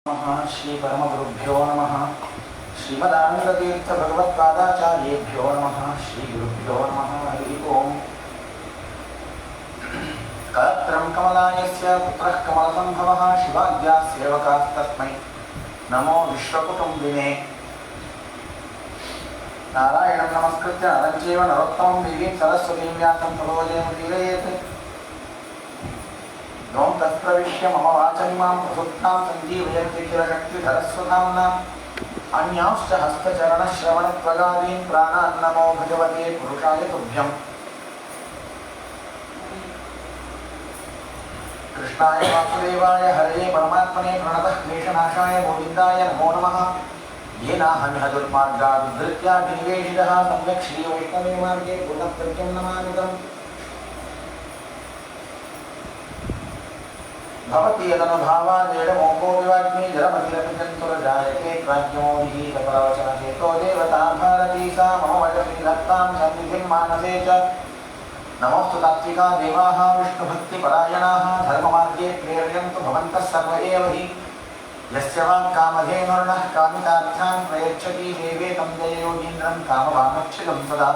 श्री परमगुरुभ्यो नमः। श्रीमदानंदतीर्थ भगवत्पादाचार्येभ्यो नमः। श्री गुरुभ्यो नमः। हरि ओम। कलत्रं कमलायस्य पुत्रः कमलसंभवः शिवाद्याः सेवकास्तस्मै नमो विश्वकुटुम्बिने। नारायणं नमस्कृत्य नरं चैव नरोत्तमं देवीं सरस्वतीं व्यासं ततो जयमुदीरयेत्। नों तत्प्रविश्य मम वाचमिमां प्रसुप्तां सञ्जीवयन्ति चिरशक्तिधरस्वधाम्ना। अन्यांश्च हस्तचरणश्रवणत्वगादीन् प्राणान् नमो भगवते पुरुषाय तुभ्यम्। कृष्णाय वासुदेवाय हरये परमात्मने प्रणतः क्लेशनाशाय गोविन्दाय नमो नमः। येनाहं दुर्मार्गात् उद्धृत्याभिनिवेशितः सम्यक् श्रीवैष्णवे मार्गे पुनः प्रत्यं नमामि तम्। भवति यदनुभावादेडमोको विवाग्नि जलमतिरपि जन्तुर्जायते प्राज्ञोऽहि कपलवचनचेतो देवता भारती सा मम वचसि धत्तां सन्निधिं मानसे च। नमोऽस्तु तात्विका देवाः विष्णुभक्तिपरायणाः धर्ममार्गे प्रेरयन्तु भवन्तः सर्व एव हि। यस्य वाक्कामधेनुर्नः कामितार्थान् प्रयच्छति देवे तं जययोगीन्द्रं कामवामच्छिदं सदा।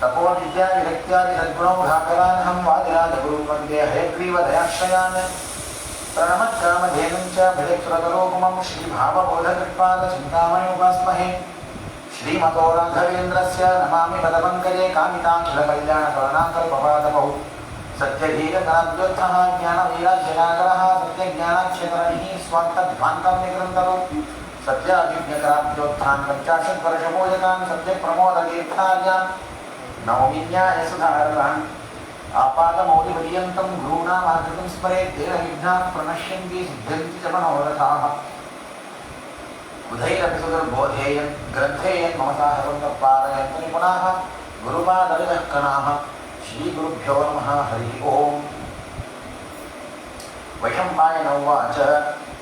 तपो विद्याविरक्त्यादि सद्गुणौघाकरानहं वादिराजगुरुं वन्दे हयग्रीवदयाश्रयान्। प्रणमत्कामधेनुं च भजत्सुरतरोपमं श्रीभावबोधकृत्पादचिन्तामणिमुपास्महे। श्रीमतो राघवेन्द्रस्य नमामि पदपङ्कजे कामिताखिलकल्याणकरुणाकल्पपादपौ। सत्यधीरकराब्जोत्थः ज्ञानवीराज्यनागरः सत्यज्ञानाक्षेतरणिः स्वार्थध्वान्तं निकृन्तरो। सत्याभिज्ञकराब्जोत्थान् पञ्चाशद्वर्षपूजकान् सत्यप्रमोदतीर्थार्यान् नवविज्ञायसुधारकान्। आपादमौलिपर्यन्तं गुरूणामाकृतिं स्मरेत् तेन विघ्नाः प्रणश्यन्ति सिद्ध्यन्ति च मनोरथाः। बुधैरपि सुदुर्बोधेयन् ग्रन्थेयन् मम साहसं पारयन्तु निपुणाः गुरुपादविदः। श्रीगुरुभ्यो नमः। हरि ओम्। वैशम्पायन उवाच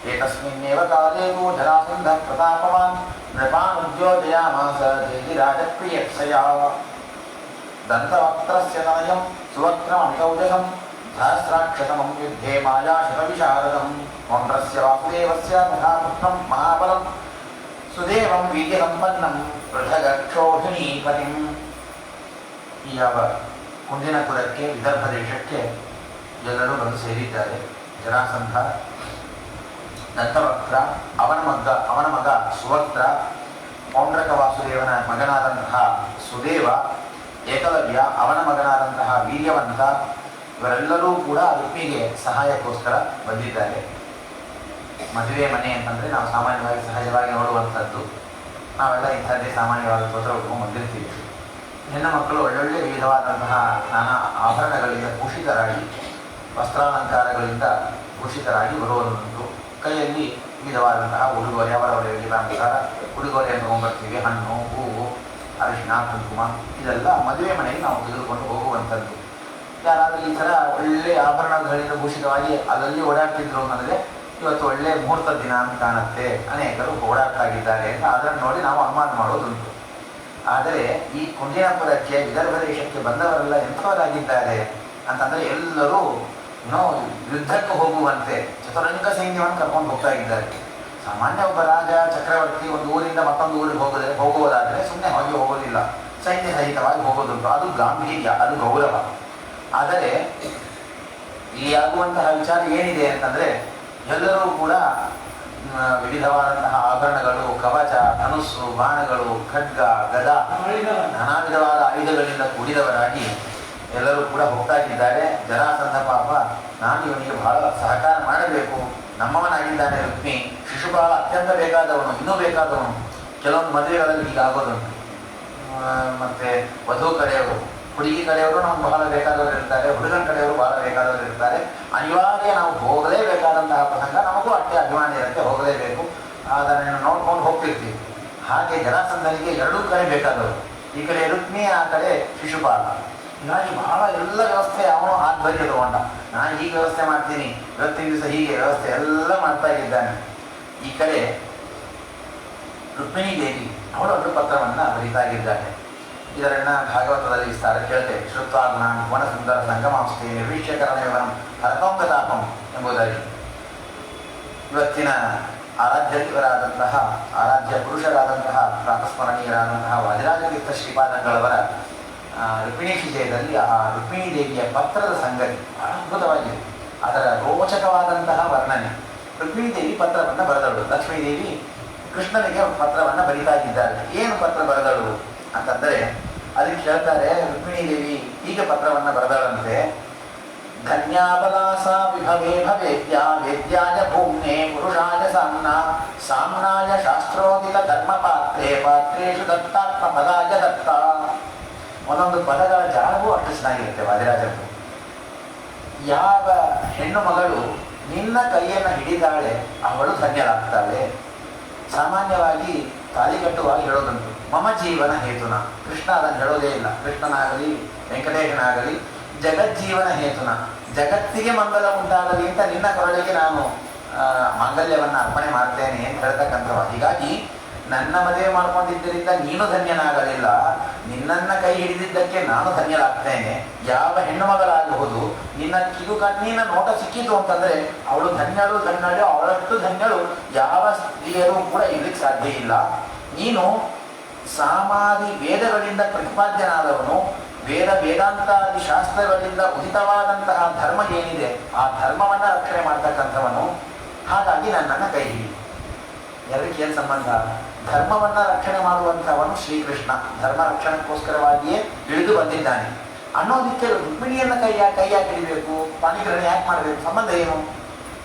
एतस्मिन्नेव काले तु जरासन्धः प्रतापवान् नृपानुद्योजयामास जयिराजप्रियक्षया। दन्तवक्त्रस्य तनयं सुवक्त्रममितौजसं सहस्राक्षतमं युद्धे मायाशतविशारदं। वम्रस्य वासुदेवस्य तथा पुत्रं महाबलं सुदेवं वीर्यसम्पन्नं पृथगक्षोहिणीपतिम्। ಯಾವ ಕುಂದಿನಪುರಕ್ಕೆ ವಿದರ್ಭ ದೇಶಕ್ಕೆ ಎಲ್ಲರೂ ಬಂದು ಸೇರಿದ್ದಾರೆ. ಜರಾಸಂಧ, ದಂತವಕ್ತ್ರ, ಅವನ ಮಗ ಸುವಕ್ತ್ರ, ಪೌಂಡ್ರಕ ವಾಸುದೇವನ ಮಗನಾದಂತಹ ಸುದೇವ, ಏಕಲವ್ಯ ಅವನ ಮಗನಾದಂತಹ ವೀರ್ಯವಂತ, ಇವರೆಲ್ಲರೂ ಕೂಡ ರುಕ್ಮಿಗೆ ಸಹಾಯಕ್ಕೋಸ್ಕರ ಬಂದಿದ್ದಾರೆ. ಮದುವೆ ಮನೆ ಅಂತಂದರೆ ನಾವು ಸಾಮಾನ್ಯವಾಗಿ ಸಹಜವಾಗಿ ನೋಡುವಂಥದ್ದು. ನಾವೆಲ್ಲ ಇಂಥದ್ದೇ ಸಾಮಾನ್ಯವಾದ ಪತ್ರ ಉಟ್ಕೊಂಡು ಬಂದಿರ್ತೀವಿ. ಹೆಣ್ಣು ಮಕ್ಕಳು ಒಳ್ಳೊಳ್ಳೆ ವಿಧವಾದಂತಹ ನಾನಾ ಆಭರಣಗಳಿಂದ ಭೂಷಿತರಾಗಿ, ವಸ್ತ್ರಾಲಂಕಾರಗಳಿಂದ ಭೂಷಿತರಾಗಿ ಬರುವುದುಂಟು. ಕೈಯಲ್ಲಿ ವಿಧವಾದಂತಹ ಉಡುಗೊರೆ, ಅವರವರಿಗೆ ಅನುಸಾರ ಉಡುಗೊರೆಯನ್ನು ತಗೊಂಡ್ಬರ್ತೀವಿ. ಹಣ್ಣು, ಹೂವು, ಅರಿಶಿನ, ಕುಂಕುಮ, ಇದೆಲ್ಲ ಮದುವೆ ಮನೆಗೆ ನಾವು ತೆಗೆದುಕೊಂಡು ಹೋಗುವಂಥದ್ದು. ಯಾರಾದರೂ ಈ ಥರ ಒಳ್ಳೆ ಆಭರಣಗಳಿಂದ ಭೂಷಿತವಾಗಿ ಅದರಲ್ಲಿ ಓಡಾಡ್ತಿದ್ರು ಅನ್ನೋದ್ರೆ ಇವತ್ತು ಒಳ್ಳೆ ಮುಹೂರ್ತ ದಿನ ಅಂತ ಕಾಣುತ್ತೆ, ಅನೇಕರು ಓಡಾಡ್ತಾಗಿದ್ದಾರೆ ಅಂತ ಅದನ್ನು ನೋಡಿ ನಾವು ಅನುಮಾನ ಮಾಡೋದುಂಟು. ಆದರೆ ಈ ಕುಂದಿನಪುರಕ್ಕೆ ವಿದರ್ಭ ದೇಶಕ್ಕೆ ಬಂದವರೆಲ್ಲ ಎಂಥವರಾಗಿದ್ದಾರೆ ಅಂತಂದರೆ ಎಲ್ಲರೂ ಯುದ್ಧಕ್ಕೆ ಹೋಗುವಂತೆ ಚತುರಂಗ ಸೈನ್ಯವನ್ನು ಕರ್ಕೊಂಡು ಹೋಗ್ತಾ ಇದ್ದಾರೆ. ಸಾಮಾನ್ಯ ಒಬ್ಬ ರಾಜ ಚಕ್ರವರ್ತಿ ಒಂದು ಊರಿಂದ ಮತ್ತೊಂದು ಊರಿಗೆ ಹೋಗುವುದಾದರೆ ಸುಮ್ಮನೆ ಹೋಗೋದಿಲ್ಲ, ಸೈನ್ಯ ಸಹಿತವಾಗಿ ಹೋಗೋದುಂಟು. ಅದು ಗಾಂಭೀರ್ಯ, ಅದು ಗೌರವ. ಆದರೆ ಇಲ್ಲಿ ಆಗುವಂತಹ ವಿಚಾರ ಏನಿದೆ ಅಂತಂದರೆ ಎಲ್ಲರೂ ಕೂಡ ವಿವಿಧವಾದಂತಹ ಆಭರಣಗಳು, ಕವಚ, ಧನುಸ್ಸು, ಬಾಣಗಳು, ಖಡ್ಗ, ಗದ, ನಾನಾ ವಿಧವಾದ ಆಯುಧಗಳಿಂದ ಕೂಡಿದವರಾಗಿ ಎಲ್ಲರೂ ಕೂಡ ಹೋಗ್ತಾ ಇದ್ದಾರೆ. ಜರಾಸಂಧ ಪಾಪ, ನಾನು ಇವನಿಗೆ ಬಹಳ ಸಹಕಾರ ಮಾಡಬೇಕು, ನಮ್ಮವನಾಗಿದ್ದಾನೆ ರುಕ್ಮಿ, ಶಿಶುಪಾಲ ಅತ್ಯಂತ ಬೇಕಾದವನು, ಇನ್ನೂ ಬೇಕಾದವನು. ಕೆಲವೊಂದು ಮದುವೆಗಳಲ್ಲಿ ಹೀಗಾಗೋದುಂಟು. ಮತ್ತು ವಧು ಕಡೆಯವರು, ಹುಡುಗಿ ಕಡೆಯವರು ನಮ್ಗೆ ಬಹಳ ಬೇಕಾದವರು ಇರ್ತಾರೆ, ಹುಡುಗನ ಕಡೆಯವರು ಬಹಳ ಬೇಕಾದವರು ಇರ್ತಾರೆ. ಅನಿವಾರ್ಯ ನಾವು ಹೋಗಲೇಬೇಕಾದಂತಹ ಪ್ರಸಂಗ, ನಮಗೂ ಅಷ್ಟೇ ಅಭಿಮಾನ ಇರುತ್ತೆ, ಹೋಗಲೇಬೇಕು, ಅದನ್ನು ನೋಡ್ಕೊಂಡು ಹೋಗ್ತಿರ್ತೀವಿ. ಹಾಗೆ ಜರಾಸಂಧನಿಗೆ ಎರಡೂ ಕಡೆ ಬೇಕಾದವರು, ಈ ಕಡೆ ರುಕ್ಮಿ, ಆ ಕಡೆ ಶಿಶುಪಾಲ. ಹೀಗಾಗಿ ಬಹಳ ಎಲ್ಲ ವ್ಯವಸ್ಥೆ ಅವನು ಬರೀ ತಗೊಂಡ. ನಾನು ಹೀಗೆ ವ್ಯವಸ್ಥೆ ಮಾಡ್ತೀನಿ, ಇವತ್ತಿನ ದಿವಸ ಹೀಗೆ ವ್ಯವಸ್ಥೆ ಎಲ್ಲ ಮಾಡ್ತಾ ಇದ್ದಾನೆ. ಈ ಕಡೆ ರುಕ್ಮಿಣಿ ದೇವಿ ಅವಳೊಂದು ಪತ್ರವನ್ನು ಬರೀತಾಗಿದ್ದಾನೆ. ಇದರನ್ನು ಭಾಗವತದಲ್ಲಿ ವಿಸ್ತಾರ ಕೇಳ್ತೇವೆ. ಶ್ರುತ್ವಾಗುಣಾನ್ ಭುವನಸುಂದರ ಸಂಗಮಾಂಸ್ತೆ ನಿರ್ವೀಕ್ಷ್ಯಕರಣೇವರಂ ಹರತೋಂಗತಾಪಂ ಎಂಬುದಾಗಿ. ಇವತ್ತಿನ ಆರಾಧ್ಯ ಪುರುಷರಾದಂತಹ ಪ್ರಾತಸ್ಮರಣೀಯರಾದಂತಹ ವಾದಿರಾಜತೀರ್ಥ ಶ್ರೀಪಾದಂಗಳವರ ರುಕ್ಮಿಣಿ ವಿಜಯದಲ್ಲಿ ಆ ರುಕ್ಮಿಣಿ ದೇವಿಯ ಪತ್ರದ ಸಂಗತಿ ಬಹಳ ಅದ್ಭುತವಾಗಿದೆ. ಅದರ ರೋಚಕವಾದಂತಹ ವರ್ಣನೆ. ರುಕ್ಮಿಣಿ ದೇವಿ ಪತ್ರವನ್ನು ಬರೆದಳು. ಲಕ್ಷ್ಮೀದೇವಿ ಕೃಷ್ಣನಿಗೆ ಪತ್ರವನ್ನು ಬರಿತಾ ಇದ್ದಾಳೆ. ಏನು ಪತ್ರ ಬರೆದಳು ಅಂತಂದರೆ ಅದಕ್ಕೆ ಹೇಳ್ತಾರೆ, ರುಕ್ಮಿಣಿ ದೇವಿ ಹೀಗೆ ಪತ್ರವನ್ನು ಬರೆದಳಂತೆ. ಧನ್ಯಾಬಲಾಸ ವಿಭವೇ ಭವೇದ್ಯ ವೇದ್ಯಾಯ ಭೂಮ್ನೆ ಪುರುಷಾಯ ಸಾಮ್ನಾಯ ಶಾಸ್ತ್ರೋದಿತ ಧರ್ಮ ಪಾತ್ರೆ ಪಾತ್ರೇಷು ದತ್ತಾತ್ಮ ಪದಾಯ ದತ್ತ. ಒಂದೊಂದು ಪದಗಳ ಜಾಳವೂ ಅಷ್ಟು ಚೆನ್ನಾಗಿರುತ್ತೆ ವಾದಿರಾಜರು. ಯಾವ ಹೆಣ್ಣು ಮಗಳು ನಿನ್ನ ಕೈಯನ್ನು ಹಿಡಿದಾಳೆ ಅವಳು ಧನ್ಯರಾಗ್ತಾಳೆ. ಸಾಮಾನ್ಯವಾಗಿ ತಾಳಿ ಕಟ್ಟುವಾಗ ಹೇಳೋದುಂಟು, ಮಮ ಜೀವನ ಹೇತುನ. ಕೃಷ್ಣ ಅದನ್ನು ಹೇಳೋದೇ ಇಲ್ಲ. ಕೃಷ್ಣನಾಗಲಿ ವೆಂಕಟೇಶನಾಗಲಿ ಜಗಜ್ಜೀವನ ಹೇತುನ, ಜಗತ್ತಿಗೆ ಮಂಗಲ ಉಂಟಾಗಲಿ ಅಂತ ನಿನ್ನ ಕೊರಳಿಗೆ ನಾನು ಮಾಂಗಲ್ಯವನ್ನು ಅರ್ಪಣೆ ಮಾಡ್ತೇನೆ ಅಂತ ಹೇಳ್ತಕ್ಕಂಥವ. ಹೀಗಾಗಿ ನನ್ನ ಮದುವೆ ಮಾಡ್ಕೊಂಡಿದ್ದರಿಂದ ನೀನು ಧನ್ಯನಾಗಲಿಲ್ಲ, ನಿನ್ನನ್ನು ಕೈ ಹಿಡಿದಿದ್ದಕ್ಕೆ ನಾನು ಧನ್ಯರಾಗ್ತೇನೆ. ಯಾವ ಹೆಣ್ಣು ಮಗಳಾಗಬಹುದು ನಿನ್ನ ಕಣ್ಣಿನ ನೋಟ ಸಿಕ್ಕಿತು ಅಂತಂದರೆ ಅವಳು ಧನ್ಯಳು, ಅವಳಷ್ಟು ಧನ್ಯಳು ಯಾವ ಸ್ತ್ರೀಯರು ಕೂಡ ಇರ್ಲಿಕ್ಕೆ ಸಾಧ್ಯ ಇಲ್ಲ. ನೀನು ಸಾಮಾಧಿ ವೇದಗಳಿಂದ ಪ್ರತಿಪಾದ್ಯನಾದವನು. ವೇದಾಂತಾದಿ ಶಾಸ್ತ್ರಗಳಿಂದ ಉಚಿತವಾದಂತಹ ಧರ್ಮ ಏನಿದೆ ಆ ಧರ್ಮವನ್ನು ರಕ್ಷಣೆ ಮಾಡ್ತಕ್ಕಂಥವನು. ಹಾಗಾಗಿ ನನ್ನನ್ನು ಕೈ ಹಿಡಿ. ಎರಡಕ್ಕೆ ಏನು ಸಂಬಂಧ? ಧರ್ಮವನ್ನು ರಕ್ಷಣೆ ಮಾಡುವಂಥವನು ಶ್ರೀಕೃಷ್ಣ. ಧರ್ಮ ರಕ್ಷಣೆಗೋಸ್ಕರವಾಗಿಯೇ ಇಳಿದು ಬಂದಿದ್ದಾನೆ ಅನ್ನೋದಕ್ಕೆ ರುಕ್ಮಿಣಿಯನ್ನು ಕೈಯಾಗಿ ಹಿಡಿಬೇಕು, ಪಾಣಿಗ್ರಹಣ ಯಾಕೆ ಮಾಡಬೇಕು, ಸಂಬಂಧ ಏನು?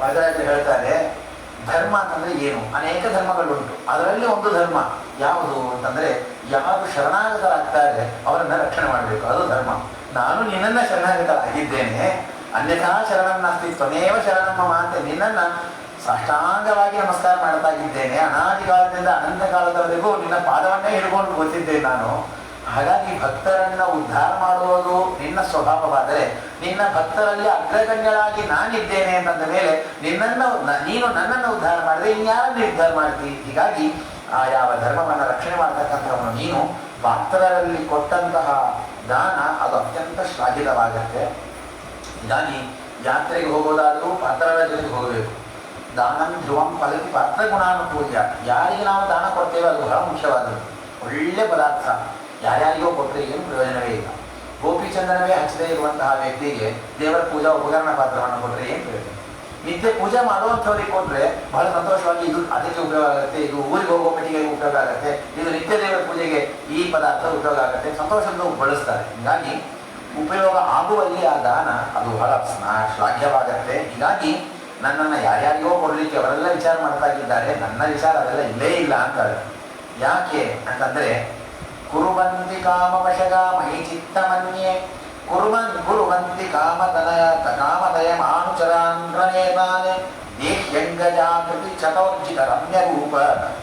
ವರದರಾಜರು ಹೇಳ್ತಾರೆ, ಧರ್ಮ ಅಂತಂದರೆ ಏನು? ಅನೇಕ ಧರ್ಮಗಳುಂಟು. ಅದರಲ್ಲಿ ಒಂದು ಧರ್ಮ ಯಾವುದು ಅಂತಂದರೆ, ಯಾರು ಶರಣಾಗತರಾಗ್ತಾರೆ ಅವರನ್ನು ರಕ್ಷಣೆ ಮಾಡಬೇಕು, ಅದು ಧರ್ಮ. ನಾನು ನಿನ್ನನ್ನು ಶರಣಾಗತರಾಗಿದ್ದೇನೆ, ಅನ್ಯಥಾ ಶರಣಂ ನಾಸ್ತಿ ತ್ವಮೇವ ಶರಣಂ ಮಮ ಅಂತ ನಿನ್ನನ್ನು ಸಾಷ್ಟಾಂಗವಾಗಿ ನಮಸ್ಕಾರ ಮಾಡ್ತಾ ಇದ್ದೇನೆ. ಅನಾದಿ ಕಾಲದಿಂದ ಅನಂತ ಕಾಲದವರೆಗೂ ನಿನ್ನ ಪಾದವನ್ನೇ ಹಿಡ್ಕೊಂಡು ಗೊತ್ತಿದ್ದೇನೆ ನಾನು. ಹಾಗಾಗಿ ಭಕ್ತರನ್ನು ಉದ್ಧಾರ ಮಾಡುವುದು ನಿನ್ನ ಸ್ವಭಾವವಾದರೆ, ನಿನ್ನ ಭಕ್ತರಲ್ಲಿ ಅಗ್ರಗಣ್ಯರಾಗಿ ನಾನಿದ್ದೇನೆ ಅಂತಂದ ಮೇಲೆ ನೀನು ನನ್ನನ್ನು ಉದ್ಧಾರ ಮಾಡಿದ್ರೆ ಇನ್ಯಾರನ್ನು ಉದ್ಧಾರ ಮಾಡ್ತೀವಿ. ಹೀಗಾಗಿ ಆ ಯಾವ ಧರ್ಮವನ್ನು ರಕ್ಷಣೆ ಮಾಡ್ತಕ್ಕಂಥವನು ನೀನು. ಭಕ್ತರಲ್ಲಿ ಕೊಟ್ಟಂತಹ ದಾನ ಅದು ಅತ್ಯಂತ ಶ್ಲಾಘಿತವಾಗತ್ತೆ. ಹೀಗಾಗಿ ಯಾತ್ರೆಗೆ ಹೋಗೋದಾದರೂ ಪಾತ್ರರ ಜೊತೆಗೆ ಹೋಗಬೇಕು. ದಾನಂ ಧ್ರುವಂ ಫಲತಿ ಪಾತ್ರ ಗುಣಾನುಕೂಲ್ಯ. ಯಾರಿಗೆ ನಾವು ದಾನ ಕೊಡ್ತೇವೆ ಅದು ಬಹಳ ಮುಖ್ಯವಾದದ್ದು. ಒಳ್ಳೆ ಪದಾರ್ಥ ಯಾರ್ಯಾರಿಗೋ ಕೊಟ್ಟರೆ ಏನು ಪ್ರಯೋಜನವೇ ಇಲ್ಲ. ಗೋಪಿಚಂದನವೇ ಹಚ್ಚದೇ ಇರುವಂತಹ ವ್ಯಕ್ತಿಗೆ ದೇವರ ಪೂಜಾ ಉಪಕರಣ ಪಾತ್ರವನ್ನು ಕೊಟ್ಟರೆ ಏನು ಪ್ರಯೋಜನ? ನಿತ್ಯ ಪೂಜೆ ಮಾಡುವಂಥವ್ರಿಗೆ ಕೊಟ್ಟರೆ ಬಹಳ ಸಂತೋಷವಾಗಿ ಇದು ಅದಕ್ಕೆ ಉಪಯೋಗ ಆಗುತ್ತೆ, ಇದು ಊರಿಗೆ ಹೋಗೋ ಪೆಟ್ಟಿಗೆ ಉಪಯೋಗ ಆಗುತ್ತೆ, ಇದು ನಿತ್ಯ ದೇವರ ಪೂಜೆಗೆ ಈ ಪದಾರ್ಥ ಉಪಯೋಗ ಆಗುತ್ತೆ, ಸಂತೋಷದಿಂದ ಬಳಸ್ತಾರೆ. ಹೀಗಾಗಿ ಉಪಯೋಗ ಆಗುವಲ್ಲಿ ಆ ದಾನ ಅದು ಬಹಳ ಶ್ಲಾಘ್ಯವಾಗತ್ತೆ. ಹೀಗಾಗಿ ನನ್ನನ್ನು ಯಾರ್ಯಾರಿಗೋ ಕೊಡಲಿಕ್ಕೆ ಅವರೆಲ್ಲ ವಿಚಾರ ಮಾಡ್ತಾ ಇದ್ದಾರೆ, ನನ್ನ ವಿಚಾರ ಅದೆಲ್ಲ ಇಲ್ಲೇ ಇಲ್ಲ ಅಂತಾರೆ. ಯಾಕೆ ಅಂತಂದರೆ, ಕುರುವಂತಿ ಕಾಮವಶಗ ಮಹಿ ಚಿತ್ತಮನ್ಯೆ ಕುರುವಂತಿ ಕಾಮದಯ ಮಾನುಚರಾನ್ರನೇತಾನೆ ದೇಹ್ಯಂಗಜಾಕೃತಿ ಚತೋರ್ಜಿತ ರಮ್ಯ ರೂಪ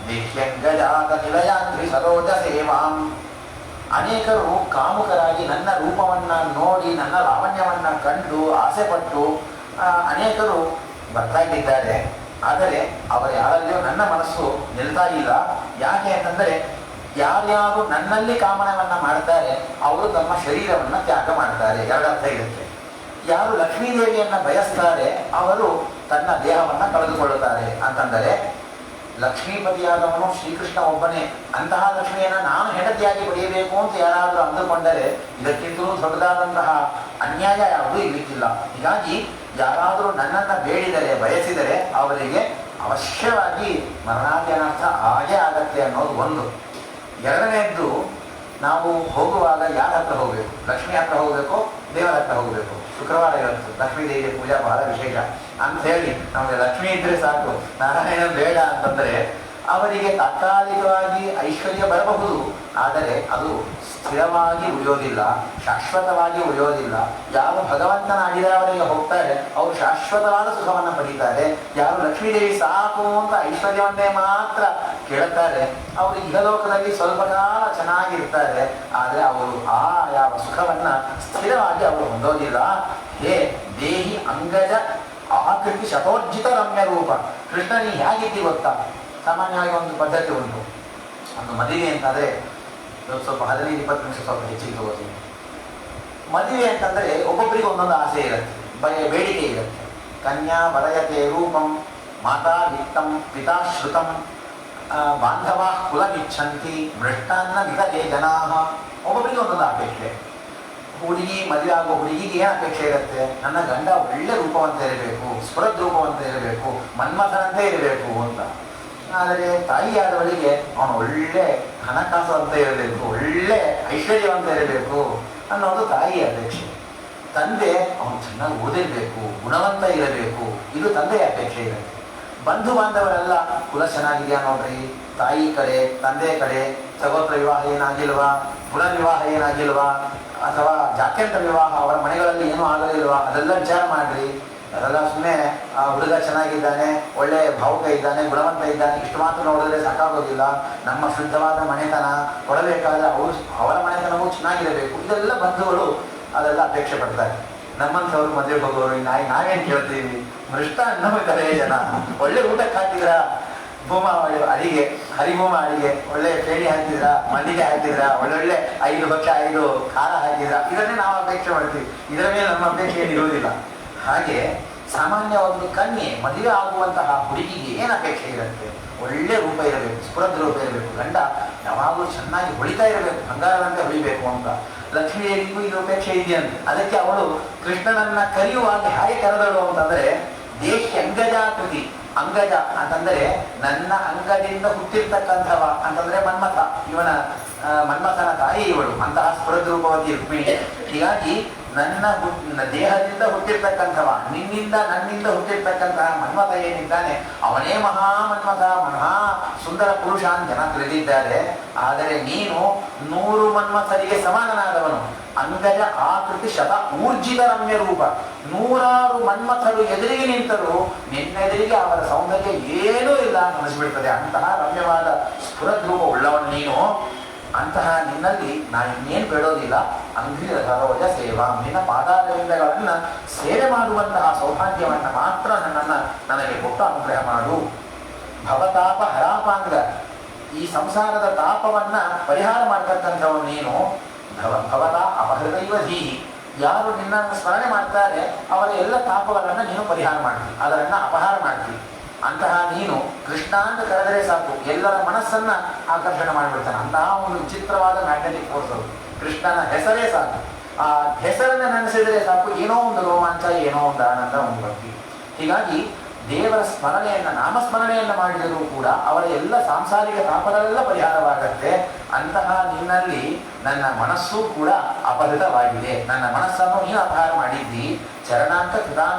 ದೇಹ್ಯಂಗಜಾತ ನಿಲಯಾಂತ್ರಿ ಸರೋಜ ಸೇವಾಂ. ಅನೇಕರು ಕಾಮುಕರಾಗಿ ನನ್ನ ರೂಪವನ್ನು ನೋಡಿ ನನ್ನ ಲಾವಣ್ಯವನ್ನು ಕಂಡು ಆಸೆಪಟ್ಟು ಅನೇಕರು ಬರ್ತಾ ಇದ್ದಾರೆ. ಆದರೆ ಅವರು ಯಾರಲ್ಲಿಯೂ ನನ್ನ ಮನಸ್ಸು ನಿಲ್ತಾ ಇಲ್ಲ. ಯಾಕೆ ಅಂತಂದರೆ, ಯಾರ್ಯಾರು ನನ್ನಲ್ಲಿ ಕಾಮನವನ್ನು ಮಾಡ್ತಾರೆ ಅವರು ತಮ್ಮ ಶರೀರವನ್ನು ತ್ಯಾಗ ಮಾಡ್ತಾರೆ. ಎರಡರ್ಥ ಇರುತ್ತೆ. ಯಾರು ಲಕ್ಷ್ಮೀದೇವಿಯನ್ನು ಬಯಸ್ತಾರೆ ಅವರು ತನ್ನ ದೇಹವನ್ನು ಕಳೆದುಕೊಳ್ಳುತ್ತಾರೆ ಅಂತಂದರೆ, ಲಕ್ಷ್ಮೀಪತಿಯಾದವನು ಶ್ರೀಕೃಷ್ಣ ಒಬ್ಬನೇ. ಅಂತಹ ಲಕ್ಷ್ಮಿಯನ್ನು ನಾನು ಹೆಂಡತಿಯಾಗಿ ಪಡೆಯಬೇಕು ಅಂತ ಯಾರಾದರೂ ಅಂದುಕೊಂಡರೆ ಇದಕ್ಕಿಂತಲೂ ದೊಡ್ಡದಾದಂತಹ ಅನ್ಯಾಯ ಯಾವುದೂ ಇರಲಿಕ್ಕಿಲ್ಲ. ಹೀಗಾಗಿ ಯಾರಾದರೂ ನನ್ನನ್ನು ಬೇಡಿದರೆ ಬಯಸಿದರೆ ಅವರಿಗೆ ಅವಶ್ಯವಾಗಿ ಮರಣಾದಿ ಅನರ್ಥ ಹಾಗೇ ಆಗತ್ತೆ ಅನ್ನೋದು ಒಂದು. ಎರಡನೆಯದ್ದು, ನಾವು ಹೋಗುವಾಗ ಯಾರ ಹತ್ರ ಹೋಗಬೇಕು? ಲಕ್ಷ್ಮಿ ಹತ್ರ ಹೋಗಬೇಕು, ದೇವರ ಹತ್ರ ಹೋಗಬೇಕು. ಶುಕ್ರವಾರ ಇವತ್ತು ಲಕ್ಷ್ಮೀ ದೇವಿಯ ಪೂಜಾ ಬಹಳ ವಿಶೇಷ ಅಂಥೇಳಿ ನಮಗೆ ಲಕ್ಷ್ಮೀ ಇದ್ದರೆ ಸಾಕು, ನಾರಾಯಣ ಬೇಡ ಅಂತಂದರೆ ಅವರಿಗೆ ತಾತ್ಕಾಲಿಕವಾಗಿ ಐಶ್ವರ್ಯ ಬರಬಹುದು, ಆದರೆ ಅದು ಸ್ಥಿರವಾಗಿ ಉಳಿಯೋದಿಲ್ಲ, ಶಾಶ್ವತವಾಗಿ ಉಳಿಯೋದಿಲ್ಲ. ಯಾರು ಭಗವಂತನ ಅಡಿದವರಿಗೆ ಹೋಗ್ತಾರೆ ಅವರು ಶಾಶ್ವತವಾದ ಸುಖವನ್ನು ಪಡೀತಾರೆ. ಯಾರು ಲಕ್ಷ್ಮೀದೇವಿ ಸಾಕು ಅಂತ ಐಶ್ವರ್ಯವನ್ನೇ ಮಾತ್ರ ಕೇಳುತ್ತಾರೆ ಅವರು ಇಹಲೋಕದಲ್ಲಿ ಸ್ವಲ್ಪ ಕಾಲ ಚೆನ್ನಾಗಿರ್ತಾರೆ, ಆದರೆ ಅವರು ಆ ಯಾವ ಸುಖವನ್ನು ಸ್ಥಿರವಾಗಿ ಅವರು ಹೊಂದೋದಿಲ್ಲ. ಹೇ ದೇಹಿ ಅಂಗಜ ಆಕೃತಿ ಶತೋರ್ಜಿತ ರಮ್ಯ ರೂಪ. ಕೃಷ್ಣನಿ ಹೇಗಿದ್ದಿ ಗೊತ್ತಾ? ಸಾಮಾನ್ಯವಾಗಿ ಒಂದು ಪದ್ಧತಿ ಉಂಟು. ಒಂದು ಮದುವೆ ಅಂತಂದರೆ ಸ್ವಲ್ಪ 15-20 ನಿಮಿಷ ಸ್ವಲ್ಪ ಹೆಚ್ಚಿಗೆ ತಗೋತೀನಿ. ಮದುವೆ ಅಂತಂದರೆ ಒಬ್ಬೊಬ್ಬರಿಗೆ ಒಂದೊಂದು ಆಸೆ ಇರುತ್ತೆ, ಬೇಡಿಕೆ ಇರುತ್ತೆ. ಕನ್ಯಾ ವರಯತೆ ರೂಪಂ ಮಾತಾ ವಿತ್ತಂ ಪಿತಾ ಶ್ರುತಂ ಬಾಂಧವ ಕುಲಮಿಚ್ಛಂತಿ ಮೃಷ್ಟಾನ್ನ ವಿಧತೆ ಜನಾ. ಒಬ್ಬೊಬ್ಬರಿಗೆ ಒಂದೊಂದು ಅಪೇಕ್ಷೆ. ಹುಡುಗಿ ಮದುವೆ ಆಗೋ ಹುಡುಗಿಗೆ ಏನು ಅಪೇಕ್ಷೆ ಇರುತ್ತೆ? ನನ್ನ ಗಂಡ ಒಳ್ಳೆ ರೂಪವಂತ ಇರಬೇಕು, ಸ್ಫುರದ್ ರೂಪವಂತ ಇರಬೇಕು, ಮನ್ಮಥನಂತೆ ಇರಬೇಕು ಅಂತ. ಆದರೆ ತಾಯಿಯಾದವಳಿಗೆ ಅವನು ಒಳ್ಳೆ ಹಣಕಾಸು ಅಂತ ಇರಬೇಕು, ಒಳ್ಳೆ ಐಶ್ವರ್ಯವಂತ ಇರಬೇಕು ಅನ್ನೋದು ತಾಯಿಯ ಅಪೇಕ್ಷೆ. ತಂದೆ ಅವನು ಚೆನ್ನಾಗಿ ಓದಿರಬೇಕು, ಗುಣವಂತ ಇರಬೇಕು, ಇದು ತಂದೆಯ ಅಪೇಕ್ಷೆ ಇರುತ್ತೆ. ಬಂಧು ಬಾಂಧವರೆಲ್ಲ ಕುಲ ಚೆನ್ನಾಗಿದೆಯಾ ನೋಡ್ರಿ, ತಾಯಿ ಕಡೆ ತಂದೆ ಕಡೆ ಸಗೋತ್ರ ವಿವಾಹ ಏನಾಗಿಲ್ವಾ, ಪುನರ್ವಿವಾಹ ಏನಾಗಿಲ್ವಾ, ಅಥವಾ ಜಾತ್ಯಂತರ ವಿವಾಹ ಅವರ ಮನೆಗಳಲ್ಲಿ ಏನೂ ಆಗಲಿಲ್ವಾ, ಅದೆಲ್ಲ ವಿಚಾರ ಮಾಡ್ರಿ. ಅದೆಲ್ಲ ಸುಮ್ಮನೆ ಹುಡುಗ ಚೆನ್ನಾಗಿದ್ದಾನೆ, ಒಳ್ಳೆ ಭಾವುಕ ಇದ್ದಾನೆ, ಗುಣವಂತ ಇದ್ದಾನೆ, ಇಷ್ಟು ಮಾತ್ರ ನೋಡಿದ್ರೆ ಸಾಕಾಗೋದಿಲ್ಲ. ನಮ್ಮ ಶುದ್ಧವಾದ ಮನೆತನ ಕೊಡಬೇಕಾದ್ರೆ ಅವರ ಮನೆತನವೂ ಚೆನ್ನಾಗಿರಬೇಕು. ಇದೆಲ್ಲ ಬಂಧುಗಳು ಅದೆಲ್ಲ ಅಪೇಕ್ಷೆ ಪಡ್ತಾರೆ. ನಮ್ಮಂಥವ್ರು ಮದುವೆ ಹೋಗೋರು ನಾವೇನು ಕೇಳ್ತೀವಿ? ಮೃಷ್ಟ ಅನ್ನೋತಾರೆ ಜನ. ಒಳ್ಳೆ ಊಟಕ್ಕೆ ಹಾಕಿದ್ರ, ಭೂಮ ಅಡಿಗೆ, ಹರಿಭೂಮ ಅಡಿಗೆ, ಒಳ್ಳೆ ಪೇಣಿ ಹಾಕಿದ್ರ, ಮಲ್ಲಿಗೆ ಹಾಕಿದ್ರ, ಒಳ್ಳೊಳ್ಳೆ 5 ಭಕ್ಷ್ಯ 5 ಖಾರ ಹಾಕಿದ್ರ, ಇದನ್ನೇ ನಾವು ಅಪೇಕ್ಷೆ ಮಾಡ್ತೀವಿ. ಇದರ ಮೇಲೆ ನಮ್ಮ ಅಪೇಕ್ಷೆ ಏನಿರುವುದಿಲ್ಲ. ಹಾಗೆ ಸಾಮಾನ್ಯ ಒಂದು ಕನ್ಯೆ ಮದುವೆ ಆಗುವಂತಹ ಹುಡುಗಿಗೆ ಏನು ಅಪೇಕ್ಷೆ ಇರುತ್ತೆ? ಒಳ್ಳೆ ರೂಪ ಇರಬೇಕು, ಸ್ಫುರದ್ ರೂಪ ಇರಬೇಕು, ಗಂಡ ಯಾವಾಗಲೂ ಚೆನ್ನಾಗಿ ಹೊಳಿತಾ ಇರಬೇಕು, ಬಂಗಾರದಂತೆ ಹೊಳಿಬೇಕು ಅಂತ. ಲಕ್ಷ್ಮಿಯರಿಗೂ ಇದು ಅಪೇಕ್ಷೆ ಇದೆಯಂತೆ. ಅದಕ್ಕೆ ಅವಳು ಕೃಷ್ಣನನ್ನ ಕರೆಯುವಾಗ ಹೇಗೆ ಕರೆದಳು ಅಂತಂದ್ರೆ, ದೇಶ ಅಂಗಜಾಕೃತಿ. ಅಂಗಜ ಅಂತಂದರೆ ನನ್ನ ಅಂಗದಿಂದ ಹುಟ್ಟಿರ್ತಕ್ಕಂಥವ ಅಂತಂದ್ರೆ ಮನ್ಮಥ, ಇವನ ಮನ್ಮಥನ ತಾಯಿ ಇವಳು, ಅಂತಹ ಸ್ಫುರದ್ ರೂಪವತಿ ರುಕ್ಮಿಣಿ. ಹೀಗಾಗಿ ನನ್ನ ದೇಹದಿಂದ ಹುಟ್ಟಿರ್ತಕ್ಕಂಥವ, ನಿನ್ನಿಂದ ನನ್ನಿಂದ ಹುಟ್ಟಿರ್ತಕ್ಕಂತಹ ಮನ್ಮಥ ಏನಿದ್ದಾನೆ ಅವನೇ ಮನ್ಮಥ, ಮಹಾ ಸುಂದರ ಪುರುಷ ಅಂತ ಜನ ತಿಳಿದಿದ್ದಾರೆ. ಆದರೆ ನೀನು 100 ಮನ್ಮಥರಿಗೆ ಸಮಾನನಾದವನು. ಅಂಗಜ ಆಕೃತಿ ಶತ ಊರ್ಜಿತ ರಮ್ಯ ರೂಪ. 100 ಮನ್ಮಥರು ಎದುರಿಗೆ ನಿಂತರೂ ನಿನ್ನೆದುರಿಗೆ ಅವರ ಸೌಂದರ್ಯ ಏನೂ ಇಲ್ಲ ಅಂತ ಅನಿಸ್ಬಿಡ್ತದೆ. ಅಂತಹ ರಮ್ಯವಾದ ಸ್ಫುರದ್ ರೂಪ ಉಳ್ಳವನು ನೀನು. ಅಂತಹ ನಿನ್ನಲ್ಲಿ ನಾನು ಇನ್ನೇನು ಬೇಡೋದಿಲ್ಲ. ಅಂಗ್ರಿ ಸರೋಜ ಸೇವಾ, ನಿನ್ನ ಪಾದಾರವಿಂದಗಳನ್ನು ಸೇವೆ ಮಾಡುವಂತಹ ಸೌಭಾಗ್ಯವನ್ನು ಮಾತ್ರ ನನಗೆ ಕೊಟ್ಟು ಅನುಗ್ರಹ ಮಾಡು. ಭವತಾಪ ಹರಾಪಾಂಗ, ಈ ಸಂಸಾರದ ತಾಪವನ್ನ ಪರಿಹಾರ ಮಾಡತಕ್ಕಂಥವನು ನೀನು. ಭವತ ಅಪಹೃದೈವ ಧೀಹಿ, ಯಾರು ನಿನ್ನನ್ನು ಸ್ಮರಣೆ ಮಾಡ್ತಾರೆ ಅವರ ಎಲ್ಲ ತಾಪಗಳನ್ನು ನೀನು ಪರಿಹಾರ ಮಾಡ್ತೀವಿ, ಅದರನ್ನು ಅಪಹಾರ ಮಾಡ್ತೀವಿ. ಅಂತಹ ನೀನು ಕೃಷ್ಣ ಅಂತ ಕರೆದರೆ ಸಾಕು, ಎಲ್ಲರ ಮನಸ್ಸನ್ನ ಆಕರ್ಷಣೆ ಮಾಡಿಬಿಡ್ತಾನೆ. ಅಂತಹ ಒಂದು ವಿಚಿತ್ರವಾದ ಮ್ಯಾಗ್ನೆಟಿಕ್ ಫೋರ್ಸ್ ಅದು. ಕೃಷ್ಣನ ಹೆಸರೇ ಸಾಕು, ಆ ಹೆಸರನ್ನು ನೆನೆಸಿದರೆ ಸಾಕು, ಏನೋ ಒಂದು ರೋಮಾಂಚ, ಏನೋ ಒಂದು ಆನಂದ, ಒಂದು ಭಕ್ತಿ. ಹೀಗಾಗಿ ದೇವರ ಸ್ಮರಣೆಯನ್ನು, ನಾಮಸ್ಮರಣೆಯನ್ನು ಮಾಡಿದರೂ ಕೂಡ ಅವರ ಎಲ್ಲ ಸಾಂಸಾರಿಕ ತಾಪಗಳೆಲ್ಲ ಪರಿಹಾರವಾಗತ್ತೆ. ಅಂತಹ ನಿನ್ನಲ್ಲಿ ನನ್ನ ಮನಸ್ಸು ಕೂಡ ಅಪಹೃತವಾಗಿದೆ. ನನ್ನ ಮನಸ್ಸನ್ನು ನೀನು ಅಪಹಾರ ಮಾಡಿದ್ದಿ. ಚರಣಾಂಕ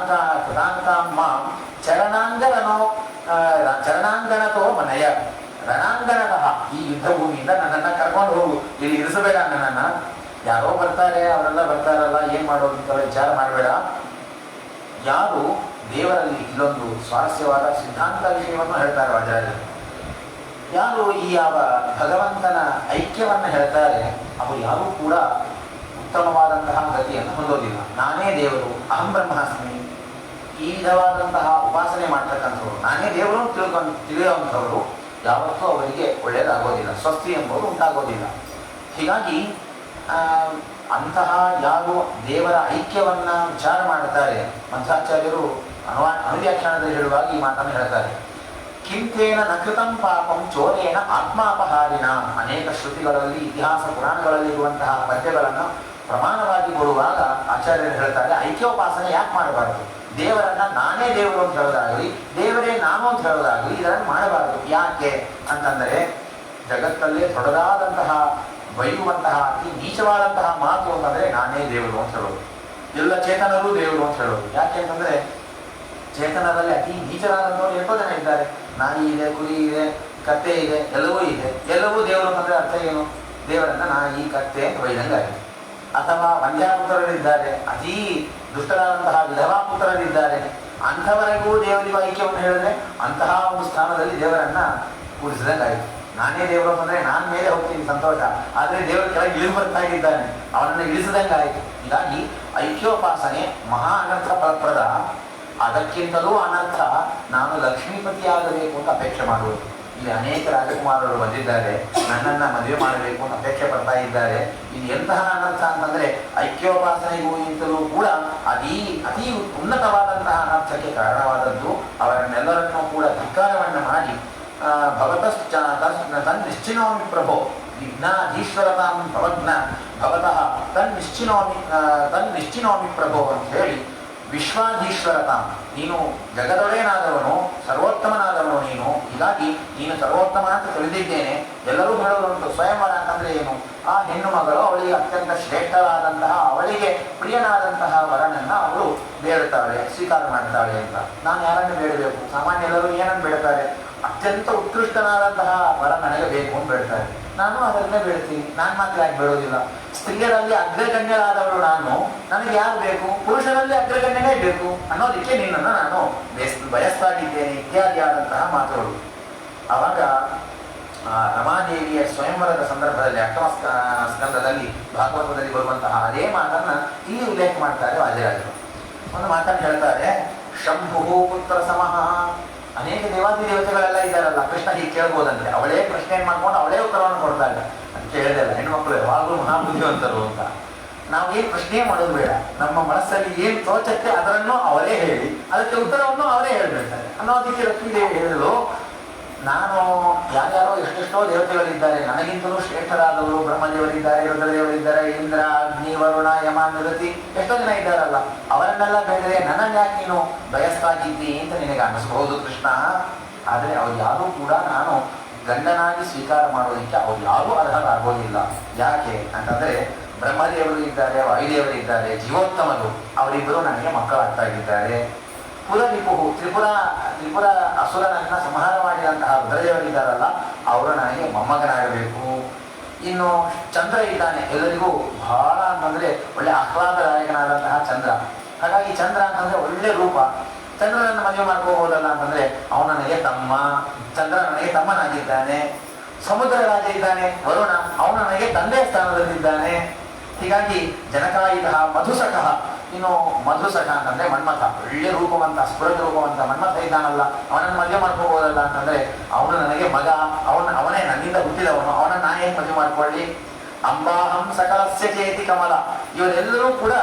ಕೃತಾಂಕಾಂ ಮಾಂ ಚರಣಾಂಗಣತೋ ಮನಯ ರಣಾಂಗಣತಃ, ಈ ಯುದ್ಧ ಭೂಮಿಯಿಂದ ನನ್ನನ್ನು ಕರ್ಕೊಂಡು ಹೋಗು, ಇಲ್ಲಿ ಇರಿಸಬೇಡ ನನ್ನನ್ನು. ಯಾರೋ ಬರ್ತಾರೆ, ಅವರೆಲ್ಲ ಬರ್ತಾರಲ್ಲ, ಏನು ಮಾಡೋದು ಅಂತ ವಿಚಾರ ಮಾಡಬೇಡ. ಯಾರು ದೇವರಲ್ಲಿ ಇಲ್ಲೊಂದು ಸ್ವಾರಸ್ಯವಾದ ಸಿದ್ಧಾಂತ ವಿಷಯವನ್ನು ಹೇಳ್ತಾರೆ ವಾಜರಾಜರು. ಯಾರು ಈ ಯಾವ ಭಗವಂತನ ಐಕ್ಯವನ್ನು ಹೇಳ್ತಾರೆ ಅವರು ಯಾರೂ ಕೂಡ ಉತ್ತಮವಾದಂತಹ ಗತಿಯನ್ನು ಹೊಂದೋದಿಲ್ಲ. ನಾನೇ ದೇವರು, ಅಹಂ ಬ್ರಹ್ಮಾಸ್ಮಿ, ಈ ವಿಧವಾದಂತಹ ಉಪಾಸನೆ ಮಾಡ್ತಕ್ಕಂಥವ್ರು, ನಾನೇ ದೇವರು ತಿಳಿಯುವಂಥವರು ಯಾವತ್ತೂ ಅವರಿಗೆ ಒಳ್ಳೆಯದಾಗೋದಿಲ್ಲ, ಸ್ವಸ್ತಿ ಎಂಬುದು ಉಂಟಾಗೋದಿಲ್ಲ. ಹೀಗಾಗಿ ಅಂತಹ ಯಾರು ದೇವರ ಐಕ್ಯವನ್ನು ವಿಚಾರ ಮಾಡ್ತಾರೆ, ಮಧ್ವಾಚಾರ್ಯರು ಅನುವ್ಯಾಖ್ಯಾನದಲ್ಲಿ ಹೇಳುವಾಗ ಈ ಮಾತನ್ನು ಹೇಳ್ತಾರೆ. ಕಿಂತೇನ ನಕೃತಂ ಪಾಪಂ ಚೋರೇನ ಆತ್ಮಾಪಹಾರಿಣ. ಅನೇಕ ಶ್ರುತಿಗಳಲ್ಲಿ, ಇತಿಹಾಸ ಪುರಾಣಗಳಲ್ಲಿ ಇರುವಂತಹ ಪದ್ಯಗಳನ್ನು ಪ್ರಮಾಣವಾಗಿ ಕೊಡುವಾಗ ಆಚಾರ್ಯರು ಹೇಳ್ತಾರೆ, ಐಕ್ಯೋಪಾಸನೆ ಯಾಕೆ ಮಾಡಬಾರದು? ದೇವರನ್ನ ನಾನೇ ದೇವರು ಅಂತ ಹೇಳೋದಾಗಲಿ, ದೇವರೇ ನಾನು ಅಂತ ಹೇಳೋದಾಗಲಿ ಇದನ್ನು ಮಾಡಬಾರದು. ಯಾಕೆ ಅಂತಂದರೆ ಜಗತ್ತಲ್ಲೇ ದೊಡ್ಡದಾದಂತಹ ಬೈಯುವಂತಹ ಅತಿ ನೀಚವಾದಂತಹ ಮಾತು ಅಂತಂದರೆ ನಾನೇ ದೇವರು ಅಂತ ಹೇಳೋದು. ಎಲ್ಲ ಚೇತನರು ದೇವರು ಅಂತ ಹೇಳೋದು. ಯಾಕೆ ಅಂತಂದರೆ ಚೇತನದಲ್ಲಿ ಅತಿ ನೀಚರಾದಂಥವ್ರು ಎಷ್ಟೋ ಜನ ಇದ್ದಾರೆ. ನಾಯಿ ಇದೆ, ಕುರಿ ಇದೆ, ಕತ್ತೆ ಇದೆ, ಎಲ್ಲವೂ ಇದೆ. ಎಲ್ಲವೂ ದೇವರು ಅಂತಂದರೆ ಅರ್ಥ ಏನು? ದೇವರನ್ನ ನಾಯಿ, ಕತ್ತೆ ಅಂತ ಬೈದಂಗಾಗಿದೆ. ಅಥವಾ ವಂದ್ಯಾಪುತ್ರರಿದ್ದಾರೆ, ಅತೀ ದುಷ್ಟರಾದಂತಹ ವಿಧವಾ ಪುತ್ರರಿದ್ದಾರೆ. ಅಂಥವರೆಗೂ ದೇವರಿಗೂ ಐಕ್ಯವನ್ನು ಹೇಳಿದ್ರೆ ಅಂತಹ ಒಂದು ಸ್ಥಾನದಲ್ಲಿ ದೇವರನ್ನ ಕೂಡಿಸಿದಂಗಾಯಿತು. ನಾನೇ ದೇವರು ಅಂತಂದರೆ ನಾನು ಮೇಲೆ ಹೋಗ್ತೀನಿ ಸಂತೋಷ, ಆದರೆ ದೇವರ ಕೆಳಗೆ ಇಳಿದು ಬರ್ತಾ ಇದ್ದಾನೆ, ಅವನನ್ನು ಇಳಿಸಿದಂಗಾಯಿತು. ಹೀಗಾಗಿ ಐಕ್ಯೋಪಾಸನೆ ಮಹಾ ಅನರ್ಥ ಫಲಪ್ರದ. ಅದಕ್ಕಿಂತಲೂ ಅನರ್ಥ ನಾನು ಲಕ್ಷ್ಮೀಪತಿ ಆಗಬೇಕು ಅಂತ ಅಪೇಕ್ಷೆ ಮಾಡುವುದು. ಇಲ್ಲಿ ಅನೇಕ ರಾಜಕುಮಾರರು ಬಂದಿದ್ದಾರೆ, ನನ್ನನ್ನು ಮದುವೆ ಮಾಡಬೇಕು ಅಂತ ಅಪೇಕ್ಷೆ ಪಡ್ತಾ ಇದ್ದಾರೆ. ಇದು ಎಂತಹ ಅನರ್ಥ ಅಂತಂದರೆ ಐಕ್ಯೋಪಾಸನೆಗೂ ಇಂತಲೂ ಕೂಡ ಅತಿ ಉನ್ನತವಾದಂತಹ ಅನರ್ಥಕ್ಕೆ ಕಾರಣವಾದದ್ದು. ಅವರನ್ನೆಲ್ಲರನ್ನೂ ಕೂಡ ಧಿಕ್ಕಾರವನ್ನು ಮಾಡಿ ತನ್ನಿಶ್ಚಿನೋಮಿ ಪ್ರಭೋ ವಿಘ್ನಾಧೀಶ್ವರತಾಂ ಭವಜ್ಞ ಭವತಃ ತನ್ನಿಶ್ಚಿನೋಮಿ ಪ್ರಭೋ ಅಂತ ಹೇಳಿ ವಿಶ್ವಾಧೀಶ್ವರತಾಂ, ನೀನು ಜಗದೊಡೆಯನಾದವನು, ಸರ್ವೋತ್ತಮನಾದವನು ನೀನು, ಹೀಗಾಗಿ ನೀನು ಸರ್ವೋತ್ತಮ ಅಂತ ತಿಳಿದಿದ್ದೇನೆ. ಎಲ್ಲರೂ ಹೇಳೋದುಂಟು ಸ್ವಯಂವರ ಅಂತಂದ್ರೆ ಏನು, ಆ ಹೆಣ್ಣು ಮಗಳು ಅವಳಿಗೆ ಅತ್ಯಂತ ಶ್ರೇಷ್ಠವಾದಂತಹ ಅವಳಿಗೆ ಪ್ರಿಯನಾದಂತಹ ವರನನ್ನ ಅವಳು ಬೇಡುತ್ತಾಳೆ, ಸ್ವೀಕಾರ ಮಾಡ್ತಾಳೆ ಅಂತ. ನಾನು ಯಾರನ್ನು ಬೇಡಬೇಕು? ಸಾಮಾನ್ಯ ಎಲ್ಲರೂ ಏನನ್ನು ಬೇಡ್ತಾರೆ? ಅತ್ಯಂತ ಉತ್ಕೃಷ್ಟನಾದಂತಹ ವರ ನನಗೆ ಬೇಕು ಅಂತ ಬೇಡ್ತಾರೆ. ನಾನು ಅದನ್ನೇ ಬೇಡ್ತೀನಿ. ನಾನು ಮಾತ್ರ ಯಾಕೆ ಬೇಡೋದಿಲ್ಲ? ಸ್ತ್ರೀಯರಲ್ಲಿ ಅಗ್ರಗಣ್ಯರಾದವರು ನಾನು, ನನಗೆ ಯಾರು ಬೇಕು? ಪುರುಷರಲ್ಲಿ ಅಗ್ರಗಣ್ಯನೇ ಬೇಕು ಅನ್ನೋದಕ್ಕೆ ನಿನ್ನನ್ನು ನಾನು ಬಯಸ್ತಾಗಿದ್ದೇನೆ ಇತ್ಯಾದಿಯಾದಂತಹ ಮಾತುಗಳು. ಆವಾಗ ರಮಾದೇವಿಯ ಸ್ವಯಂವರದ ಸಂದರ್ಭದಲ್ಲಿ ಅಷ್ಟಮ ಸ್ಕಂದದಲ್ಲಿ ಭಾಗವತದಲ್ಲಿ ಬರುವಂತಹ ಅದೇ ಮಾತನ್ನ ಇಲ್ಲಿ ಉಲ್ಲೇಖ ಮಾಡ್ತಾರೆ ವಾದಿರಾಜರು. ಒಂದು ಮಾತನ್ನು ಹೇಳ್ತಾರೆ, ಶಂಭು ಪುತ್ರ ಸಮಃ. ಅನೇಕ ದೇವಾದಿ ದೇವತೆಗಳೆಲ್ಲ ಇದ್ದಾರಲ್ಲ, ಕೃಷ್ಣ ಹೀಗೆ ಕೇಳ್ಬೋದಂದ್ರೆ ಅವಳೇ ಪ್ರಶ್ನೆ ಮಾಡ್ಕೊಂಡು ಅವಳೇ ಉತ್ತರವನ್ನು ಕೊಡ್ತಾಳೆ ಅಂತ ಕೇಳಿದೆಲ್ಲ. ಹೆಣ್ಮಕ್ಳು ಯಾವಾಗಲೂ ಮಹಾಬುದ್ಧಿವಂತರು ಅಂತ. ನಾವು ಏನು ಪ್ರಶ್ನೆ ಮಾಡೋದು ಬೇಡ, ನಮ್ಮ ಮನಸ್ಸಲ್ಲಿ ಏನು ತೋಚತ್ತೆ ಅದನ್ನು ಅವರೇ ಹೇಳಿ ಅದಕ್ಕೆ ಉತ್ತರವನ್ನು ಅವರೇ ಹೇಳ್ಬಿಡ್ತಾರೆ ಅನ್ನೋದಕ್ಕೆ ಲಕ್ಷ್ಮೀದೇವಿ ಹೇಳಿದ್ರು, ನಾನು ಯಾರ್ಯಾರೋ ಎಷ್ಟೆಷ್ಟೋ ದೇವತೆಗಳಿದ್ದಾರೆ, ನನಗಿಂತಲೂ ಶ್ರೇಷ್ಠರಾದವರು ಬ್ರಹ್ಮದೇವರಿದ್ದಾರೆ, ರುದ್ರದೇವರಿದ್ದಾರೆ, ಇಂದ್ರ, ಅಗ್ನಿ, ವರುಣ, ಯಮ, ನಿರತಿ, ಎಷ್ಟೋ ಜನ ಇದ್ದಾರಲ್ಲ, ಅವರನ್ನೆಲ್ಲ ಬೇಡರೆ ನನ್ನನ್ನು ಯಾಕೆ ನೀನು ಬಯಸ್ತಾಗಿದ್ದಿ ಅಂತ ನಿನಗೆ ಅನ್ನಿಸ್ಬಹುದು ಕೃಷ್ಣ. ಆದರೆ ಅವ್ರು ಯಾರೂ ಕೂಡ ನಾನು ಗಂಡನಾಗಿ ಸ್ವೀಕಾರ ಮಾಡೋದಕ್ಕೆ ಅವ್ರು ಯಾರೂ ಅರ್ಹರಾಗೋದಿಲ್ಲ. ಯಾಕೆ ಅಂತಂದರೆ ಬ್ರಹ್ಮದೇವರು ಇದ್ದಾರೆ, ವಾಯುದೇವರಿದ್ದಾರೆ, ಜೀವೋತ್ತಮರು, ಅವರಿಬ್ಬರು ನನಗೆ ಮಕ್ಕಳಾಗ್ತಾ ಇದ್ದಾರೆ. ಪುರರಿಪುಹು ತ್ರಿಪುರ ಅಸುರನನ್ನ ಸಂಹಾರ ಮಾಡಿದಂತಹ ರುದ್ರದೇವರಿದ್ದಾರಲ್ಲ, ಅವರು ನನಗೆ ಮೊಮ್ಮಗನಾಗಬೇಕು. ಇನ್ನು ಚಂದ್ರ ಇದ್ದಾನೆ, ಎಲ್ಲರಿಗೂ ಬಹಳ ಅಂತಂದರೆ ಒಳ್ಳೆ ಆಹ್ಲಾದದಾಯಕನಾದಂತಹ ಚಂದ್ರ. ಹಾಗಾಗಿ ಚಂದ್ರ ಅಂತಂದರೆ ಒಳ್ಳೆ ರೂಪ. ಚಂದ್ರನನ್ನು ಮದುವೆ ಮಾಡ್ಕೋಬಹುದಲ್ಲ ಅಂತಂದರೆ ಅವನು ನನಗೆ ತಮ್ಮ, ಚಂದ್ರ ನನಗೆ ತಮ್ಮನಾಗಿದ್ದಾನೆ. ಸಮುದ್ರ ರಾಜ ಇದ್ದಾನೆ ವರುಣ, ಅವನು ನನಗೆ ತಂದೆಯ ಸ್ಥಾನದಲ್ಲಿದ್ದಾನೆ. ಹೀಗಾಗಿ ಜನಕಾಯಿತ ಮಧುಸಖ, ಇನ್ನು ಮಧುಸಖ ಅಂತಂದ್ರೆ ಮನ್ಮಥ, ಒಳ್ಳೆ ರೂಪವಂತ ಸ್ಫುರದ ರೂಪವಂತ ಮನ್ಮಥ ಇದ್ದಾನಲ್ಲ, ಅವನನ್ನು ಮದುವೆ ಮಾಡ್ಕೋಬಹುದಲ್ಲ ಅಂತಂದ್ರೆ ಅವನು ನನಗೆ ಮಗ, ಅವನೇ ನನ್ನಿಂದ ಹುಟ್ಟಿದವನು, ಅವನನ್ನು ನಾ ಏನು ಮದುವೆ ಮಾಡ್ಕೊಳ್ಳಿ. ಅಂಬಾಹಂ ಸಕಲಸ್ಯ ಚೇತಿ ಕಮಲ, ಇವರೆಲ್ಲರೂ ಕೂಡ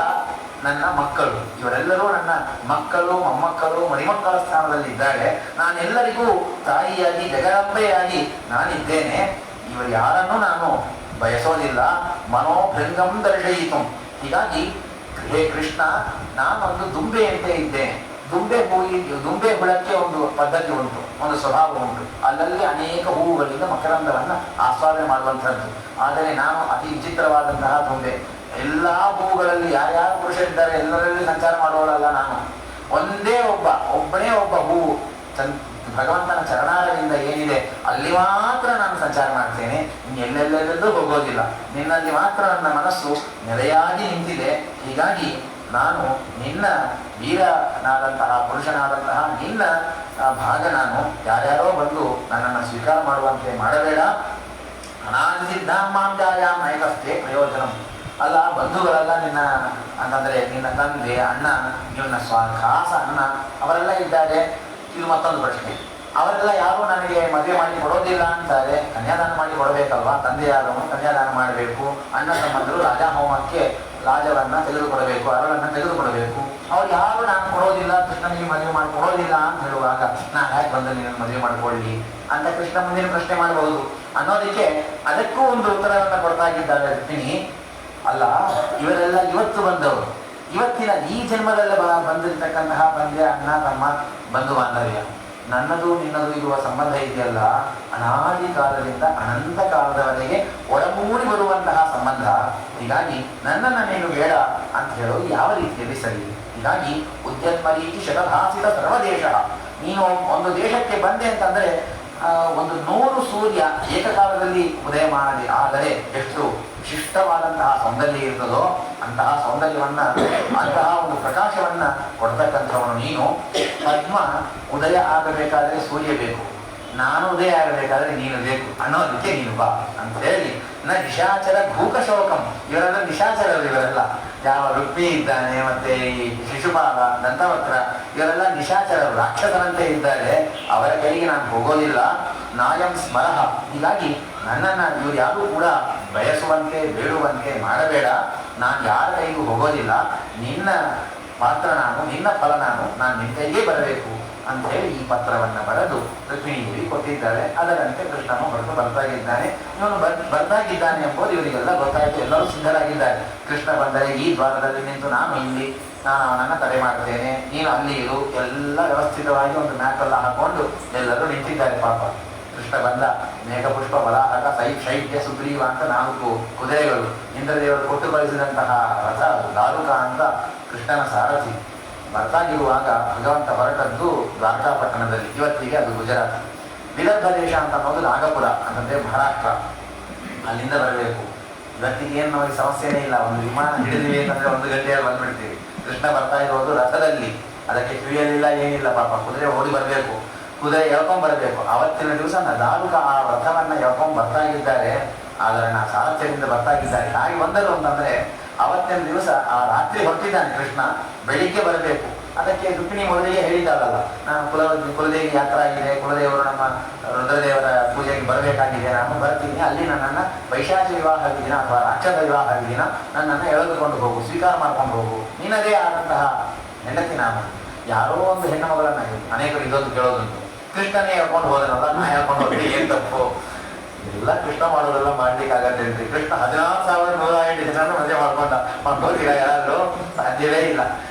ನನ್ನ ಮಕ್ಕಳು, ಇವರೆಲ್ಲರೂ ನನ್ನ ಮಕ್ಕಳು, ಮೊಮ್ಮಕ್ಕಳು, ಮರಿಮಕ್ಕಳ ಸ್ಥಾನದಲ್ಲಿದ್ದಾರೆ. ನಾನೆಲ್ಲರಿಗೂ ತಾಯಿಯಾಗಿ ಜಗದಂಬೆಯಾಗಿ ನಾನಿದ್ದೇನೆ. ಇವರು ಯಾರನ್ನೂ ನಾನು ಬಯಸೋದಿಲ್ಲ. ಮನೋಭೃಂಗಂ ದರ್ಶಯಿತು. ಹೀಗಾಗಿ ಹೇ ಕೃಷ್ಣ, ನಾನೊಂದು ದುಂಬೆ ಅಂತ ಇದ್ದೇನೆ. ದುಂಬೆ ಹುಳಕ್ಕೆ ಒಂದು ಪದ್ಧತಿ ಉಂಟು, ಒಂದು ಸ್ವಭಾವ ಉಂಟು. ಅಲ್ಲಲ್ಲಿ ಅನೇಕ ಹೂವುಗಳಿಂದ ಮಕರಂದವನ್ನು ಆಸ್ವಾದನೆ ಮಾಡುವಂಥದ್ದು. ಆದರೆ ನಾನು ಅತಿ ವಿಚಿತ್ರವಾದಂತಹ ದುಂಬೆ. ಎಲ್ಲ ಹೂವುಗಳಲ್ಲಿ ಯಾರ್ಯಾರು ಪುರುಷರಿದ್ದಾರೆ ಎಲ್ಲರಲ್ಲಿ ಸಂಚಾರ ಮಾಡುವವಳಲ್ಲ ನಾನು. ಒಬ್ಬನೇ ಒಬ್ಬ ಹೂವು ಭಗವಂತನ ಚರಣಾರದಿಂದ ಏನಿದೆ ಅಲ್ಲಿ ಮಾತ್ರ ನಾನು ಸಂಚಾರ ಮಾಡ್ತೇನೆ, ಎಲ್ಲೆಲ್ಲೆಲ್ಲೂ ಹೋಗೋದಿಲ್ಲ. ನಿನ್ನಲ್ಲಿ ಮಾತ್ರ ನನ್ನ ಮನಸ್ಸು ನೆಲೆಯಾಗಿ ನಿಂತಿದೆ. ಹೀಗಾಗಿ ನಾನು ನಿನ್ನ ವೀರನಾದಂತಹ ಪುರುಷನಾದಂತಹ ನಿನ್ನ ಭಾಗ ನಾನು. ಯಾರ್ಯಾರೋ ಬಂದು ನನ್ನನ್ನು ಸ್ವೀಕಾರ ಮಾಡುವಂತೆ ಮಾಡಬೇಡ. ಅನಾದಿಸಿದ್ದಾಮಾಂಜಾಯಾಮ್ ನೈಕಸ್ಥೆ ಪ್ರಯೋಜನಂ. ಅಲ್ಲ, ಬಂಧುಗಳೆಲ್ಲ ನಿನ್ನ ಅಂತಂದರೆ ನಿನ್ನ ತಂದೆ, ಅಣ್ಣ, ನಿನ್ನ ಖಾಸ ಅಣ್ಣ ಅವರೆಲ್ಲ ಇದ್ದಾರೆ. ಇದು ಮತ್ತೊಂದು ಪ್ರಶ್ನೆ. ಅವರೆಲ್ಲ ಯಾರು ನನಗೆ ಮದುವೆ ಮಾಡಿ ಕೊಡೋದಿಲ್ಲ ಅಂತಾರೆ. ಕನ್ಯಾದಾನ ಮಾಡಿ ಕೊಡಬೇಕಲ್ವಾ? ತಂದೆಯಾದವನು ಕನ್ಯಾದಾನ ಮಾಡಬೇಕು. ಅಣ್ಣ ತಮ್ಮಂದರು ರಾಜಹೋಮಕ್ಕೆ ರಾಜವನ್ನ ತೆಗೆದುಕೊಡಬೇಕು, ಅರಳನ್ನು ತೆಗೆದುಕೊಡಬೇಕು. ಅವ್ರು ಯಾರು ನಾನು ಕೊಡೋದಿಲ್ಲ, ಕೃಷ್ಣನಿಗೆ ಮದುವೆ ಮಾಡಿ ಕೊಡೋದಿಲ್ಲ ಅಂತ ಹೇಳುವಾಗ ನಾನು ಯಾಕೆ ಬಂದು ನಿನ್ನ ಮದುವೆ ಮಾಡಿಕೊಳ್ಳಿ ಅಂತ ಕೃಷ್ಣ ಮುಂದಿನ ಪ್ರಶ್ನೆ ಮಾಡಬಹುದು ಅನ್ನೋದಕ್ಕೆ ಅದಕ್ಕೂ ಒಂದು ಉತ್ತರವನ್ನು ಕೊಡ್ತಾ ಇದ್ದಾರೆ ರುಕ್ಮಿಣಿ. ಅಲ್ಲ, ಇವರೆಲ್ಲ ಇವತ್ತು ಬಂದವರು, ಇವತ್ತಿನ ಈ ಜನ್ಮದಲ್ಲೇ ಬಂದಿರತಕ್ಕಂತಹ ಬಂದೆ ಅಣ್ಣ ತಮ್ಮ ಬಂಧು ಬಾಂಧವ್ಯ. ನನ್ನದು ನಿನ್ನದು ಇರುವ ಸಂಬಂಧ ಇದೆಯಲ್ಲ, ಅನಾದಿ ಕಾಲದಿಂದ ಅನಂತ ಕಾಲದವರೆಗೆ ಒಡಮೂಡಿ ಬರುವಂತಹ ಸಂಬಂಧ. ಹೀಗಾಗಿ ನನ್ನನ್ನು ನೀನು ಬೇಡ ಅಂತ ಹೇಳೋದು ಯಾವ ರೀತಿಯಲ್ಲಿ ಸರಿ? ಹೀಗಾಗಿ ಉದ್ಯತ್ಮರೀತಿ ಶತಭಾಸಿತ ಸರ್ವದೇಶ. ನೀನು ಒಂದು ದೇಶಕ್ಕೆ ಬಂದೆ ಅಂತಂದರೆ ಒಂದು 100 ಸೂರ್ಯ ಏಕಕಾಲದಲ್ಲಿ ಉದಯ ಮಾಡಲಿ, ಆದರೆ ಎಷ್ಟು ಶಿಷ್ಟವಾದಂತಹ ಸೌಂದರ್ಯ ಇರ್ತದೋ ಅಂತಹ ಸೌಂದರ್ಯವನ್ನ, ಅಂತಹ ಒಂದು ಪ್ರಕಾಶವನ್ನ ಕೊಡ್ತಕ್ಕಂಥವನು ನೀನು. ಪದ್ಮ ಉದಯ ಆಗಬೇಕಾದರೆ ಸೂರ್ಯ ಬೇಕು, ನಾನು ಉದಯ ಆಗಬೇಕಾದ್ರೆ ನೀನು ಬೇಕು ಅನ್ನೋದಕ್ಕೆ ನೀನು ಬಾ ಅಂತ ಹೇಳಿ ನಿಶಾಚರ ಭೂಕಶೋಕಂ, ಇವರೆಲ್ಲ ನಿಶಾಚರರು. ಇವರೆಲ್ಲ ಯಾವ ರುಕ್ಮಿ ಇದ್ದಾನೆ, ಮತ್ತೆ ಈ ಶಿಶುಪಾಲ, ದಂತವಕ್ರ, ಇವರೆಲ್ಲ ನಿಶಾಚರರು, ರಾಕ್ಷಸರಂತೆ ಇದ್ದಾರೆ. ಅವರ ಕೈಗೆ ನಾನು ಹೋಗೋದಿಲ್ಲ. ನಾಯಂ ಸ್ಮರಹ, ಹೀಗಾಗಿ ನನ್ನನ್ನು ಇವರು ಯಾರೂ ಕೂಡ ಬಯಸುವಂತೆ ಬೇಡುವಂತೆ ಮಾಡಬೇಡ. ನಾನು ಯಾರ ಕೈಗೂ ಹೋಗೋದಿಲ್ಲ. ನಿನ್ನ ಪಾತ್ರ ನಾನು, ನಿನ್ನ ಫಲ ನಾನು ನಿನ್ನ ಕೈಗೆ ಬರಬೇಕು ಅಂತ ಹೇಳಿ ಈ ಪತ್ರವನ್ನು ಬರೆದು ರುಕ್ಮಿಣಿದೇವಿ ಕೊಟ್ಟಿದ್ದಾಳೆ. ಅದರಂತೆ ಕೃಷ್ಣನು ಹೊರಟು ಬರ್ತಾಗಿದ್ದಾನೆ. ಇವನು ಬರ್ತಾಗಿದ್ದಾನೆ ಎಂಬುದು ಇವರಿಗೆಲ್ಲ ಗೊತ್ತಾಯಿತು. ಎಲ್ಲರೂ ಸಿದ್ಧರಾಗಿದ್ದಾರೆ. ಕೃಷ್ಣ ಬಂದರೆ ಈ ದ್ವಾರದಲ್ಲಿ ನಿಂತು ನಾನು ಅವನನ್ನು ತಡೆ ಮಾಡ್ತೇನೆ, ನೀನು ಅಲ್ಲಿ ಇರು, ಎಲ್ಲ ವ್ಯವಸ್ಥಿತವಾಗಿ ಒಂದು ಮ್ಯಾಪ್ ಎಲ್ಲ ಹಾಕೊಂಡು ಎಲ್ಲರೂ ನಿಂತಿದ್ದಾರೆ. ಪಾಪ ಕೃಷ್ಣ ಬಂದ. ಮೇಘಪುಷ್ಪ, ಬಲಾಹಕ, ಶೈತ್ಯ, ಸುಗ್ರೀವ ಅಂತ 4 ಕುದುರೆಗಳು. ಇಂದ್ರದೇವರು ಕೊಟ್ಟು ಕಳಿಸಿದಂತಹ ರಥ ದಾರುಕ ಅಂತ ಕೃಷ್ಣನ ಸಾರಥಿ. ಬರ್ತಾಗಿರುವಾಗ ಭಗವಂತ ಹೊರಟದ್ದು ದ್ವಾರಕಾಪಟ್ಟಣದಲ್ಲಿ. ಇವತ್ತಿಗೆ ಅದು ಗುಜರಾತ್. ವಿದರ್ಭ ದೇಶ ಅಂತ ಅನ್ನೋದು ನಾಗಪುರ ಅಂತಂದ್ರೆ ಮಹಾರಾಷ್ಟ್ರ. ಅಲ್ಲಿಂದ ಬರಬೇಕು. ಇವತ್ತಿಗೆ ಏನು ನಮಗೆ ಸಮಸ್ಯೆನೇ ಇಲ್ಲ. ಒಂದು ವಿಮಾನ ಹಿಡಿದಿವಿ ಅಂತಂದ್ರೆ 1 ಗಂಟೆಯಲ್ಲಿ ಬಂದ್ಬಿಡ್ತೀವಿ. ಕೃಷ್ಣ ಬರ್ತಾ ಇರೋದು ರಥದಲ್ಲಿ. ಅದಕ್ಕೆ ಕಿವಿಯಲ್ಲಿಲ್ಲ, ಏನಿಲ್ಲ. ಪಾಪ ಕುದುರೆ ಓಡಿ ಬರಬೇಕು, ಕುದುರೆ ಎಳ್ಕೊಂಡ್ ಬರಬೇಕು. ಅವತ್ತಿನ ದಿವಸ ದಾರುಕ ಆ ರಥವನ್ನ ಎಳ್ಕೊಂಡ್ ಬರ್ತಾಗಿದ್ದಾರೆ. ಆದರೆ ಸಾರಥ್ಯದಿಂದ ಬರ್ತಾಗಿದ್ದಾರೆ. ಹಾಗೆ ಬಂದರು ಅಂತಂದ್ರೆ ಅವತ್ತಿನ ದಿವಸ ಆ ರಾತ್ರಿ ಹೊರಟಿದ್ದಾನೆ ಕೃಷ್ಣ, ಬೆಳಿಗ್ಗೆ ಬರಬೇಕು. ಅದಕ್ಕೆ ರುಕ್ಮಿಣಿ ಮೊದಲಿಗೆ ಹೇಳಿದ್ದಾಳಲ್ಲ, ನಾನು ಕುಲದೇವಿ ಯಾತ್ರಾ ಆಗಿದೆ, ಕುಲದೇವರು ನಮ್ಮ ರುದ್ರದೇವರ ಪೂಜೆಗೆ ಬರಬೇಕಾಗಿದೆ, ನಾನು ಬರ್ತೀನಿ, ಅಲ್ಲಿ ನನ್ನನ್ನು ವೈಶಾಖ ವಿವಾಹ ದಿನ ಅಥವಾ ರಾಕ್ಷಸ ವಿವಾಹ ದಿನ ನನ್ನನ್ನು ಎಳೆದುಕೊಂಡು ಹೋಗು, ಸ್ವೀಕಾರ ಮಾಡ್ಕೊಂಡು ಹೋಗು, ನಿನ್ನದೇ ಆದಂತಹ ಹೆಂಡತಿ ನಾನು. ಯಾರೋ ಒಂದು ಹೆಣ್ಣು ಮಗಳನ್ನ ಅನೇಕರು ಇದೊಂದು ಕೇಳೋದುಂಟು. ಕೃಷ್ಣನೇ ಹೇಳ್ಕೊಂಡು ಹೋದನಲ್ಲ, ನಾ ಹೇಳ್ಕೊಂಡು ಹೋದ್ರೆ ಏನ್ ತಪ್ಪು? ಎಲ್ಲ ಕೃಷ್ಣ ಮಾಡೋದೆಲ್ಲ ಮಾಡ್ಲಿಕ್ಕೆ ಆಗತ್ತೇನ್ರಿ? ಕೃಷ್ಣ 16,108 ಜನ ಮದುವೆ ಮಾಡ್ಕೊಂಡೋದಿಲ್ಲ. ಯಾರಾದ್ರೂ ಸಾಧ್ಯವೇ ಇಲ್ಲ.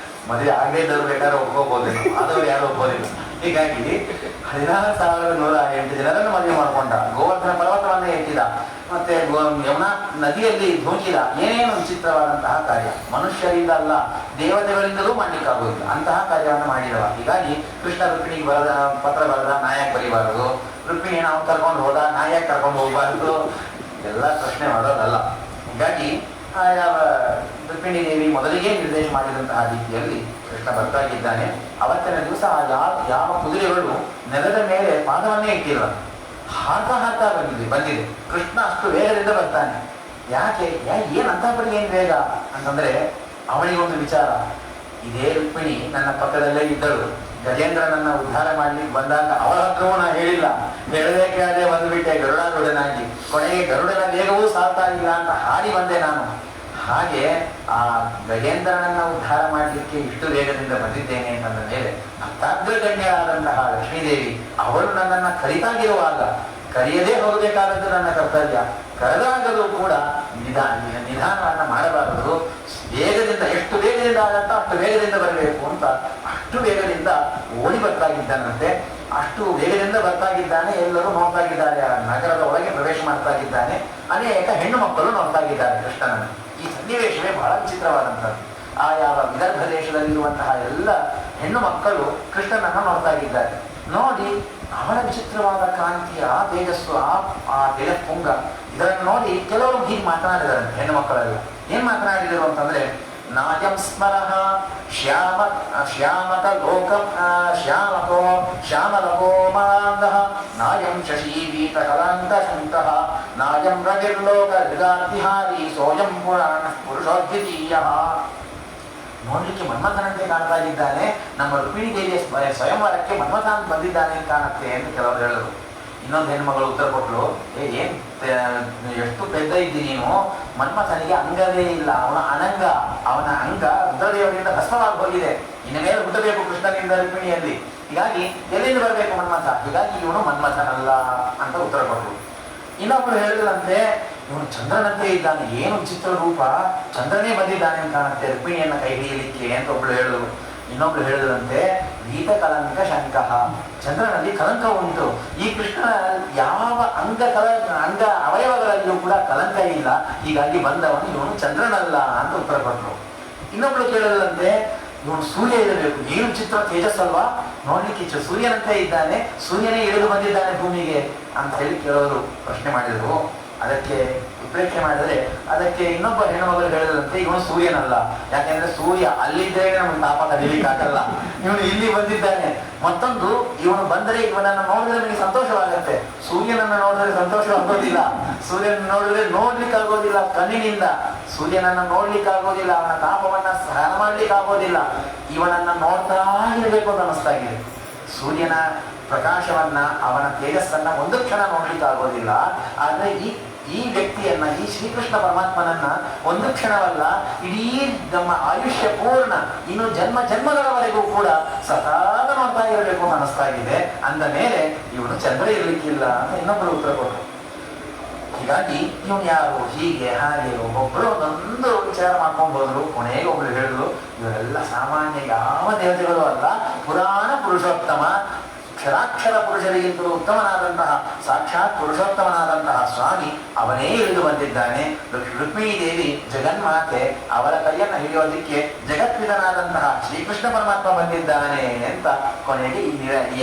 ಮದುವೆ ಆಗದೇ ಇದ್ದವ್ರು ಬೇಕಾದ್ರೆ ಒಪ್ಕೋಬೋದೇನು, ಆದವ್ರು ಯಾರು ಒಪ್ಪೋದಿಲ್ಲ. ಹೀಗಾಗಿ 16,108 ಜನರನ್ನು ಮದುವೆ ಮಾಡ್ಕೊಂಡ. ಗೋವರ್ಧನ ಪರ್ವತವನ್ನೇ ಎತ್ತಿದ, ಮತ್ತೆ ಯಮುನಾ ನದಿಯಲ್ಲಿ ಧೂಕಿದ. ಏನೇನು ವಿಚಿತ್ರವಾದಂತಹ ಕಾರ್ಯ. ಮನುಷ್ಯರಿಂದ ಅಲ್ಲ, ದೇವತೆಗಳಿಂದಲೂ ಮಾಡ್ಲಿಕ್ಕಾಗೋದಿಲ್ಲ ಅಂತಹ ಕಾರ್ಯವನ್ನು ಮಾಡಿದವ. ಹೀಗಾಗಿ ಕೃಷ್ಣ ರುಕ್ಮಿಣಿಗೆ ಪತ್ರ ಬರೆದ, ನಾಯಕ್ ಬರೀಬಾರದು. ರುಕ್ಮಿಣಿ ನಾವು ಕರ್ಕೊಂಡು ಹೋದ, ನಾಯಕ್ ಕರ್ಕೊಂಡು ಹೋಗಬಾರ್ದು. ಎಲ್ಲ ಪ್ರಶ್ನೆ ಮಾಡೋದಲ್ಲ. ಹೀಗಾಗಿ ಯಾವ ರುಕ್ಮಿಣಿ ದೇವಿ ಮೊದಲಿಗೆ ನಿರ್ದೇಶ ಮಾಡಿದಂತಹ ರೀತಿಯಲ್ಲಿ ಕೃಷ್ಣ ಬರ್ತಾಗಿದ್ದಾನೆ. ಅವತ್ತಿನ ದಿವಸ ಯಾವ ಕುದುರೆಗಳು ನೆಲದ ಮೇಲೆ ಪಾದವನ್ನೇ ಇಟ್ಟಿಲ್ಲ, ಹಾಕ ಬಂದಿದೆ. ಕೃಷ್ಣ ಅಷ್ಟು ವೇಗದಿಂದ ಬರ್ತಾನೆ. ಯಾಕೆ ಏನಂತ ಪಡಿ ಏನು ವೇಗ ಅಂತಂದ್ರೆ ಅವನಿಗೊಂದು ವಿಚಾರ. ಇದೇ ರುಕ್ಮಿಣಿ ನನ್ನ ಪಕ್ಕದಲ್ಲೇ ಇದ್ದಳು. ಗಜೇಂದ್ರನನ್ನ ಉದ್ಧಾರ ಮಾಡ್ಲಿಕ್ಕೆ ಬಂದಾಗ ಅವರ ಹತ್ರವೂ ನಾ ಹೇಳಿಲ್ಲ, ಹೇಳಬೇಕಾದ್ರೆ ಬಂದುಬಿಟ್ಟೆ ಗರುಡಾರೂಢನಾಗಿ. ಕೊನೆಗೆ ಗರುಡನ ವೇಗವೂ ಸಾಲ್ತಾ ಇಲ್ಲ ಅಂತ ಹಾಡಿ ಬಂದೆ ನಾನು. ಹಾಗೆ ಆ ಗಜೇಂದ್ರನನ್ನ ಉದ್ಧಾರ ಮಾಡಲಿಕ್ಕೆ ಇಷ್ಟು ವೇಗದಿಂದ ಬಂದಿದ್ದೇನೆ ಅಂತಂದ ಮೇಲೆ ಭಕ್ತಾಗ್ರಗಣ್ಯರಾದಂತಹ ಲಕ್ಷ್ಮೀದೇವಿ ಅವಳು ನನ್ನನ್ನು ಕರಿತಾಗಿರುವಾಗ ಕರೆಯದೇ ಹೋಗಬೇಕಾದದ್ದು ನನ್ನ ಕರ್ತವ್ಯ. ಕರೆದಾಗಲೂ ಕೂಡ ನಿಧಾನವನ್ನು ಮಾಡಬಾರದು. ವೇಗದಿಂದ, ಎಷ್ಟು ವೇಗದಿಂದ ಆಗತ್ತ ಅಷ್ಟು ವೇಗದಿಂದ ಬರಬೇಕು ಅಂತ ಅಷ್ಟು ವೇಗದಿಂದ ಓಡಿ ಬರ್ತಾಗಿದ್ದಾನಂತೆ. ಅಷ್ಟು ವೇಗದಿಂದ ಬರ್ತಾಗಿದ್ದಾನೆ. ಎಲ್ಲರೂ ನೋಡ್ತಾಗಿದ್ದಾರೆ. ಆ ನಗರದ ಒಳಗೆ ಪ್ರವೇಶ ಮಾಡ್ತಾಗಿದ್ದಾನೆ. ಅನೇಕ ಹೆಣ್ಣು ಮಕ್ಕಳು ನೋಡ್ತಾಗಿದ್ದಾರೆ ಕೃಷ್ಣನನ್ನು. ಈ ಸನ್ನಿವೇಶವೇ ಬಹಳ ವಿಚಿತ್ರವಾದಂಥದ್ದು. ಆ ಯಾವ ವಿದರ್ಭ ದೇಶದಲ್ಲಿರುವಂತಹ ಎಲ್ಲ ಹೆಣ್ಣು ಮಕ್ಕಳು ಕೃಷ್ಣನನ್ನು ನೋಡ್ತಾಗಿದ್ದಾರೆ. ನೋಡಿ ಅವನ ವಿಚಿತ್ರವಾದ ಕಾಂತಿ, ಆ ತೇಜಸ್ಸು, ಆ ತೇಜಸ್ಪುಂಗ, ಇದನ್ನು ನೋಡಿ ಕೆಲವರು ಹೀಗೆ ಮಾತನಾಡಿದ್ದಾರೆ ಹೆಣ್ಣು ಮಕ್ಕಳೆಲ್ಲ. ಏನ್ ಮಾತನಾಡಿದರು ಅಂತಂದ್ರೆ, ನಾಯಂ ಸ್ಮರಃ ಶ್ಯಾಮಕ ಲೋಕಂ ಶ್ಯಾಮಲಕೋ ಮಾಂದಃ ನಾಯಂ ಶಶೀವೀತ ಕಲಾಂತ ಶಂತಃ ನಾಯಂ ರವಿರ್ಲೋಕ ಹೃದಾರ್ತಿಹಾರಿ ಸೋಯಂ ಪುರಾಣ ಪುರುಷೋದ್ವಿತೀಯ. ನೋಡ್ಲಿಕ್ಕೆ ಮನ್ಮಥನಂತೆ ಕಾಣ್ತಾ ಇದ್ದಾನೆ. ನಮ್ಮ ರುಕ್ಮಿಣಿ ದೇವಿಯ ಸ್ವಯಂವರಕ್ಕೆ ಮನ್ಮಥ ಅಂತ ಬಂದಿದ್ದಾನೆ ಅಂತ ಕಾಣುತ್ತೆ ಅಂತ ಕೆಲವರು ಹೇಳಿದ್ರು. ಇನ್ನೊಂದು ಹೆಣ್ಮಗಳು ಉತ್ತರ ಕೊಟ್ಟಳು, ಏನ್ ಎಷ್ಟು ಪೆದ್ದ ಇದ್ದಿ ನೀನು, ಮನ್ಮಥನಿಗೆ ಅಂಗವೇ ಇಲ್ಲ, ಅವನ ಅಂಗ ರುದ್ರದೇವರಿಂದ ಭಸ್ಮವಾಗಿ ಹೋಗಿದೆ, ಇನ್ನು ಮೇಲೆ ಹುಟ್ಟಬೇಕು ಕೃಷ್ಣನಿಂದ ರುಕ್ಮಿಣಿಯಲ್ಲಿ. ಹೀಗಾಗಿ ಎಲ್ಲಿಂದ ಬರಬೇಕು ಮನ್ಮಥ? ಹೀಗಾಗಿ ಇವನು ಮನ್ಮಥನಲ್ಲ ಅಂತ ಉತ್ತರ ಕೊಟ್ಟರು. ಇನ್ನೊಬ್ರು ಹೇಳಿದ್ರಂತೆ, ಇವನು ಚಂದ್ರನಂತೆ ಇದ್ದಾನೆ, ಏನು ವಿಚಿತ್ರ ರೂಪ, ಚಂದ್ರನೇ ಬಂದಿದ್ದಾನೆ ಅಂತ ಕಾಣುತ್ತೆ ರುಕ್ಮಿಣಿಯನ್ನ ಕೈ ಹಿಡಿಯಲಿಕ್ಕೆ ಅಂತ ಒಬ್ಳು ಹೇಳಿದ್ರು. ಇನ್ನೊಬ್ರು ಹೇಳಿದ್ರಂತೆ, ವೀತ ಕಲಂಕ ಶಂಕಃ, ಚಂದ್ರನಲ್ಲಿ ಕಲಂಕ ಉಂಟು. ಈ ಕೃಷ್ಣ ಯಾವ ಅಂಗ ಅವಯವಗಳಲ್ಲಿಯೂ ಕೂಡ ಕಲಂಕ ಇಲ್ಲ, ಹೀಗಾಗಿ ಬಂದವನು ಇವನು ಚಂದ್ರನಲ್ಲ ಅಂತ ಉತ್ತರ ಕೊಟ್ಟರು. ಇನ್ನೊಬ್ಳು ಕೇಳಿದ್ರಂತೆ, ಇವನು ಸೂರ್ಯ ಇರಬೇಕು, ಏನು ಚಿತ್ರ ತೇಜಸ್ಸಲ್ವಾ, ನೋಡ್ಲಿಕ್ಕೆ ಸೂರ್ಯನಂತೆ ಇದ್ದಾನೆ, ಸೂರ್ಯನೇ ಇಳಿದು ಬಂದಿದ್ದಾನೆ ಭೂಮಿಗೆ ಅಂತ ಹೇಳಿ ಕೆಲವರು ಪ್ರಶ್ನೆ ಮಾಡಿದರು. ಅದಕ್ಕೆ ಉತ್ಪ್ರೇಕ್ಷೆ ಮಾಡಿದರೆ ಅದಕ್ಕೆ ಇನ್ನೊಬ್ಬ ಹೆಣ್ಣುಮಗಳು ಹೇಳಿದಂತೆ ಇವನು ಸೂರ್ಯನಲ್ಲ, ಯಾಕೆಂದ್ರೆ ಸೂರ್ಯ ಅಲ್ಲಿದ್ದರೆ ನಮ್ಗೆ ತಾಪ ಕಡಿಲಿಕ್ಕಾಗಲ್ಲ, ಇವನು ಇಲ್ಲಿ ಬಂದಿದ್ದಾನೆ. ಮತ್ತೊಂದು, ಇವನು ಬಂದರೆ ಇವನನ್ನು ನೋಡಿದ್ರೆ ನನಗೆ ಸಂತೋಷವಾಗತ್ತೆ, ಸೂರ್ಯನನ್ನು ನೋಡಿದ್ರೆ ಸಂತೋಷವಾಗೋದಿಲ್ಲ, ಸೂರ್ಯನ ನೋಡಿದ್ರೆ ನೋಡ್ಲಿಕ್ಕಾಗೋದಿಲ್ಲ ಕಣ್ಣಿನಿಂದ, ಸೂರ್ಯನನ್ನು ನೋಡ್ಲಿಕ್ಕಾಗೋದಿಲ್ಲ, ಅವನ ತಾಪವನ್ನ ಸಹನ ಮಾಡ್ಲಿಕ್ಕಾಗೋದಿಲ್ಲ, ಇವನನ್ನ ನೋಡ್ತಾ ಇರಬೇಕು ಅಂತ ಅನಿಸ್ತಾ ಇದೆ. ಸೂರ್ಯನ ಪ್ರಕಾಶವನ್ನ ಅವನ ತೇಜಸ್ಸನ್ನ ಒಂದು ಕ್ಷಣ ನೋಡ್ಲಿಕ್ಕಾಗೋದಿಲ್ಲ, ಆದ್ರೆ ಈ ವ್ಯಕ್ತಿಯನ್ನ, ಈ ಶ್ರೀಕೃಷ್ಣ ಪರಮಾತ್ಮನನ್ನ ಒಂದು ಕ್ಷಣವಲ್ಲ, ಇಡೀ ನಮ್ಮ ಆಯುಷ್ಯ ಪೂರ್ಣ ಇನ್ನು ಜನ್ಮ ಜನ್ಮಗಳವರೆಗೂ ಕೂಡ ಸದಾದ ನೋಡ್ತಾ ಇರಬೇಕು ಅಂತ ಅನಿಸ್ತಾ ಇದೆ. ಅಂದ ಮೇಲೆ ಇವನು ಚಂದ್ರ ಇರ್ಲಿಕ್ಕಿಲ್ಲ ಅಂತ ಇನ್ನೊಬ್ಬರು ಉತ್ತರ ಕೊಟ್ಟರು. ಹೀಗಾಗಿ ಇವನು ಯಾರು, ಹೀಗೆ ಹಾಗೆ ಒಬ್ಬೊಬ್ಬರು ಒಂದೊಂದು ವಿಚಾರ ಮಾಡ್ಕೊಂಡು ಹೋದ್ರು. ಕೊನೆಗೆ ಒಬ್ರು ಹೇಳಿದ್ರು, ಇವರೆಲ್ಲ ಸಾಮಾನ್ಯ ಯಾವ ದೇವತೆಗಳು ಅಲ್ಲ, ಪುರಾಣ ಪುರುಷೋತ್ತಮ, ಕ್ಷರಾಕ್ಷರ ಪುರುಷರಿಗಿಂತಲೂ ಉತ್ತಮನಾದಂತಹ ಸಾಕ್ಷಾತ್ ಪುರುಷೋತ್ತಮನಾದಂತಹ ಸ್ವಾಮಿ ಅವನೇ ಇಳಿದು ಬಂದಿದ್ದಾನೆ. ರುಕ್ಮಿಣೀ ದೇವಿ ಜಗನ್ಮಾತೆ, ಅವರ ಕೈಯನ್ನು ಹಿಡಿಯೋದಿಕ್ಕೆ ಜಗತ್ಪಿತನಾದಂತಹ ಶ್ರೀಕೃಷ್ಣ ಪರಮಾತ್ಮ ಬಂದಿದ್ದಾನೆ ಅಂತ ಕೊನೆಗೆ ಈ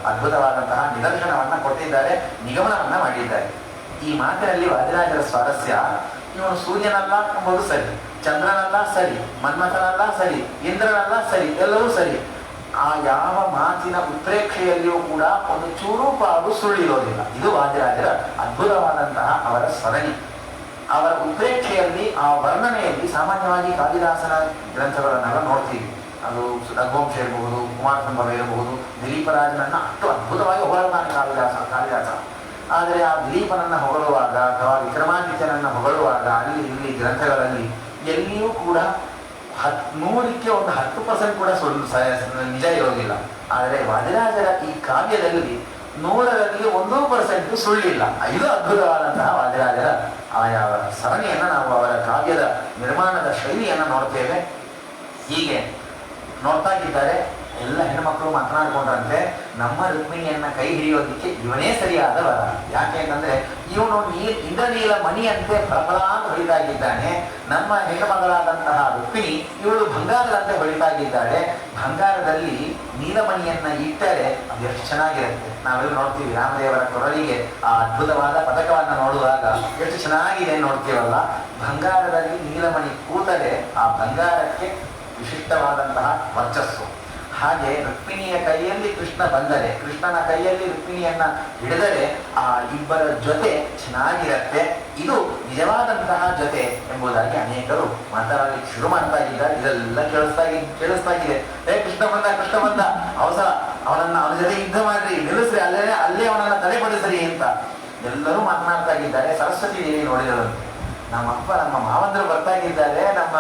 ಅದ್ಭುತವಾದಂತಹ ನಿದರ್ಶನವನ್ನ ಕೊಟ್ಟಿದ್ದಾರೆ, ನಿಗಮನವನ್ನ ಮಾಡಿದ್ದಾರೆ. ಈ ಮಾತಿನಲ್ಲಿ ವಾದಿರಾಜರ ಸ್ವಾರಸ್ಯ, ಇವನು ಸೂರ್ಯನಲ್ಲ ಎಂಬುದು ಸರಿ, ಚಂದ್ರನಲ್ಲ ಸರಿ, ಮನ್ಮಥನಲ್ಲ ಸರಿ, ಇಂದ್ರನಲ್ಲ ಸರಿ, ಎಲ್ಲವೂ ಸರಿ. ಆ ಯಾವ ಮಾತಿನ ಉತ್ಪ್ರೇಕ್ಷೆಯಲ್ಲಿಯೂ ಕೂಡ ಒಂದು ಚೂರು ಪಾಡು ಸುಳ್ಳಿರೋದಿಲ್ಲ. ಇದು ವಾದಿರಾಜರ ಅದ್ಭುತವಾದಂತಹ ಅವರ ಸರಣಿ. ಅವರ ಉತ್ಪ್ರೇಕ್ಷೆಯಲ್ಲಿ, ಆ ವರ್ಣನೆಯಲ್ಲಿ ಸಾಮಾನ್ಯವಾಗಿ ಕಾಳಿದಾಸನ ಗ್ರಂಥಗಳನ್ನೆಲ್ಲ ನೋಡ್ತೀವಿ. ಅದು ರಘುವಂಶ ಇರಬಹುದು, ಕುಮಾರ ಸಂಭವ ಇರಬಹುದು, ದಿಲೀಪರಾಜನನ್ನ ಅಷ್ಟು ಅದ್ಭುತವಾಗಿ ಹೊಗಳುತ್ತಾನೆ ಕಾಳಿದಾಸ. ಆದರೆ ಆ ದಿಲೀಪನನ್ನ ಹೊಗಳುವಾಗ ಅಥವಾ ವಿಕ್ರಮಾದಿತ್ಯನನ್ನ ಹೊಗಳುವಾಗ ಅಲ್ಲಿ ಇಲ್ಲಿ ಗ್ರಂಥಗಳಲ್ಲಿ ಎಲ್ಲಿಯೂ ಕೂಡ 100ಕ್ಕೆ ಒಂದು 10% ಕೂಡ ನಿಜ ಇರೋದಿಲ್ಲ. ಆದರೆ ವಾದಿರಾಜರ ಈ ಕಾವ್ಯದಲ್ಲಿ 100ರಲ್ಲಿ 1% ಸುಳ್ಳಿಲ್ಲ. ಇದು ಅದ್ಭುತವಾದಂತಹ ವಾದಿರಾಜರ ಆಯಾ ಸರಣಿಯನ್ನು ನಾವು ಅವರ ಕಾವ್ಯದ ನಿರ್ಮಾಣದ ಶೈಲಿಯನ್ನು ನೋಡ್ತೇವೆ. ಹೀಗೆ ನೋಡ್ತಾ ಇದ್ದಾರೆ. ಎಲ್ಲ ಹೆಣ್ಮಕ್ಳು ಮಾತನಾಡ್ಕೊಂಡ್ರಂತೆ, ನಮ್ಮ ರುಕ್ಮಿಣಿಯನ್ನ ಕೈ ಹಿಡಿಯೋದಿಕ್ಕೆ ಇವನೇ ಸರಿಯಾದ ವರ. ಯಾಕೆ ಅಂತಂದ್ರೆ ಇವನು ಇಂದ್ರನೀಲ ಮಣಿಯಂತೆ ಫಲಫಲ ಅಂತ ಹೊಳಿತಾ ಇದ್ದಾನೆ. ನಮ್ಮ ಹೆಣ್ಣುಮಗಳಾದಂತಹ ರುಕ್ಮಿಣಿ ಇವಳು ಬಂಗಾರದಂತೆ ಹೊಳಿತಾ ಇದ್ದಾಳೆ. ಬಂಗಾರದಲ್ಲಿ ನೀಲಮಣಿಯನ್ನ ಇಟ್ಟರೆ ಅದು ಎಷ್ಟು ಚೆನ್ನಾಗಿರುತ್ತೆ. ನಾವೆಲ್ಲ ನೋಡ್ತೀವಿ, ರಾಮದೇವರ ಕೊರಳಿಗೆ ಆ ಅದ್ಭುತವಾದ ಪದಕವನ್ನ ನೋಡುವಾಗ ಎಷ್ಟು ಚೆನ್ನಾಗಿದೆ ನೋಡ್ತೀವಲ್ಲ. ಬಂಗಾರದಲ್ಲಿ ನೀಲಮಣಿ ಕೂತರೆ ಆ ಬಂಗಾರಕ್ಕೆ ವಿಶಿಷ್ಟವಾದಂತಹ ವರ್ಚಸ್ಸು. ಹಾಗೆ ರುಕ್ಮಿಣಿಯ ಕೈಯಲ್ಲಿ ಕೃಷ್ಣ ಬಂದರೆ, ಕೃಷ್ಣನ ಕೈಯಲ್ಲಿ ರುಕ್ಮಿಣಿಯನ್ನ ಹಿಡಿದರೆ ಆ ಇಬ್ಬರ ಜೊತೆ ಚೆನ್ನಾಗಿರತ್ತೆ. ಇದು ನಿಜವಾದಂತಹ ಜೊತೆ ಎಂಬುದಾಗಿ ಅನೇಕರು ಮಾತಾಡಲಿಕ್ಕೆ ಶುರು ಮಾಡ್ತಾ ಇದ್ದಾರೆ. ಇದೆಲ್ಲ ಕೇಳಿಸ್ತಾ ಇದೆ. ಕೃಷ್ಣ ಬಂದ ಅವಸರ, ಅವನ ಜೊತೆ ಯುದ್ಧ ಮಾಡ್ರಿ, ನಿಲ್ಲಿಸ್ರಿ, ಅಲ್ಲೇ ಅವನನ್ನ ತಡೆಪಡಿಸ್ರಿ ಅಂತ ಎಲ್ಲರೂ ಮಾತನಾಡ್ತಾ ಇದ್ದಾರೆ. ಸರಸ್ವತಿ ದೇವಿ ನೋಡಿದರಂತೆ, ನಮ್ಮಪ್ಪ ನಮ್ಮ ಮಾವಂದರು ಬರ್ತಾ ಇದ್ದಾರೆ, ನಮ್ಮ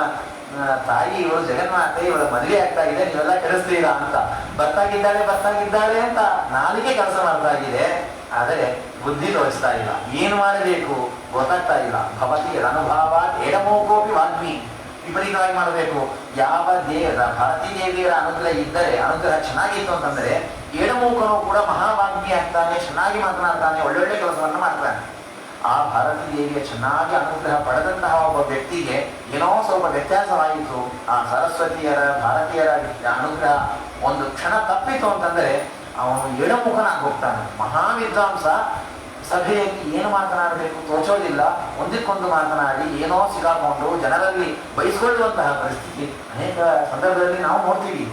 ತಾಯಿ ಇವಳು ಜಗನ್ಮಾತೆ, ಇವಳ ಮದುವೆ ಆಗ್ತಾ ಇದೆ, ನೀವೆಲ್ಲ ಕೆಡಿಸ್ತೀರಾ ಅಂತ ಬರ್ತಾಗಿದ್ದಾಳೆ ಅಂತ ನಾಲಿಗೆ ಕೆಲಸ ಮಾಡ್ತಾ ಇದೆ. ಆದರೆ ಬುದ್ಧಿ ತೋರಿಸ್ತಾ ಇಲ್ಲ, ಏನು ಮಾಡಬೇಕು ಗೊತ್ತಾಗ್ತಾ ಇಲ್ಲ. ಭವತಿ ಅನುಭವ ಎಡಮೋಕೋಪಿ ವಾಗ್ಮಿ, ವಿಪರೀತವಾಗಿ ಮಾಡಬೇಕು. ಯಾವ ಭಾರತೀ ದೇವಿಯರ ಅನುಗ್ರಹ ಇದ್ದರೆ, ಅನುಗ್ರಹ ಚೆನ್ನಾಗಿತ್ತು ಅಂತಂದ್ರೆ ಎಡಮೂಕನು ಕೂಡ ಮಹಾವಾಗ್ಮಿ ಆಗ್ತಾನೆ, ಚೆನ್ನಾಗಿ ಮಾತನಾಡ್ತಾನೆ, ಒಳ್ಳೊಳ್ಳೆ ಕೆಲಸವನ್ನು ಮಾಡ್ತಾನೆ. ಆ ಭಾರತೀ ದೇವಿಯ ಚೆನ್ನಾಗಿ ಅನುಗ್ರಹ ಪಡೆದಂತಹ ಒಬ್ಬ ವ್ಯಕ್ತಿಗೆ ಏನೋ ಸ್ವಲ್ಪ ವ್ಯತ್ಯಾಸವಾಯಿತು. ಆ ಸರಸ್ವತಿಯರ ಭಾರತೀಯರ ಅನುಗ್ರಹ ಒಂದು ಕ್ಷಣ ತಪ್ಪಿತು ಅಂತಂದ್ರೆ ಅವನು ಎಡಮುಖನಾಗಿ ಹೋಗ್ತಾನೆ. ಮಹಾವಿದ್ವಾಂಸ ಸಭೆಯಲ್ಲಿ ಏನು ಮಾತನಾಡಬೇಕು ತೋಚೋದಿಲ್ಲ, ಒಂದಕ್ಕೊಂದು ಮಾತನಾಡಿ ಏನೋ ಸಿಗಾಕೊಂಡು ಜನರಲ್ಲಿ ಬಯಸಿಕೊಳ್ಳುವಂತಹ ಪರಿಸ್ಥಿತಿ ಅನೇಕ ಸಂದರ್ಭದಲ್ಲಿ ನಾವು ನೋಡ್ತೀವಿ.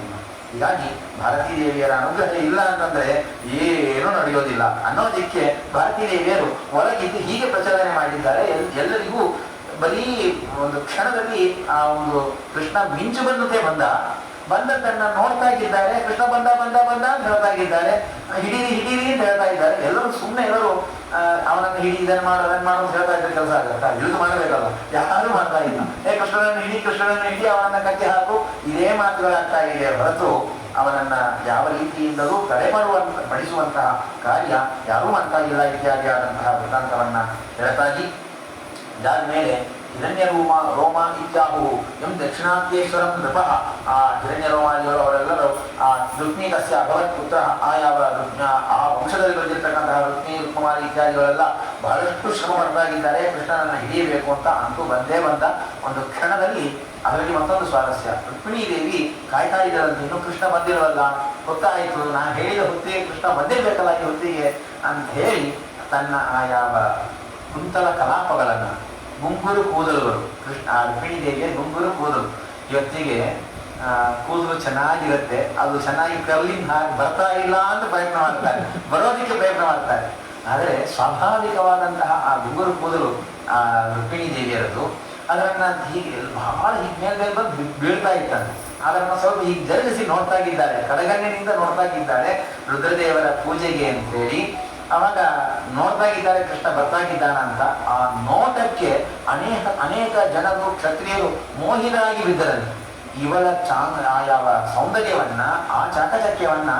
ಹೀಗಾಗಿ ಭಾರತೀ ದೇವಿಯರ ಅನುಗ್ರಹ ಇಲ್ಲ ಅಂತಂದ್ರೆ ಏನೂ ನಡೆಯೋದಿಲ್ಲ ಅನ್ನೋದಕ್ಕೆ ಭಾರತೀ ದೇವಿಯರು ಒಳಗಿದ್ದು ಹೀಗೆ ಪ್ರಚೋದನೆ ಮಾಡಿದ್ದಾರೆ. ಎಲ್ಲರಿಗೂ ಬರೀ ಒಂದು ಕ್ಷಣದಲ್ಲಿ ಆ ಒಂದು ಕೃಷ್ಣ ಮಿಂಚು ಬಂದಂತೆ ಬಂದದ್ದನ್ನ ನೋಡ್ತಾ ಇದ್ದಾರೆ. ಕೃಷ್ಣ ಬಂದ ಅಂತ ಹೇಳ್ತಾ ಇದ್ದಾರೆ, ಹಿಡೀರಿ ಅಂತ ಹೇಳ್ತಾ ಇದ್ದಾರೆ. ಎಲ್ಲರೂ ಸುಮ್ಮನೆ ಎಲ್ಲರೂ ಅವನನ್ನು ಹಿಡಿ, ಇದನ್ನು ಮಾಡು ಅಂತ ಹೇಳ್ತಾ ಇದ್ರೆ ಕೆಲಸ ಆಗುತ್ತೆ, ಇಳಿದು ಮಾಡಬೇಕಲ್ಲ, ಯಾರು ಮಾಡ್ತಾ ಇಲ್ಲ. ಕೃಷ್ಣನನ್ನು ಹಿಡಿ, ಅವನನ್ನ ಕಟ್ಟಿ ಹಾಕು, ಇದೇ ಮಾತುಗಳಾಗ್ತಾ ಇದೆ ಹೊರತು ಅವನನ್ನ ಯಾವ ರೀತಿಯಿಂದಲೂ ಪಡಿಸುವಂತಹ ಕಾರ್ಯ ಯಾರೂ ಮಾಡ್ತಾ ಇಲ್ಲ ಇತ್ಯಾದಿ ಆದಂತಹ ವೃತ್ತಾಂತವನ್ನ ಹೇಳ್ತಾಗಿ ಇದಾದ್ಮೇಲೆ ಹಿರಣ್ಯ ರೋಮ ಇತ್ಯಾಹು ಎಂ ದಕ್ಷಿಣಾತ್ಯೇಶ್ವರಂ ನೃಪಃ. ಆ ಹಿರಣ್ಯ ರೋಮಾದಿಗಳು ಅವರೆಲ್ಲರೂ ಆ ರುಕ್ಮಿಕಸ್ಯ ಅಭವತ್ ಪುತ್ರ, ಆ ವಂಶದಲ್ಲಿ ಬಂದಿರತಕ್ಕಂತಹ ರುಕ್ಮಿ, ರುಕ್ಮಾರಿ ಇತ್ಯಾದಿಗಳೆಲ್ಲ ಬಹಳಷ್ಟು ಶ್ರಮ ಪಡ್ತಾಗಿದ್ದಾರೆ ಕೃಷ್ಣನನ್ನ ಹಿಡಿಯಬೇಕು ಅಂತ. ಅಂತೂ ಬಂದ ಒಂದು ಕ್ಷಣದಲ್ಲಿ ಅವರಿಗೆ ಮತ್ತೊಂದು ಸ್ವಾರಸ್ಯ. ರುಕ್ಮಿಣೀ ದೇವಿ ಕಾಯ್ತಾ ಇದ್ದರಂತೆ, ಇನ್ನು ಕೃಷ್ಣ ಬಂದಿರವಲ್ಲ, ಗೊತ್ತಾಯಿತು, ನಾನು ಹೇಳಿದ ಹೊತ್ತಿಗೆ ಕೃಷ್ಣ ಬಂದಿರಬೇಕಲ್ಲ ಈ ಹೊತ್ತಿಗೆ ಅಂತ ಹೇಳಿ ತನ್ನ ಆ ಯಾವ ಕುಂತಲ ಕಲಾಪಗಳನ್ನು, ಗುಂಗುರು ಕೂದಲುಗಳು, ರುಕ್ಮಿಣಿ ದೇವಿಯ ಗುಂಗುರು ಕೂದಲು. ಇವತ್ತಿಗೆ ಕೂದಲು ಚೆನ್ನಾಗಿರುತ್ತೆ, ಅದು ಚೆನ್ನಾಗಿ ಕರ್ಲಿಂಗ್ ಹಾಕಿ ಬರ್ತಾ ಇಲ್ಲ ಅಂತ ಪ್ರಯತ್ನ ಮಾಡ್ತಾರೆ, ಬರೋದಕ್ಕೆ ಪ್ರಯತ್ನ ಮಾಡ್ತಾರೆ. ಆದರೆ ಸ್ವಾಭಾವಿಕವಾದಂತಹ ಆ ಗುಂಗುರು ಕೂದಲು ರುಕ್ಮಿಣಿ ದೇವಿಯರದು, ಅದನ್ನು ಹೀಗೆ ಬಹಳ ಹೀಗೆ ಮೇಲೆ ಬಂದು ಬೀಳ್ತಾ ಇತ್ತಂತೆ. ಅದನ್ನು ಸ್ವಲ್ಪ ಹೀಗೆ ಜರುಗಿಸಿ ನೋಡ್ತಾ ಇದ್ದಾರೆ, ಕಡಗಣ್ಣಿನಿಂದ ನೋಡ್ತಾ ಇದ್ದಾರೆ ರುದ್ರದೇವರ ಪೂಜೆಗೆ ಅಂತೇಳಿ. ಅವಾಗ ನೋಡ್ತಾ ಇದ್ದಾರೆ ಕೃಷ್ಣ ಬರ್ತಾಗಿದ್ದಾನ ಅಂತ. ಆ ನೋಟಕ್ಕೆ ಅನೇಕ ಜನರು, ಕ್ಷತ್ರಿಯರು ಮೋಹಿತರಾಗಿ ಬಿದ್ದರಂತೆ. ಇವಳ ಯಾವ ಸೌಂದರ್ಯವನ್ನ, ಆ ಚಾಕಚಕ್ಯವನ್ನ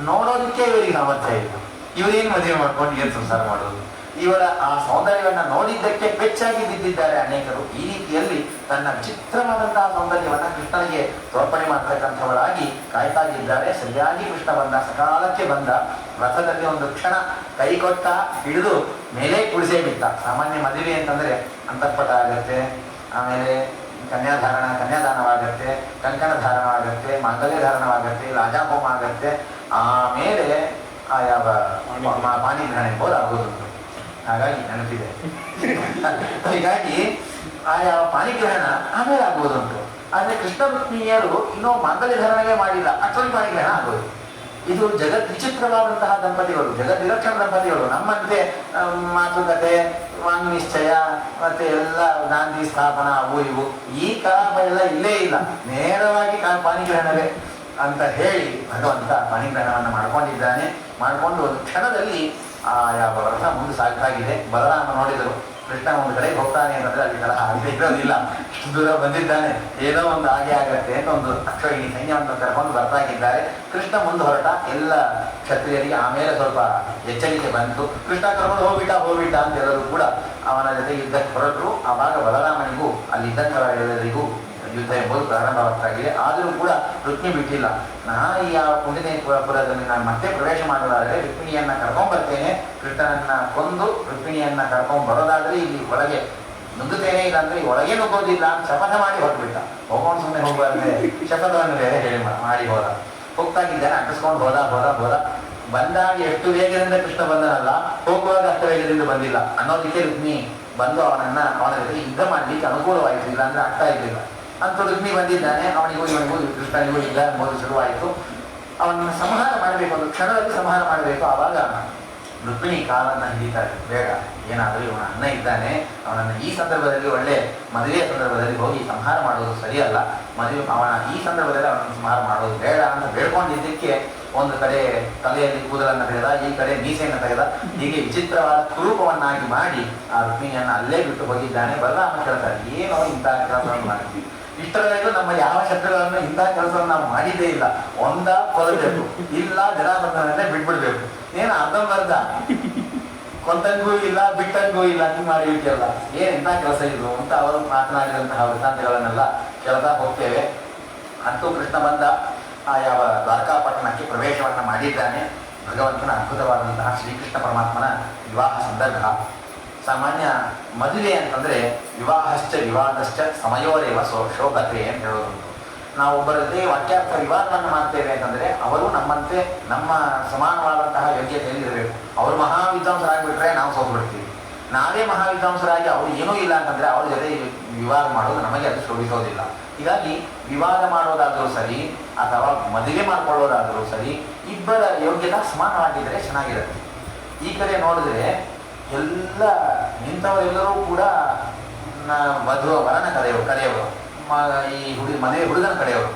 ನೋಡೋದಕ್ಕೆ ಇವರಿಗೆ ಸಾಮರ್ಥ್ಯ ಇಲ್ಲ. ಇವರೇನು ಮದುವೆ ಮಾಡ್ಕೊಂಡು ಏನು ಸಂಸಾರ ಮಾಡೋದು? ಇವರ ಆ ಸೌಂದರ್ಯವನ್ನ ನೋಡಿದ್ದಕ್ಕೆ ಪೆಚ್ಚಾಗಿ ಬಿದ್ದಿದ್ದಾರೆ ಅನೇಕರು. ಈ ರೀತಿಯಲ್ಲಿ ತನ್ನ ವಿಚಿತ್ರವಾದಂತಹ ಸೌಂದರ್ಯವನ್ನ ಕೃಷ್ಣನಿಗೆ ತೋರ್ಪಣೆ ಮಾಡ್ತಕ್ಕಂಥವಳಾಗಿ ಕಾಯ್ತಾ ಇದ್ದಾರೆ. ಸರಿಯಾಗಿ ಕೃಷ್ಣ ಬಂದ, ಸಕಾಲಕ್ಕೆ ಬಂದ. ರಥದಲ್ಲಿ ಒಂದು ಕ್ಷಣ ಕೈ ಕೊಟ್ಟ, ಹಿಡಿದು ಮೇಲೆ ಕುಡಿಸೇ ಬಿಟ್ಟ. ಸಾಮಾನ್ಯ ಮದುವೆ ಅಂತಂದ್ರೆ ಅಂತಃಪಟ ಆಗತ್ತೆ, ಆಮೇಲೆ ಕನ್ಯಾದಾನವಾಗತ್ತೆ, ಕಂಕಣ ಧಾರಣವಾಗತ್ತೆ, ಮಾಂಗಲ್ಯ ಧಾರಣವಾಗತ್ತೆ, ರಾಜಾಹೋಮ ಆಗತ್ತೆ, ಆಮೇಲೆ ಆ ಯಾವ ಪಾಣಿಗ್ರಹಣ ಎಂಬುದು ಆಗೋದುಂಟು. ಹಾಗಾಗಿ ನೆನಪಿದೆ. ಹೀಗಾಗಿ ಆ ಯಾವ ಪಾಣಿಗ್ರಹಣ ಆಮೇಲೆ ಆಗುವುದುಂಟು. ಆದರೆ ಕೃಷ್ಣ ರುಕ್ಮಿಣಿಯರು ಇನ್ನೂ ಮಾಂಗಲ್ಯ ಧಾರಣವೇ ಮಾಡಿಲ್ಲ, ಅಷ್ಟೊಂದು ಪಾಣಿಗ್ರಹಣ ಆಗೋದು. ಇದು ವಿಚಿತ್ರವಾದಂತಹ ದಂಪತಿಗಳು, ವಿಲಕ್ಷಣ ದಂಪತಿಗಳು. ನಮ್ಮಂತೆ ಮಾತುಕತೆ, ವಾಂಗ್ನಿಶ್ಚಯ, ಮತ್ತೆ ಎಲ್ಲ ಗಾಂಧಿ ಸ್ಥಾಪನ, ಅವು ಇವು, ಈ ಕಲಾಪ ಎಲ್ಲ ಇಲ್ಲೇ ಇಲ್ಲ. ನೇರವಾಗಿ ಪಾಣಿಗ್ರಹಣವೇ ಅಂತ ಹೇಳಿ ಭಗವಂತ ಪಾಣಿಗ್ರಹಣವನ್ನು ಮಾಡ್ಕೊಂಡಿದ್ದಾನೆ. ಮಾಡಿಕೊಂಡು ಒಂದು ಕ್ಷಣದಲ್ಲಿ ಆ ಯಾವ ರಥ ಮುಂದೆ ಸಾಗ್ತಾಗಿದೆ. ಬಲರಾಮ ನೋಡಿದರು ಕೃಷ್ಣ ಒಂದು ಕಡೆಗೆ ಹೋಗ್ತಾನೆ ಅಂತಂದ್ರೆ ಅಲ್ಲಿ ಕಲಹ ಆಗದೆ ಇರೋದಿಲ್ಲ, ಇಷ್ಟು ದೂರ ಬಂದಿದ್ದಾನೆ, ಏನೋ ಒಂದು ಹಾಗೆ ಆಗತ್ತೆ ಅಂತ ಒಂದು ಅಕ್ಷೋಹಿಣಿ ಸೈನ್ಯವನ್ನು ಕರ್ಕೊಂಡು ಬರ್ತಾಗಿದ್ದಾರೆ. ಕೃಷ್ಣ ಮುಂದೆ ಹೊರಟ. ಎಲ್ಲ ಕ್ಷತ್ರಿಯರಿಗೆ ಆಮೇಲೆ ಸ್ವಲ್ಪ ಎಚ್ಚರಿಕೆ ಬಂತು. ಕೃಷ್ಣ ಕರ್ಕೊಂಡು ಹೋಗ್ಬಿಟ್ಟ ಅಂತ ಎಲ್ಲರೂ ಕೂಡ ಅವನ ಜೊತೆ ಯುದ್ಧಕ್ಕೆ ಹೊರಟರು. ಆವಾಗ ಬಲರಾಮನಿಗೂ ಅಲ್ಲಿ ಇದ್ದಂಥವರೆಲ್ಲರಿಗೂ ಯುದ್ಧ ಎಂಬುದು ಪ್ರಾರಂಭವಾಗ್ತಾಗಿದೆ. ಆದರೂ ಕೂಡ ರುಕ್ಮಿಣಿ ಬಿಟ್ಟಿಲ್ಲ. ಈ ಯಾವ ಪುಂಡಿನೇಪುರದಲ್ಲಿ ನಾನು ಮತ್ತೆ ಪ್ರವೇಶ ಮಾಡೋದಾದರೆ ರುಕ್ಮಿಣಿಯನ್ನ ಕರ್ಕೊಂಡ್ ಬರ್ತೇನೆ, ಕೃಷ್ಣನನ್ನ ಕೊಂದು ರುಕ್ಮಿಣಿಯನ್ನ ಕರ್ಕೊಂಡ್ ಬರೋದಾದ್ರೆ ಇಲ್ಲಿ ಒಳಗೆ ನುಗ್ಗುತ್ತೇನೆ, ಇಲ್ಲ ಅಂದ್ರೆ ಒಳಗೆ ನುಗ್ಗೋದಿಲ್ಲ ಅಂತ ಶಪಥ ಮಾಡಿ ಹೊರಟ್ಬಿಟ್ಟ. ಹೋಗೋಣ ಸುಮ್ಮನೆ ಹೋಗ್ಬಾರ್ದೆ, ಶಪಥವನ್ನು ಬೇರೆ ಹೇಳಿ ಮಾಡಿ ಹೋದ. ಹೋಗ್ತಾಗಿದ್ದಾನೆ, ಅಟ್ಟಿಸ್ಕೊಂಡು ಹೋದ. ಬಂದಾಗ ಎಷ್ಟು ವೇಗದಿಂದ ಕೃಷ್ಣ ಬಂದನಲ್ಲ, ಹೋಗುವಾಗ ಅಷ್ಟು ವೇಗದಿಂದ ಬಂದಿಲ್ಲ ಅನ್ನೋದಕ್ಕೆ ರುಕ್ಮಿಣಿ ಬಂದು ಅವನ ಜೊತೆ ಯುದ್ಧ ಮಾಡ್ಲಿಕ್ಕೆ ಅನುಕೂಲವಾಯಿತು, ಇಲ್ಲ ಅಂದ್ರೆ ಆಗ್ತಾ ಇರಲಿಲ್ಲ ಅಂತ ರುಕ್ಮಿಣಿ ಬಂದಿದ್ದಾನೆ. ಅವನಿಗೂ ಇವನಿಗೂ ಕೃಷ್ಣನಿಗೂ ಯುದ್ಧ ಎಂಬುದು ಶುರುವಾಯಿತು. ಅವನನ್ನು ಸಂಹಾರ ಮಾಡಬೇಕು, ಒಂದು ಕ್ಷಣದಲ್ಲಿ ಸಂಹಾರ ಮಾಡಬೇಕು. ಆವಾಗ ರುಕ್ಮಿಣಿ ಕಾಲನ್ನು ಹಿಡಿತಾರೆ, ಬೇಡ, ಏನಾದರೂ ಇವನ ಅಣ್ಣ ಇದ್ದಾನೆ, ಅವನನ್ನು ಈ ಸಂದರ್ಭದಲ್ಲಿ ಒಳ್ಳೆ ಮದುವೆಯ ಸಂದರ್ಭದಲ್ಲಿ ಹೋಗಿ ಸಂಹಾರ ಮಾಡೋದು ಸರಿಯಲ್ಲ, ಈ ಸಂದರ್ಭದಲ್ಲಿ ಅವನನ್ನು ಸಂಹಾರ ಮಾಡೋದು ಬೇಡ ಅಂತ ಬೇಡ್ಕೊಂಡಿದ್ದಕ್ಕೆ ಒಂದು ಕಡೆ ತಲೆಯಲ್ಲಿ ಕೂದಲನ್ನು ತೆಗೆದ, ಈ ಕಡೆ ಮೀಸೆಯನ್ನು ತೆಗೆದ, ಹೀಗೆ ವಿಚಿತ್ರವಾದ ಕುರೂಪವನ್ನಾಗಿ ಮಾಡಿ ಆ ರುಕ್ಮಿಣಿಯನ್ನು ಅಲ್ಲೇ ಬಿಟ್ಟು ಹೋಗಿದ್ದಾನೆ. ಬಲರಾಮ ಕೇಳ್ತಾರೆ, ಏನೋ ಇಂತಹ ಕೆಲಸವನ್ನು ಮಾಡಿದ್ವಿ, ಇಷ್ಟರವರೆಗೂ ನಮ್ಮ ಯಾವ ಶತ್ರುಗಳನ್ನು ಇಂತಹ ಕೆಲಸವನ್ನು ನಾವು ಮಾಡಿದ್ದೇ ಇಲ್ಲ, ಕೊಲ್ಲಬೇಕು, ಇಲ್ಲ ಜನಾರ್ದನನ್ನೇ ಬಿಟ್ಬಿಡ್ಬೇಕು, ಏನು ಅರ್ಧಂಬರ್ಧ ಕೊಂತಂಗೂ ಇಲ್ಲ ಬಿಟ್ಟಂಗೂ ಇಲ್ಲ, ಹಿಂಗೆ ಮಾಡಿಬಿಟ್ಟಿಯಲ್ಲ, ಇಂಥ ಕೆಲಸ ಇದು ಅಂತ ಅವರು ಮಾತನಾಡಿದಂತಹ ವೃತ್ತಾಂತಗಳನ್ನೆಲ್ಲ ಕೇಳ್ತಾ ಹೋಗ್ತೇವೆ. ಅಂತೂ ಕೃಷ್ಣ ಬಂದ ಆ ಯಾವ ದ್ವಾರಕಾಪಟ್ಟಣಕ್ಕೆ ಪ್ರವೇಶವನ್ನು ಮಾಡಿದ್ದಾನೆ. ಭಗವಂತನ ಅದ್ಭುತವಾದಂತಹ ಶ್ರೀಕೃಷ್ಣ ಪರಮಾತ್ಮನ ವಿವಾಹ ಸಂದರ್ಭ. ಸಾಮಾನ್ಯ ಮದುವೆ ಅಂತಂದರೆ ವಿವಾಹಶ್ಚ ವಿವಾದಶ್ಚ ಸಮಯೋರೇವ ಶೋಭತೆ ಅಂತ ಹೇಳೋದುಂಟು. ನಾವು ಒಬ್ಬರ ಜೊತೆ ವಾಕ್ಯಾರ್ಥ ವಿವಾದವನ್ನು ಮಾಡ್ತೇವೆ ಅಂತಂದರೆ ಅವರು ನಮ್ಮಂತೆ ನಮ್ಮ ಸಮಾನವಾದಂತಹ ಯೋಗ್ಯತೆಯಲ್ಲಿ ಇರಬೇಕು. ಅವರು ಮಹಾವಿದ್ವಾಂಸರಾಗಿಬಿಟ್ರೆ ನಾವು ಸೋತ್ಬಿಡ್ತೀವಿ. ನಾವೇ ಮಹಾವಿದ್ವಾಂಸರಾಗಿ ಅವರು ಏನೂ ಇಲ್ಲ ಅಂತಂದರೆ ಅವ್ರ ಜೊತೆ ವಿವಾದ ಮಾಡೋದು ನಮಗೆ ಅದು ಶೋಭಿಸೋದಿಲ್ಲ. ಹೀಗಾಗಿ ವಿವಾದ ಮಾಡೋದಾದರೂ ಸರಿ ಅಥವಾ ಮದುವೆ ಮಾಡ್ಕೊಳ್ಳೋದಾದರೂ ಸರಿ, ಇಬ್ಬರ ಯೋಗ್ಯತೆ ಸಮಾನವಾಗಿದ್ದರೆ ಚೆನ್ನಾಗಿರುತ್ತೆ. ಈ ಕಡೆ ನೋಡಿದ್ರೆ ಎಲ್ಲ ನಿಂತವರೆಲ್ಲರೂ ಕೂಡ ವರನ ಕರೆಯವರು, ಈ ಮದುವೆ ಹುಡುಗನ ಕಡೆಯವರು.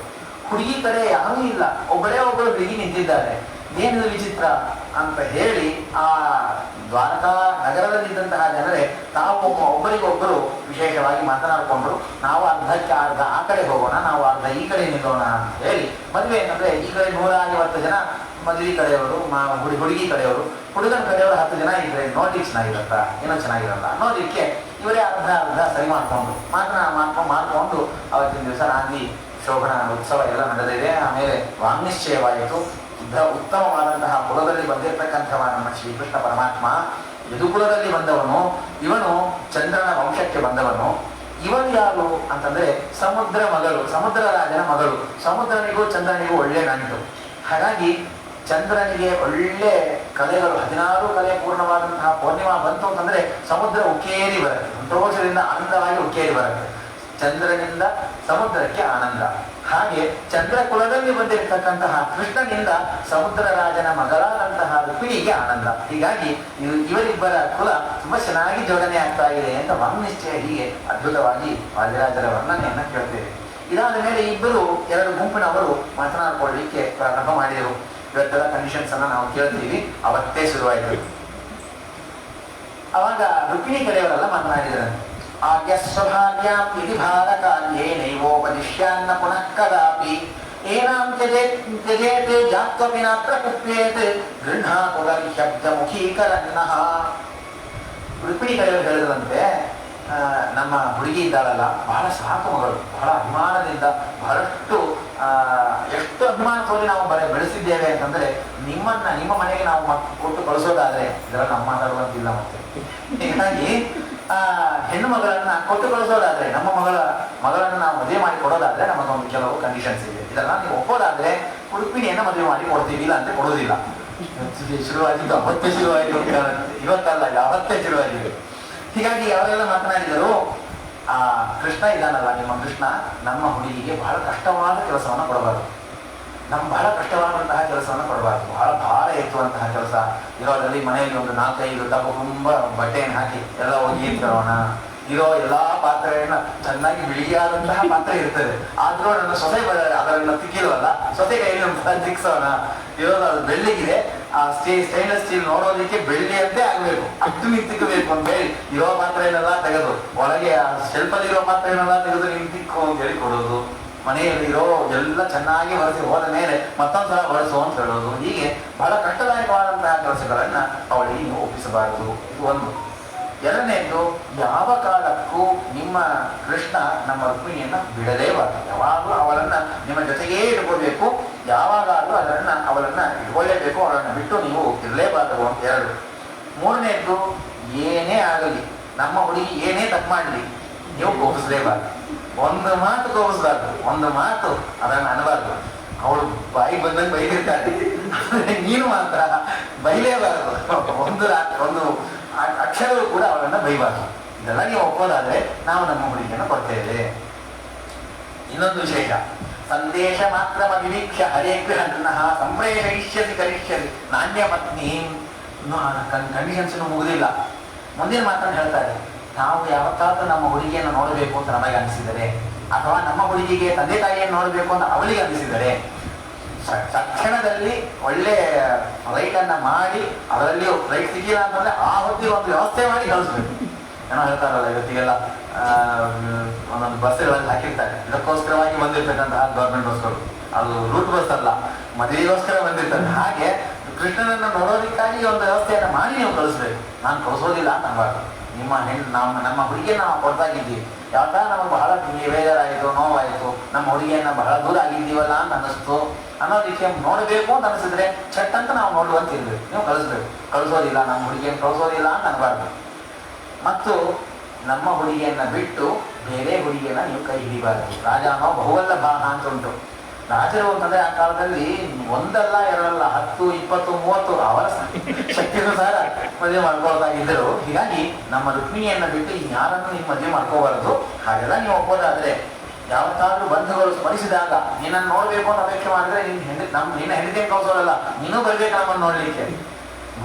ಹುಡುಗಿ ಕಡೆ ಯಾರೂ ಇಲ್ಲ, ಒಬ್ಬರೇ ಒಬ್ಬರು ಹುಡುಗಿ ನಿಂತಿದ್ದಾರೆ. ಏನಿದು ವಿಚಿತ್ರ ಅಂತ ಹೇಳಿ ಆ ದ್ವಾರಕಾ ನಗರದಲ್ಲಿದ್ದಂತಹ ಜನರೇ ತಾವು ಒಬ್ಬರಿಗೊಬ್ಬರು ವಿಶೇಷವಾಗಿ ಮಾತನಾಡಿಕೊಂಡ್ರು, ನಾವು ಅರ್ಧಕ್ಕೆ ಅರ್ಧ ಆ ಕಡೆ ಹೋಗೋಣ, ನಾವು ಅರ್ಧ ಈ ಕಡೆ ನಿಲ್ಲೋಣ ಅಂತ ಹೇಳಿ. ಮದುವೆ ಅಂತಂದ್ರೆ ಈ ಕಡೆ 150 ಜನ ಮದುವೆ ಕಡೆಯವರು, ಹುಡುಗಿ ಕಡೆಯವರು, ಹುಡುಗನ ಕಡೆಯವರು 10 ಜನ ಇದ್ರೆ ನೋಡ್ಲಿಕ್ಕೆ ಚೆನ್ನಾಗಿರತ್ತಾ, ಏನೋ ಚೆನ್ನಾಗಿರಲ್ಲ ಅನ್ನೋದಕ್ಕೆ ಇವರೇ ಅರ್ಧ ಸರಿ ಮಾಡ್ಕೊಂಡು ಅವತ್ತಿನ ದಿವಸ ನಾಂದಿ ಶೋಭನ ಉತ್ಸವ ಎಲ್ಲ ನಡೆದಿದೆ. ಆಮೇಲೆ ವಾಂಗ್ನಿಶ್ಚಯವಾಯಿತು. ಉತ್ತಮವಾದಂತಹ ಕುಲದಲ್ಲಿ ಬಂದಿರತಕ್ಕಂಥವ ನಮ್ಮ ಶ್ರೀಕೃಷ್ಣ ಪರಮಾತ್ಮ ಯದುಕುಲದಲ್ಲಿ ಬಂದವನು. ಇವನು ಚಂದ್ರನ ವಂಶಕ್ಕೆ ಬಂದವನು. ಇವನು ಯಾರು ಅಂತಂದ್ರೆ ಸಮುದ್ರ ರಾಜನ ಮಗಳು. ಸಮುದ್ರನಿಗೂ ಚಂದ್ರನಿಗೂ ಒಳ್ಳೆ ನಂಟು. ಹಾಗಾಗಿ ಚಂದ್ರನಿಗೆ ಒಳ್ಳೆ ಕಲೆಗಳು, 16 ಕಲೆ ಪೂರ್ಣವಾದಂತಹ ಪೂರ್ಣಿಮಾ ಬಂತು ಅಂತಂದ್ರೆ ಸಮುದ್ರ ಉಕ್ಕೇರಿ ಬರುತ್ತೆ, ಸಂತೋಷದಿಂದ ಆನಂದವಾಗಿ ಉಕ್ಕೇರಿ ಬರುತ್ತೆ. ಚಂದ್ರನಿಂದ ಸಮುದ್ರಕ್ಕೆ ಆನಂದ. ಹಾಗೆ ಚಂದ್ರ ಕುಲದಲ್ಲಿ ಬಂದಿರತಕ್ಕಂತಹ ಕೃಷ್ಣನಿಂದ ಸಮುದ್ರ ರಾಜನ ಮಗಳಾದಂತಹ ರುಕ್ಮಿಣಿಗೆ ಆನಂದ. ಹೀಗಾಗಿ ಇವರಿಬ್ಬರ ಕುಲ ತುಂಬಾ ಚೆನ್ನಾಗಿ ಜೋಡಣೆ ಆಗ್ತಾ ಇದೆ ಅಂತ ವಾಂಗ್ನಿಶ್ಚಯ ಹೀಗೆ ಅದ್ಭುತವಾಗಿ ವಾದಿರಾಜರ ವರ್ಣನೆಯನ್ನ ಕೇಳ್ತೇವೆ. ಇದಾದ ಮೇಲೆ ಇಬ್ಬರು ಎರಡು ಗುಂಪಿನವರು ಮಾತನಾಡ್ಕೊಳ್ಳಿಕ್ಕೆ ಪ್ರಾರಂಭ ಮಾಡಿದರು. ಇವತ್ತೆಲ್ಲ ಕಂಡೀಷನ್ಸ್ ಅನ್ನ ನಾವು ಕೇಳ್ತೀವಿ, ಅವತ್ತೇ ಶುರುವಾಯಿತು. ಅವಾಗ ರುಕ್ಮಿಣಿ ಕಡೆಯವರೆಲ್ಲ ಮಾತನಾಡಿದರು. ಆಜ್ಞ ಸ್ವಭಾಗ್ಯಾಂ ಇತಿ ಭಾರಕಾರ್ಯೇ ನೈವೋಪದಿಶ್ಯಾನ್ನ ಪುನಃ ಕದಾಪಿ ಏನಾಂ ತ್ಯಜೇತೆ ಜಾತ್ವಪಿ ನ ಪ್ರಕುಪ್ಯೇತ್ ಗೃಹಾತು ಶಬ್ದ ಮುಖೀಕರನ್ನಃ. ರುಕ್ಮಿಣಿ ಕಡೆಯವರು ಹೇಳಿದಂತೆ, ನಮ್ಮ ಹುಡುಗಿ ಇದ್ದಾಳಲ್ಲ, ಬಹಳ ಸಾಕು ಮಗಳು, ಬಹಳ ಅಭಿಮಾನದಿಂದ ಬಹಳಷ್ಟು ಎಷ್ಟು ಅಭಿಮಾನ ತೋರಿ ನಾವು ಬೆಳೆಸಿದ್ದೇವೆ ಅಂತಂದ್ರೆ, ನಿಮ್ಮ ಮನೆಗೆ ನಾವು ಕೊಟ್ಟು ಕಳಿಸೋದಾದ್ರೆ, ಇದೆಲ್ಲ ನಮ್ಮ ಮಾತಾಡುವಂತಿಲ್ಲ ಮತ್ತೆ. ಹೀಗಾಗಿ ಹೆಣ್ಣು ಮಗಳನ್ನ ಕೊಟ್ಟು ಕಳಿಸೋದಾದ್ರೆ, ನಮ್ಮ ಮಗಳನ್ನು ನಾವು ಮದುವೆ ಮಾಡಿ ಕೊಡೋದಾದ್ರೆ ನಮಗೊಂದು ಕೆಲವು ಕಂಡೀಷನ್ಸ್ ಇದೆ. ಇದೆಲ್ಲ ನೀವು ಒಪ್ಪೋದಾದ್ರೆ ರುಕ್ಮಿಣಿಯನ್ನ ಮದುವೆ ಮಾಡಿ ಕೊಡ್ತೀವಿ, ಇಲ್ಲ ಅಂತ ಕೊಡೋದಿಲ್ಲ. ಶುರುವಾಗಿದ್ದು ಅವತ್ತೇ ಶುರುವಾಯಿತು, ಇವತ್ತಲ್ಲ ಯಾವತ್ತೇ ಶುರುವಾಗಿದೆ. ಹೀಗಾಗಿ ಅವರೆಲ್ಲ ಮಾತನಾಡಿದರು, ಕೃಷ್ಣ ಇದ್ದಾನಲ್ಲ, ನಿಮ್ಮ ಕೃಷ್ಣ ನಮ್ಮ ಹುಡುಗಿಗೆ ಬಹಳ ಕಷ್ಟವಾದ ಕೆಲಸವನ್ನು ಕೊಡಬಾರದು, ಬಹಳ ಕಷ್ಟವಾದಂತಹ ಕೆಲಸವನ್ನು ಕೊಡಬಾರದು, ಬಹಳ ಭಾರ ಎತ್ತುವಂತಹ ಕೆಲಸ ಇರೋದ್ರಲ್ಲಿ ಮನೆಯಲ್ಲಿ ಒಂದು 4-5 ಡಬ್ಬ ತುಂಬ ಬಟ್ಟೆಯನ್ನು ಹಾಕಿ ಎಲ್ಲ ಹೋಗಿ ತರೋಣ. ಇರೋ ಎಲ್ಲಾ ಪಾತ್ರೆಯನ್ನ ಚೆನ್ನಾಗಿ ಬಿಳಿಯಾದಂತಹ ಪಾತ್ರೆ ಇರ್ತದೆ, ಆದ್ರೂ ನನ್ನ ಸೊಸೆ ಅದನ್ನ ತಿಕ್ಕಿಲ್ವಲ್ಲ, ಸೊಸೆ ಕೈಯಲ್ಲಿ ತಿಕ್ಸೋಣ. ಇರೋದು ಅದು ಬೆಳ್ಳಿಗಿದೆ, ಆ ಸ್ಟೈನ್ಲೆಸ್ ಸ್ಟೀಲ್ ನೋಡೋದಕ್ಕೆ ಬೆಳ್ಳಿ ಅಂತೇ ಆಗ್ಬೇಕು, ಅಷ್ಟು ನೀವು ತಿಕ್ಕಬೇಕು ಅಂತ ಹೇಳಿ ಇರೋ ಪಾತ್ರೆಯನ್ನೆಲ್ಲ ತೆಗೆದು ಒಳಗೆ ಆ ಶೆಲ್ಫಲ್ಲಿರೋ ಪಾತ್ರೆಯನ್ನೆಲ್ಲ ತೆಗೆದು ನೀವು ತಿಕ್ಕು ಅಂತ ಹೇಳಿ ಕೊಡೋದು. ಮನೆಯಲ್ಲಿರೋ ಎಲ್ಲ ಚೆನ್ನಾಗಿ ಬಳಸಿ ಹೋದ ಮೇಲೆ ಮತ್ತೊಂದ್ಸಲ ಬಳಸು ಅಂತ ಹೇಳೋದು. ಹೀಗೆ ಬಹಳ ಕಷ್ಟದಾಯಕವಾದಂತಹ ಕೆಲಸಗಳನ್ನ ಅವಳಿಗೆ ನೀವು ಒಪ್ಪಿಸಬಾರದು. ಇದು ಒಂದು. ಎರಡನೇದು, ಯಾವ ಕಾಲಕ್ಕೂ ನಿಮ್ಮ ಕೃಷ್ಣ ನಮ್ಮ ರುಕ್ಮಿಣಿಯನ್ನ ಬಿಡಲೇಬಾರದು, ಯಾವಾಗಲೂ ಅವಳನ್ನ ನಿಮ್ಮ ಜೊತೆಗೇ ಇಟ್ಕೋಬೇಕು, ಯಾವಾಗಲೂ ಅವಳನ್ನ ಇಟ್ಕೊಳ್ಳೇಬೇಕು, ಅವಳನ್ನ ಬಿಟ್ಟು ನೀವು ಇರಲೇಬಾರದು ಅಂತ ಎರಡು. ಮೂರನೇದ್ದು, ಏನೇ ಆಗಲಿ, ನಮ್ಮ ಹುಡುಗಿ ಏನೇ ತಪ್ಪು ಮಾಡಲಿ ನೀವು ಕೋಪಿಸಲೇಬಾರದು, ಒಂದು ಮಾತು ಕೋಪಿಸ್ಬಾರ್ದು, ಒಂದು ಮಾತು ಅದನ್ನು ಅನ್ನಬಾರ್ದು. ಅವಳು ಬಾಯಿ ಬಂದಂಗೆ ಬೈದಿರ್ತಾಳೆ, ನೀನು ಮಾತ್ರ ಬೈಲೇಬಾರದು, ಒಂದು ಅಕ್ಷರವೂ ಕೂಡ ಅವಳನ್ನ ಬೈಬಾರದು. ಇದೆಲ್ಲ ನೀವು ಒಪ್ಪೋದಾದ್ರೆ ನಾವು ನಮ್ಮ ಹುಡುಗಿಯನ್ನು ಕೊಡ್ತೇವೆ. ಇನ್ನೊಂದು ವಿಶೇಷ, ಸಂದೇಶ ಮಾತ್ರ ವಿವೀಕ್ಷ ಹರೇ ಗೃಹನ್ನಃ ಸಂಪ್ರೇಷಯಿಷ್ಯತಿ ಕರಿಷ್ಯತಿ ನಾಣ್ಯ ಪತ್ನಿ. ಕಂಡೀಷನ್ಸ್ ಮುಗುದಿಲ್ಲ. ಮುಂದಿನ ಮಾತನ್ನು ಹೇಳ್ತಾರೆ, ನಾವು ಯಾವತ್ತಾದ್ರೂ ನಮ್ಮ ಹುಡುಗಿಯನ್ನು ನೋಡಬೇಕು ಅಂತ ನಮಗೆ ಅನಿಸಿದರೆ, ಅಥವಾ ನಮ್ಮ ಹುಡುಗಿಗೆ ತಂದೆ ತಾಯಿಯನ್ನು ನೋಡಬೇಕು ಅಂತ ಅವಳಿಗೆ ಅನಿಸಿದರೆ, ತಕ್ಷಣದಲ್ಲಿ ಒಳ್ಳೆ ಫ್ಲೈಟ್ ಅನ್ನ ಮಾಡಿ, ಅದರಲ್ಲಿ ಫ್ಲೈಟ್ ಸಿಗಿಲ್ಲ ಅಂತಂದ್ರೆ ಆ ಹೊತ್ತಿಗೆ ಒಂದು ವ್ಯವಸ್ಥೆ ಮಾಡಿ ಕಳಿಸ್ಬೇಕು. ಏನೋ ಹೇಳ್ತಾರಲ್ಲ, ಇವತ್ತಿಗೆಲ್ಲ ಒಂದೊಂದು ಬಸ್ಗಳಲ್ಲಿ ಹಾಕಿರ್ತಾರೆ, ಇದಕ್ಕೋಸ್ಕರವಾಗಿ ಬಂದಿರ್ತಕ್ಕಂತಹ ಗೌರ್ಮೆಂಟ್ ಬಸ್ಗಳು, ಅದು ರೂಟ್ ಬಸ್ ಅಲ್ಲ, ಮದುವೆಗೋಸ್ಕರ ಬಂದಿರ್ತಾರೆ. ಹಾಗೆ ಕೃಷ್ಣನನ್ನು ನೋಡೋದಕ್ಕಾಗಿ ಒಂದು ವ್ಯವಸ್ಥೆಯನ್ನು ಮಾಡಿ ನೀವು ಕಳಿಸ್ಬೇಕು. ನಾನು ಕಳಿಸೋದಿಲ್ಲ ಅಂತ ಅನ್ಬಾರ್ದು. ನಮ್ಮ ಹುಡುಗಿಯನ್ನು ನಾವು ಕೊಡ್ತಾಗಿದ್ದೀವಿ, ಯಾವತ್ತ ನಮಗೆ ಬಹಳ ಬೇಜಾರಾಯಿತು, ನೋವಾಯಿತು, ನಮ್ಮ ಹುಡುಗಿಯನ್ನ ಬಹಳ ದೂರ ಆಗಿದ್ದೀವಲ್ಲ ಅಂತ ಅನ್ನಿಸ್ತು ಅನ್ನೋದಕ್ಕೆ ನೋಡಬೇಕು ಅಂತ ಅನಿಸಿದ್ರೆ ಚಟ್ ಅಂತ ನಾವು ನೋಡುವಂತ ಇರ್ಬೇಕು, ನೀವು ಕಳಿಸ್ಬೇಕು. ಕಳಿಸೋದಿಲ್ಲ, ನಮ್ಮ ಹುಡುಗಿಯನ್ನು ಕಳಿಸೋದಿಲ್ಲ ಅಂತ ಅನ್ಬಾರ್ದು. ಮತ್ತು ನಮ್ಮ ಹುಡುಗಿಯನ್ನ ಬಿಟ್ಟು ಬೇರೆ ಹುಡುಗಿಯನ್ನ ನೀವು ಕೈ ಹಿಡಿಬಾರದು. ರಾಜನೋ ಬಹುವಲ್ಲಭಾಹ ಅಂತ ಉಂಟು. ರಾಜರು ಅಂತಂದ್ರೆ ಆ ಕಾಲದಲ್ಲಿ ಒಂದಲ್ಲ ಎರಡಲ್ಲ 10, 20, 30 ಅವರ ಶಕ್ತಿಯನುಸಾರ ಮದುವೆ ಮಾಡ್ಕೊಳ್ತಾಗಿದ್ದರು. ಹೀಗಾಗಿ ನಮ್ಮ ರುಕ್ಮಿಣಿಯನ್ನ ಬಿಟ್ಟು ಯಾರನ್ನು ನೀವು ಮದುವೆ ಮಾಡ್ಕೋಬಾರದು. ಹಾಗೆಲ್ಲ ನೀವು ಒಪ್ಪೋದಾದ್ರೆ, ಯಾವತ್ತಾದ್ರೂ ಬಂಧುಗಳು ಸ್ಮರಿಸಿದಾಗ ನಿನ್ನನ್ನು ನೋಡ್ಬೇಕು ಅಂತ ಅಪೇಕ್ಷೆ ಮಾಡಿದ್ರೆ ನಿನ್ನ ಹೆಂಡತಿಯನ್ನು ಕೌಸೋದಲ್ಲ, ನೀನು ಬರ್ಬೇಕು ನಮ್ಮನ್ನು ನೋಡ್ಲಿಕ್ಕೆ.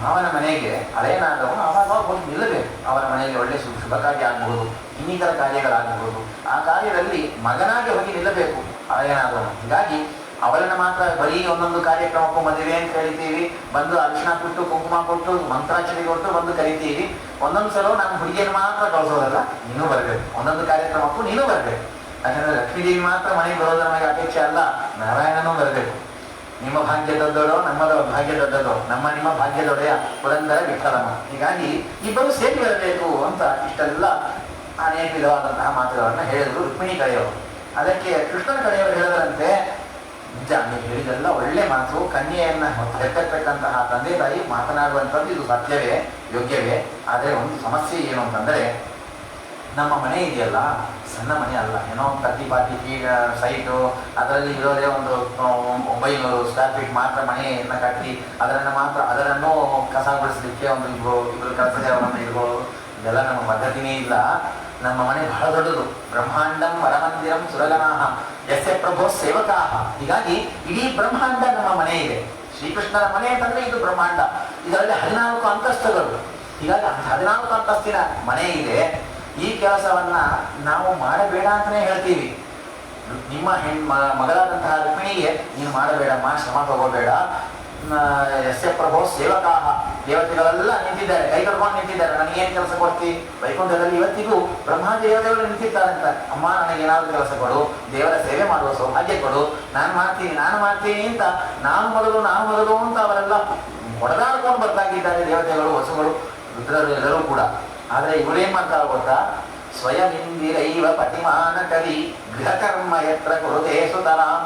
ಮಾವನ ಮನೆಗೆ ಹಳೆಯನಾದವನು ಆವಾಗ ಹೋಗಿ ನಿಲ್ಲಬೇಕು. ಅವರ ಮನೆಯಲ್ಲಿ ಒಳ್ಳೆ ಶುಭ ಕಾರ್ಯ ಆಗಬಹುದು, ಇನ್ನಿತರ ಕಾರ್ಯಗಳಾಗಬಹುದು. ಆ ಕಾರ್ಯದಲ್ಲಿ ಮಗನಾಗಿ ಹೋಗಿ ನಿಲ್ಲಬೇಕು ಹಳೆಯನಾದವನು. ಹೀಗಾಗಿ ಅವಳನ್ನು ಮಾತ್ರ ಬರೀ ಒಂದೊಂದು ಕಾರ್ಯಕ್ರಮಕ್ಕೂ ಮದುವೆ ಅಂತ ಕರಿತೀವಿ, ಬಂದು ಅರಿಶಿನ ಕೊಟ್ಟು ಕುಂಕುಮ ಕೊಟ್ಟು ಮಂತ್ರಾಕ್ಷರಿ ಕೊಟ್ಟು ಬಂದು ಕರಿತೀವಿ. ಒಂದೊಂದು ಸಲ ನಮ್ಮ ಹುಡುಗಿಯನ್ನು ಮಾತ್ರ ಕಳಿಸೋದಲ್ಲ, ನೀನು ಬರಬೇಕು. ಒಂದೊಂದು ಕಾರ್ಯಕ್ರಮಕ್ಕೂ ನೀನು ಬರಬೇಕು. ಯಾಕಂದ್ರೆ ಲಕ್ಷ್ಮೀದೇವಿ ಮಾತ್ರ ಮನೆಗೆ ಬರೋದು ನಮಗೆ ಅಪೇಕ್ಷೆ ಅಲ್ಲ, ನಾರಾಯಣನೂ ಬರಬೇಕು. ನಿಮ್ಮ ಭಾಗ್ಯ ದೊಡ್ಡದೋ, ನಮ್ಮದ ಭಾಗ್ಯ ದೊಡ್ಡದೋ, ನಿಮ್ಮ ಭಾಗ್ಯ ದೊಡ್ಡೆಯ ಪುರಂದರ ವಿಠಲಮ್ಮ. ಹೀಗಾಗಿ ಇಬ್ಬರು ಸೇರಿ ಬರಬೇಕು ಅಂತ ಇಷ್ಟೆಲ್ಲ ಅನೇಕ ವಿಧವಾದಂತಹ ಮಾತುಗಳನ್ನು ಹೇಳಿದ್ರು ರುಕ್ಮಿಣಿ ಕಡೆಯವರು. ಅದಕ್ಕೆ ಕೃಷ್ಣನ ಕಡೆಯವರು ಹೇಳಿದರಂತೆ, ನಿಜ ನೀವು ಹೇಳಿದೆಲ್ಲ ಒಳ್ಳೆ ಮಾತು, ಕನ್ಯೆಯನ್ನ ಹೆತ್ತಕ್ಕಂತಹ ತಂದೆ ತಾಯಿ ಮಾತನಾಡುವಂಥದ್ದು ಇದು ಸತ್ಯವೇ, ಯೋಗ್ಯವೇ. ಆದರೆ ಒಂದು ಸಮಸ್ಯೆ ಏನು ಅಂತಂದರೆ, ನಮ್ಮ ಮನೆ ಇದೆಯಲ್ಲ ಸಣ್ಣ ಮನೆ ಅಲ್ಲ, ಏನೋ 30-40 ಸೈಟು, ಅದರಲ್ಲಿ ಇರೋದೇ ಒಂದು 900 ಸ್ಕ್ವೇರ್ ಫೀಟ್ ಮಾತ್ರ ಮನೆಯನ್ನು ಕಟ್ಟಿ ಅದರನ್ನು ಕಸ ಬಿಡಿಸ್ಲಿಕ್ಕೆ ಒಂದು ಇಬ್ಬರು ಕೆಲಸದವರನ್ನು ಇರ್ಬೋದು, ಇದೆಲ್ಲ ನಮ್ಮ ಪದ್ಧತಿನೇ ಇಲ್ಲ. ನಮ್ಮ ಮನೆ ಬಹಳ ದೊಡ್ಡದು. ಬ್ರಹ್ಮಾಂಡಂ ವರಮಂದಿರಂ ಸುರಗಣಾಹ ಯಸ್ಯ ಪ್ರಭೋ ಸೇವಕಾಹ. ಹೀಗಾಗಿ ಇಡೀ ಬ್ರಹ್ಮಾಂಡ ನಮ್ಮ ಮನೆ ಇದೆ. ಶ್ರೀಕೃಷ್ಣನ ಮನೆ ಅಂತಂದ್ರೆ ಇದು ಬ್ರಹ್ಮಾಂಡ. ಇದರಲ್ಲಿ 14 ಅಂತಸ್ತುಗಳು. ಹೀಗಾಗಿ 14 ಅಂತಸ್ತಿನ ಮನೆ ಇದೆ. ಈ ಕೆಲಸವನ್ನ ನಾವು ಮಾಡಬೇಡ ಅಂತಾನೆ ಹೇಳ್ತೀವಿ. ನಿಮ್ಮ ಮಗಳಾದಂತಹ ರುಕ್ಮಿಣಿಗೆ ನೀನು ಮಾಡಬೇಡಮ್ಮ, ಶ್ರಮ ತಗೋಬೇಡ. ಯಸ್ಯ ಪ್ರಭೋ ಸೇವಕಾಹ, ದೇವತೆಗಳೆಲ್ಲ ನಿಂತಿದ್ದಾರೆ, ಕೈ ಕಟ್ಕೊಂಡು ನಿಂತಿದ್ದಾರೆ. ನನಗೇನು ಕೆಲಸ ಕೊಡ್ತಿ? ವೈಕುಂಠದಲ್ಲಿ ಇವತ್ತಿಗೂ ಬ್ರಹ್ಮ ದೇವತೆಗಳು ನಿಂತಿದ್ದಾರಂತ. ಅಮ್ಮ ನನಗೇನಾದ್ರೂ ಕೆಲಸ ಕೊಡು, ದೇವರ ಸೇವೆ ಮಾಡುವ ಸೌಭಾಗ್ಯ ಕೊಡು, ನಾನು ಮಾಡ್ತೀನಿ ಅಂತ ನಾನು ಮೊದಲು ಅಂತ ಅವರೆಲ್ಲ ಹೊಡೆದಾಡ್ಕೊಂಡು ಬರ್ತಾಗಿದ್ದಾರೆ ದೇವತೆಗಳು, ವಸುಗಳು, ರುದ್ರರು ಎಲ್ಲರೂ ಕೂಡ. ಆದರೆ ಇವಳೇನ್ ಮಾಡ್ತಾರ ಗೊತ್ತಾ? ಸ್ವಯಂ ಇಂದಿರೈವ ಪತಿಮಾನ ಕವಿ ಗೃಹಕರ್ಮ ಯತ್ರ ಕುರುತೆ ಸುತರಾಂ.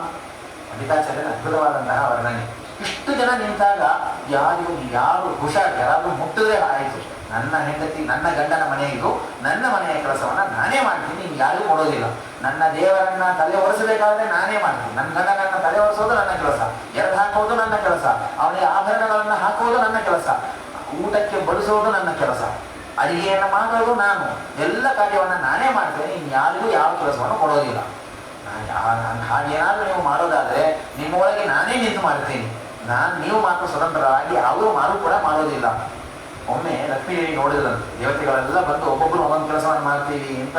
ಅಮಿತಾಚಾರ್ಯನ ಅದ್ಭುತವಾದಂತಹ ವರ್ಣನೆ. ಇಷ್ಟು ಜನ ನಿಂತಾಗ ಯಾರು ಹುಷಾರ್, ಯಾರಾದ್ರೂ ಮುಟ್ಟಿದ್ರೆ ಆಯಿತು, ನನ್ನ ಹೆಂಡತಿ ನನ್ನ ಗಂಡನ ಮನೆ ಇದು, ನನ್ನ ಮನೆಯ ಕೆಲಸವನ್ನ ನಾನೇ ಮಾಡ್ತೀನಿ, ನೀನು ಯಾರಿಗೂ ಕೊಡೋದಿಲ್ಲ. ನನ್ನ ದೇವರನ್ನ ತಲೆ ಒರೆಸಬೇಕಾದ್ರೆ ನಾನೇ ಮಾಡ್ತೀನಿ. ನನ್ನ ಗಂಡನನ್ನ ತಲೆ ಒರೆಸೋದು ನನ್ನ ಕೆಲಸ, ಎರೆದು ಹಾಕೋದು ನನ್ನ ಕೆಲಸ, ಅವನಿಗೆ ಆಭರಣಗಳನ್ನು ಹಾಕೋದು ನನ್ನ ಕೆಲಸ, ಊಟಕ್ಕೆ ಬಡಿಸೋದು ನನ್ನ ಕೆಲಸ, ಅಡಿಗೆಯನ್ನು ಮಾಡೋದು ನಾನು, ಎಲ್ಲ ಕಾರ್ಯವನ್ನು ನಾನೇ ಮಾಡ್ತೇನೆ. ಇನ್ನು ಯಾರಿಗೂ ಯಾವ ಕೆಲಸವನ್ನು ಕೊಡೋದಿಲ್ಲ. ಹಾಗೇನಾದ್ರೂ ನೀವು ಮಾಡೋದಾದ್ರೆ ನಿಮ್ಮ ಒಳಗೆ ನಾನೇ ನಿಂತು ಮಾಡ್ತೀನಿ. ನೀವು ಮಾತ್ರ ಸ್ವತಂತ್ರರಾಗಿ ಅವರು ಕೂಡ ಮಾಡೋದಿಲ್ಲ. ಒಮ್ಮೆ ಲಕ್ಷ್ಮೀದೇವಿ ನೋಡಿದ್ರಂತೆ, ದೇವತೆಗಳೆಲ್ಲ ಬಂದು ಒಬ್ಬೊಬ್ಬರು ಒಂದೊಂದು ಕೆಲಸವನ್ನು ಮಾಡ್ತೀವಿ ಅಂತ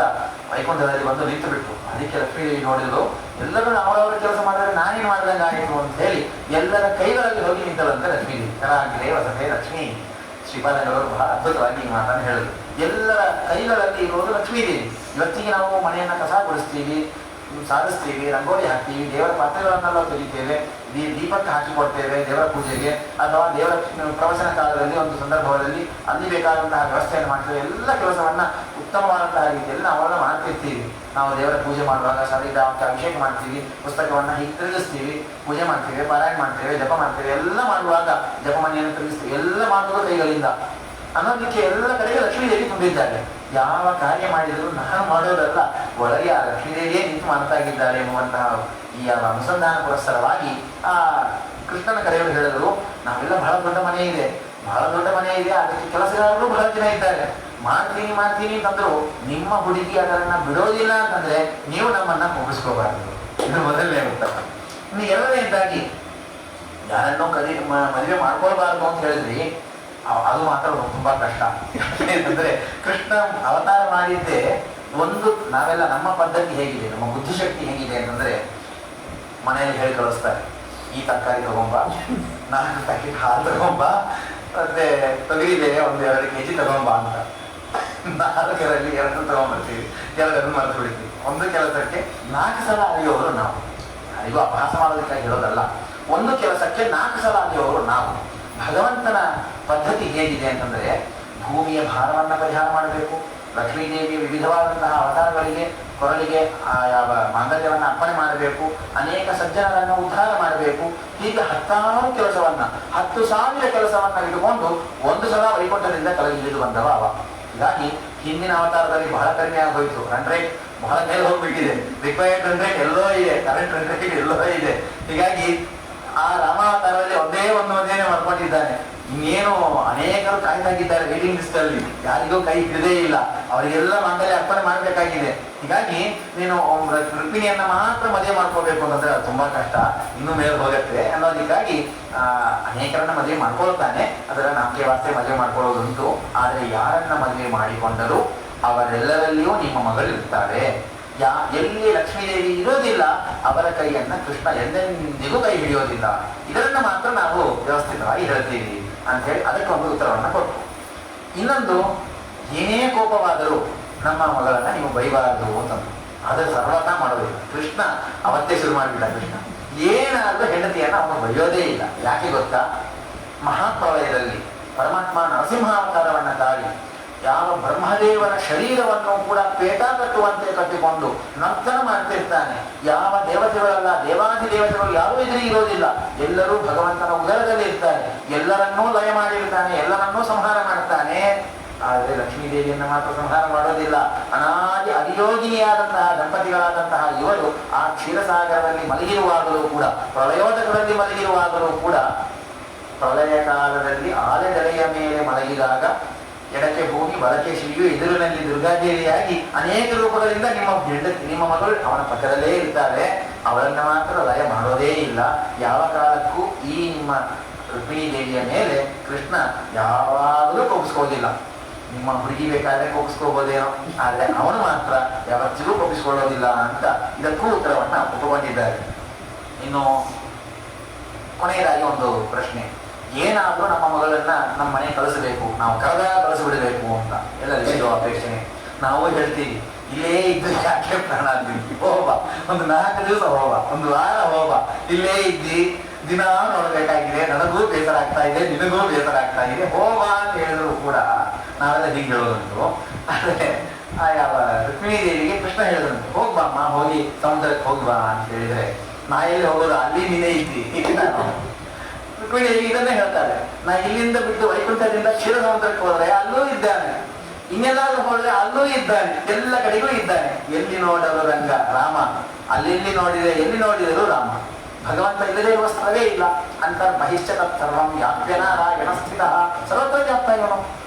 ವೈಕುಂಠದಲ್ಲಿ ಬಂದು ನಿಂತು ಬಿಟ್ಟು, ಅದಕ್ಕೆ ಲಕ್ಷ್ಮೀದೇವಿ ನೋಡಿದ್ರು, ಎಲ್ಲರೂ ಅವರವರ ಕೆಲಸ ಮಾಡಿದ್ರೆ ನಾನೇನು ಮಾಡಿದಂಗೆ ಆಯಿತು ಅಂತ ಹೇಳಿ ಎಲ್ಲರ ಕೈಗಳಲ್ಲಿ ಹೋಗಿ ನಿಂತಳಂತೆ ಲಕ್ಷ್ಮೀದೇವಿ. ಚೆನ್ನಾಗಿದೆ ವಸತೆ ಲಕ್ಷ್ಮೀ. ಶ್ರೀಪಾದಂಗಳವರು ಬಹಳ ಅದ್ಭುತವಾಗಿ ಈ ಮಾತನ್ನು ಹೇಳಿದ್ರು. ಎಲ್ಲರ ಕೈಗಳಲ್ಲಿ ಇರುವುದು ಲಕ್ಷ್ಮೀದೇವಿ. ಇವತ್ತಿಗೆ ನಾವು ಮನೆಯನ್ನು ಕಸ ಗುಡಿಸ್ತೀವಿ, ಸಾಧಿಸ್ತೀವಿ, ರಂಗೋಲಿ ಹಾಕ್ತೀವಿ, ದೇವರ ಪಾತ್ರೆಗಳನ್ನೆಲ್ಲ ತೆಗಿತೇವೆ, ದೀಪಕ್ಕೆ ಹಾಕಿಕೊಡ್ತೇವೆ ದೇವರ ಪೂಜೆಗೆ, ಅಥವಾ ದೇವರ ಪ್ರವಚನ ಕಾಲದಲ್ಲಿ ಒಂದು ಸಂದರ್ಭದಲ್ಲಿ ಅಲ್ಲಿ ಬೇಕಾದಂತಹ ವ್ಯವಸ್ಥೆಯನ್ನು ಮಾಡ್ತೇವೆ. ಎಲ್ಲ ಕೆಲಸವನ್ನ ಉತ್ತಮವಾದಂತಹ ರೀತಿಯಲ್ಲಿ ನಾವೆಲ್ಲ ಮಾಡ್ತಿರ್ತೀವಿ. ನಾವು ದೇವರ ಪೂಜೆ ಮಾಡುವಾಗ ಶರೀರಕ್ಕೆ ಅಭಿಷೇಕ ಮಾಡ್ತೀವಿ, ಪುಸ್ತಕವನ್ನು ಹೀಗೆ ತಿರುಗಿಸ್ತೀವಿ, ಪೂಜೆ ಮಾಡ್ತೇವೆ, ಪಾರಾಯಣ ಮಾಡ್ತೇವೆ, ಜಪ ಮಾಡ್ತೇವೆ. ಎಲ್ಲ ಮಾಡುವಾಗ ಜಪಮಣಿಯನ್ನು ತಿರುಗಿಸ್ತೀವಿ. ಎಲ್ಲ ಮಾಡುವುದು ಕೈಗಳಿಂದ ಅನ್ನೋದಕ್ಕೆ ಎಲ್ಲ ಕಡೆಗೆ ಲಕ್ಷ್ಮೀದೇವಿ ತುಂಬಿದ್ದಾರೆ. ಯಾವ ಕಾರ್ಯ ಮಾಡಿದರೂ ನಾನು ಮಾಡೋದಲ್ಲ, ಒಳಗೆ ಆ ಲಕ್ಷ್ಮೀದೇವಿಯೇ ನಿಂತು ಮಾಡ್ತಾ ಇದ್ದಾರೆ ಎನ್ನುವಂತಹ ಈ ಅನುಸಂಧಾನ ಪುರಸ್ಸರವಾಗಿ ಆ ಕೃಷ್ಣನ ಕರೆಯಲು ಹೇಳಿದ್ರು, ನಾವೆಲ್ಲ ಬಹಳ ದೊಡ್ಡ ಮನೆ ಇದೆ, ಅದಕ್ಕೆ ಕೆಲಸಗಾರರು ಬಹಳ ಜನ ಇದ್ದಾರೆ, ಮಾಡ್ತೀನಿ ಅಂತಂದ್ರು ನಿಮ್ಮ ಹುಡುಗಿ ಅದರನ್ನ ಬಿಡೋದಿಲ್ಲ ಅಂತಂದ್ರೆ ನೀವು ನಮ್ಮನ್ನ ಮುಗಿಸ್ಕೋಬಾರ್ದು. ಇದು ಮೊದಲನೇ ಉತ್ತರ. ಇನ್ನು ಎರಡನೇದಾಗಿ ಯಾರನ್ನೋ ಮದುವೆ ಮಾಡ್ಕೊಳ್ಬಾರ್ದು ಅಂತ ಹೇಳಿದ್ರಿ, ಅದು ಮಾತ್ರ ತುಂಬಾ ಕಷ್ಟ. ಯಾಕಂದ್ರೆ ಕೃಷ್ಣ ಅವತಾರ ಮಾಡಿದ್ದೆ ಒಂದು, ನಾವೆಲ್ಲ ನಮ್ಮ ಪದ್ಧತಿ ಹೇಗಿದೆ, ನಮ್ಮ ಬುದ್ಧಿಶಕ್ತಿ ಹೇಗಿದೆ ಅಂತಂದ್ರೆ ಮನೆಯಲ್ಲಿ ಹೇಳಿ ಕಳಿಸ್ತಾರೆ, ಈ ತರಕಾರಿ ತಗೊಂಬ, 4 ಪ್ಯಾಕೆಟ್ ಹಾಲು ತಗೊಂಬ, ಮತ್ತೆ ತೊಗರಿಬೇಳೆ 1-2 kg ತಗೊಂಬ ಅಂತ. 4ರಲ್ಲಿ 2 ತಗೊಂಡ್ಬರ್ತೀವಿ, 2 ಮರೆತು ಬಿಡ್ತೀವಿ. ಒಂದು ಕೆಲಸಕ್ಕೆ 4 ಸಲ ಅರಿಯೋರು ನಾವು. ಯಾರಿಗೂ ಅಭ್ಯಾಸ ಮಾಡೋದಕ್ಕಾಗಿ ಹೇಳೋದಲ್ಲ, ಒಂದು ಕೆಲಸಕ್ಕೆ 4 ಸಲ ಅರಿಯೋರು ನಾವು. ಭಗವಂತನ ಪದ್ಧತಿ ಹೇಗಿದೆ ಅಂತಂದ್ರೆ ಭೂಮಿಯ ಭಾರವನ್ನ ಪರಿಹಾರ ಮಾಡಬೇಕು, ಲಕ್ಷ್ಮೀದೇವಿಯ ವಿವಿಧವಾದಂತಹ ಅವತಾರಗಳಿಗೆ ಕೊರಳಿಗೆ ಯಾವ ಮಾಂಗಲ್ಯವನ್ನು ಅರ್ಪಣೆ ಮಾಡಬೇಕು, ಅನೇಕ ಸಜ್ಜನರನ್ನು ಉದ್ಧಾರ ಮಾಡಬೇಕು. ಹೀಗೆ 10,000 ಕೆಲಸವನ್ನ 10,000 ಕೆಲಸವನ್ನ ಇಟ್ಟುಕೊಂಡು ಒಂದು ಸಲ ವೈಕುಂಠದಿಂದ ಕೆಳಗಿಳಿದು ಬಂದವ ಅವ. ಹೀಗಾಗಿ ಹಿಂದಿನ ಅವತಾರದಲ್ಲಿ ಬಹಳ ಕಡಿಮೆ ಆಗೋಯ್ತು. ರನ್ ರೇಟ್ ಬಹಳ ಮೇಲೆ ಹೋಗ್ಬಿಟ್ಟಿದೆ. ರಿಕ್ವೈರ್ಡ್ ರನ್ ರೇಟ್ ಎಲ್ಲೋ ಇದೆ, ಕರೆಂಟ್ ರನ್ ರೇಟ್ ಎಲ್ಲೋ ಇದೆ. ಹೀಗಾಗಿ ಆ ರಾಮಾವತಾರದಲ್ಲಿ ಒಂದೇನೆ ಮಾಡ್ಕೊಂಡಿದ್ದಾನೆ. ಇನ್ನೇನು ಅನೇಕರು ಕಾಯ್ದಾಗಿದ್ದಾರೆ ವೇಟಿಂಗ್ ಲಿಸ್ಟ್ ಅಲ್ಲಿ, ಯಾರಿಗೂ ಕೈ ಹಿಡಿದೇ ಇಲ್ಲ, ಅವರಿಗೆಲ್ಲ ಮಾಂಗಲ್ಯ ಅರ್ಪಣೆ ಮಾಡಬೇಕಾಗಿದೆ. ಹೀಗಾಗಿ ನೀನು ರುಕ್ಮಿಣಿಯನ್ನ ಮಾತ್ರ ಮದುವೆ ಮಾಡ್ಕೋಬೇಕು ಅಂತಂದ್ರೆ ಅದು ತುಂಬಾ ಕಷ್ಟ, ಇನ್ನೂ ಮೇಲೆ ಹೋಗುತ್ತೆ ಅನ್ನೋದಕ್ಕಾಗಿ ಅನೇಕರನ್ನ ಮದುವೆ ಮಾಡ್ಕೊಳ್ತಾನೆ. ಅದರ ನಂಬಿಕೆ ವಾಸ್ತೆ ಮದುವೆ ಮಾಡ್ಕೊಳ್ಳೋದುಂಟು. ಆದರೆ ಯಾರನ್ನ ಮದುವೆ ಮಾಡಿಕೊಂಡರೂ ಅವರೆಲ್ಲರಲ್ಲಿಯೂ ನಿಮ್ಮ ಮಗಳು ಇರ್ತಾರೆ. ಎಲ್ಲಿ ಲಕ್ಷ್ಮೀದೇವಿ ಇರೋದಿಲ್ಲ ಅವರ ಕೈಯನ್ನ ಕೃಷ್ಣ ಎಂದೆಂದಿಗೂ ಕೈ ಹಿಡಿಯೋದಿಲ್ಲ. ಇದರನ್ನ ಮಾತ್ರ ನಾವು ವ್ಯವಸ್ಥಿತವಾಗಿ ಹೇಳ್ತೀವಿ ಅಂತ ಹೇಳಿ ಅದಕ್ಕೆ ಒಂದು ಉತ್ತರವನ್ನ ಕೊಟ್ಟು, ಇನ್ನೊಂದು, ಏನೇ ಕೋಪವಾದರೂ ನಮ್ಮ ಮಗಳನ್ನ ನೀವು ಬೈಬಾರದು ಅಂತಂದು. ಆದರೆ ಸರ್ವತಾ ಮಾಡೋದಿಲ್ಲ. ಕೃಷ್ಣ ಅವತ್ತೇ ಶುರು ಮಾಡಿಬಿಟ್ಟ. ಕೃಷ್ಣ ಏನಾದ್ರೂ ಹೆಂಡತಿಯನ್ನ ಅವನು ಬೈಯೋದೇ ಇಲ್ಲ. ಯಾಕೆ ಗೊತ್ತಾ? ಮಹಾಪ್ರಳಯದಲ್ಲಿ ಪರಮಾತ್ಮ ನರಸಿಂಹಾವತಾರವನ್ನ ತಾಳಿ ಯಾವ ಬ್ರಹ್ಮದೇವನ ಶರೀರವನ್ನು ಕೂಡ ಪೇಟ ಕಟ್ಟುವಂತೆ ಕಟ್ಟಿಕೊಂಡು ನರ್ತನ ಮಾಡ್ತಿರ್ತಾನೆ. ಯಾವ ದೇವತೆಗಳಲ್ಲ, ದೇವಾದಿ ದೇವತೆಗಳು ಯಾರೂ ಎದುರಿಗೆ ಇರೋದಿಲ್ಲ, ಎಲ್ಲರೂ ಭಗವಂತನ ಉದರದಲ್ಲಿ ಇರ್ತಾರೆ. ಎಲ್ಲರನ್ನೂ ಲಯ ಮಾಡಿರ್ತಾನೆ, ಎಲ್ಲರನ್ನೂ ಸಂಹಾರ ಮಾಡ್ತಾನೆ. ಆದರೆ ಲಕ್ಷ್ಮೀದೇವಿಯನ್ನು ಮಾತ್ರ ಸಂಹಾರ ಮಾಡೋದಿಲ್ಲ. ಅನಾದಿ ಅಧಿಯೋಗಿನಿಯಾದಂತಹ ದಂಪತಿಗಳಾದಂತಹ ಇವರು ಆ ಕ್ಷೀರಸಾಗರದಲ್ಲಿ ಮಲಗಿರುವಾಗಲೂ ಕೂಡ, ಪ್ರಳಯೋದಕದಲ್ಲಿ ಮಲಗಿರುವಾಗಲೂ ಕೂಡ, ಪ್ರಳಯ ಕಾಲದಲ್ಲಿ ಆಲೆದೆಲೆಯ ಮೇಲೆ ಮಲಗಿದಾಗ ಎಡಕ್ಕೆ ಭೂಮಿ ಬಲಕ್ಕೆ ಶಿವಿಯು ಎದುರಿನಲ್ಲಿ ದುರ್ಗಾದೇವಿಯಾಗಿ ಅನೇಕ ರೂಪಗಳಿಂದ ನಿಮ್ಮ ಮಗಳು ಅವನ ಪಕ್ಕದಲ್ಲೇ ಇರ್ತಾರೆ. ಅವಳನ್ನ ಮಾತ್ರ ಲಯ ಮಾಡೋದೇ ಇಲ್ಲ. ಯಾವ ಕಾಲಕ್ಕೂ ಈ ನಿಮ್ಮ ರುಕ್ಮಿಣಿ ದೇವಿಯ ಮೇಲೆ ಕೃಷ್ಣ ಯಾವಾಗಲೂ ಕೋಪಿಸ್ಕೋದಿಲ್ಲ. ನಿಮ್ಮ ಹುಡುಗಿ ಬೇಕಾದ್ರೆ ಕೋಪಿಸ್ಕೋಬೋದೇನೋ, ಆದರೆ ಅವನು ಮಾತ್ರ ಯಾವತ್ತಿಗೂ ಕೋಪಿಸ್ಕೊಳ್ಳೋದಿಲ್ಲ ಅಂತ ಇದಕ್ಕೂ ಉತ್ತರವನ್ನ ಒಪ್ಪಿಕೊಂಡಿದ್ದಾರೆ. ಇನ್ನು ಕೊನೆಯದಾಗಿ ಒಂದು ಪ್ರಶ್ನೆ, ಏನಾದರೂ ನಮ್ಮ ಮಗಳನ್ನ ನಮ್ಮ ಮನೆ ಕಳಿಸಬೇಕು, ನಾವು ಕಳಿಸಿಬಿಡಬೇಕು ಅಂತ ಎಲ್ಲರಿಗೂ ಅಪೇಕ್ಷೆ. ನಾವು ಹೇಳ್ತೀವಿ, ಇಲ್ಲೇ ಇದ್ದು ಯಾಕೆ ಪ್ರಾಣ ಆಗ್ತೀವಿ, ಹೋಗ ಒಂದು 4 ದಿವಸ ಹೋಗ, ಒಂದು ವಾರ ಹೋಗ, ಇಲ್ಲೇ ಇದ್ದಿ ದಿನ ನೋಡ್ಬೇಕಾಗಿದೆ, ನನಗೂ ಬೇಸರ ಆಗ್ತಾ ಇದೆ, ನಿನಗೂ ಬೇಸರ ಆಗ್ತಾ ಇದೆ, ಹೋಗ ಅಂತ ಹೇಳಿದ್ರು ಕೂಡ ನಾವೆಲ್ಲ ಹೀಗೆ ಹೇಳೋದುಂಟು. ಆದರೆ ಯಾವ ರುಕ್ಮಿಣಿ ದೇವಿಗೆ ಕೃಷ್ಣ ಹೇಳಿದಂತೆ, ಹೋಗ್ಬಮ್ಮ, ಹೋಗಿ ಸಮುದ್ರಕ್ಕೆ ಹೋಗ್ಬಾ ಅಂತ ಹೇಳಿದ್ರೆ, ನಾ ಎಲ್ಲಿ ಹೋಗೋದು, ಅಲ್ಲಿ ನೀನೇ ಇದ್ದಿ. ರುಕ್ಮಿಣಿ ದೇವಿ ಇದನ್ನೇ ಹೇಳ್ತಾರೆ, ನಾ ಇಲ್ಲಿಂದ ಬಿಟ್ಟು ವೈಕುಂಠದಿಂದ ಕ್ಷೀರ ಸಮುದ್ರಕ್ಕೆ ಹೋದ್ರೆ ಅಲ್ಲೂ ಇದ್ದಾನೆ, ಇನ್ನೆಲ್ಲಾದ್ರೂ ಹೋದ್ರೆ ಅಲ್ಲೂ ಇದ್ದಾನೆ, ಎಲ್ಲ ಕಡೆಗೂ ಇದ್ದಾನೆ. ಎಲ್ಲಿ ನೋಡಲು ರಂಗ ರಾಮ, ಅಲ್ಲಿ ನೋಡಿದರೆ ಎಲ್ಲಿ ನೋಡಿದರೂ ರಾಮ. ಭಗವಂತ ಇಲ್ಲದೇ ಇರುವ ಸ್ಥಳವೇ ಇಲ್ಲ. ಅಂತರ್ಬಹಿಶ್ಚ ತತ್ಸರ್ವಂ ವ್ಯಾಪ್ಯನಾರಾಯಣ ಸ್ಥಿತ, ಸರ್ವತ್ರ ವ್ಯಾಪ್ತ ಇವನು.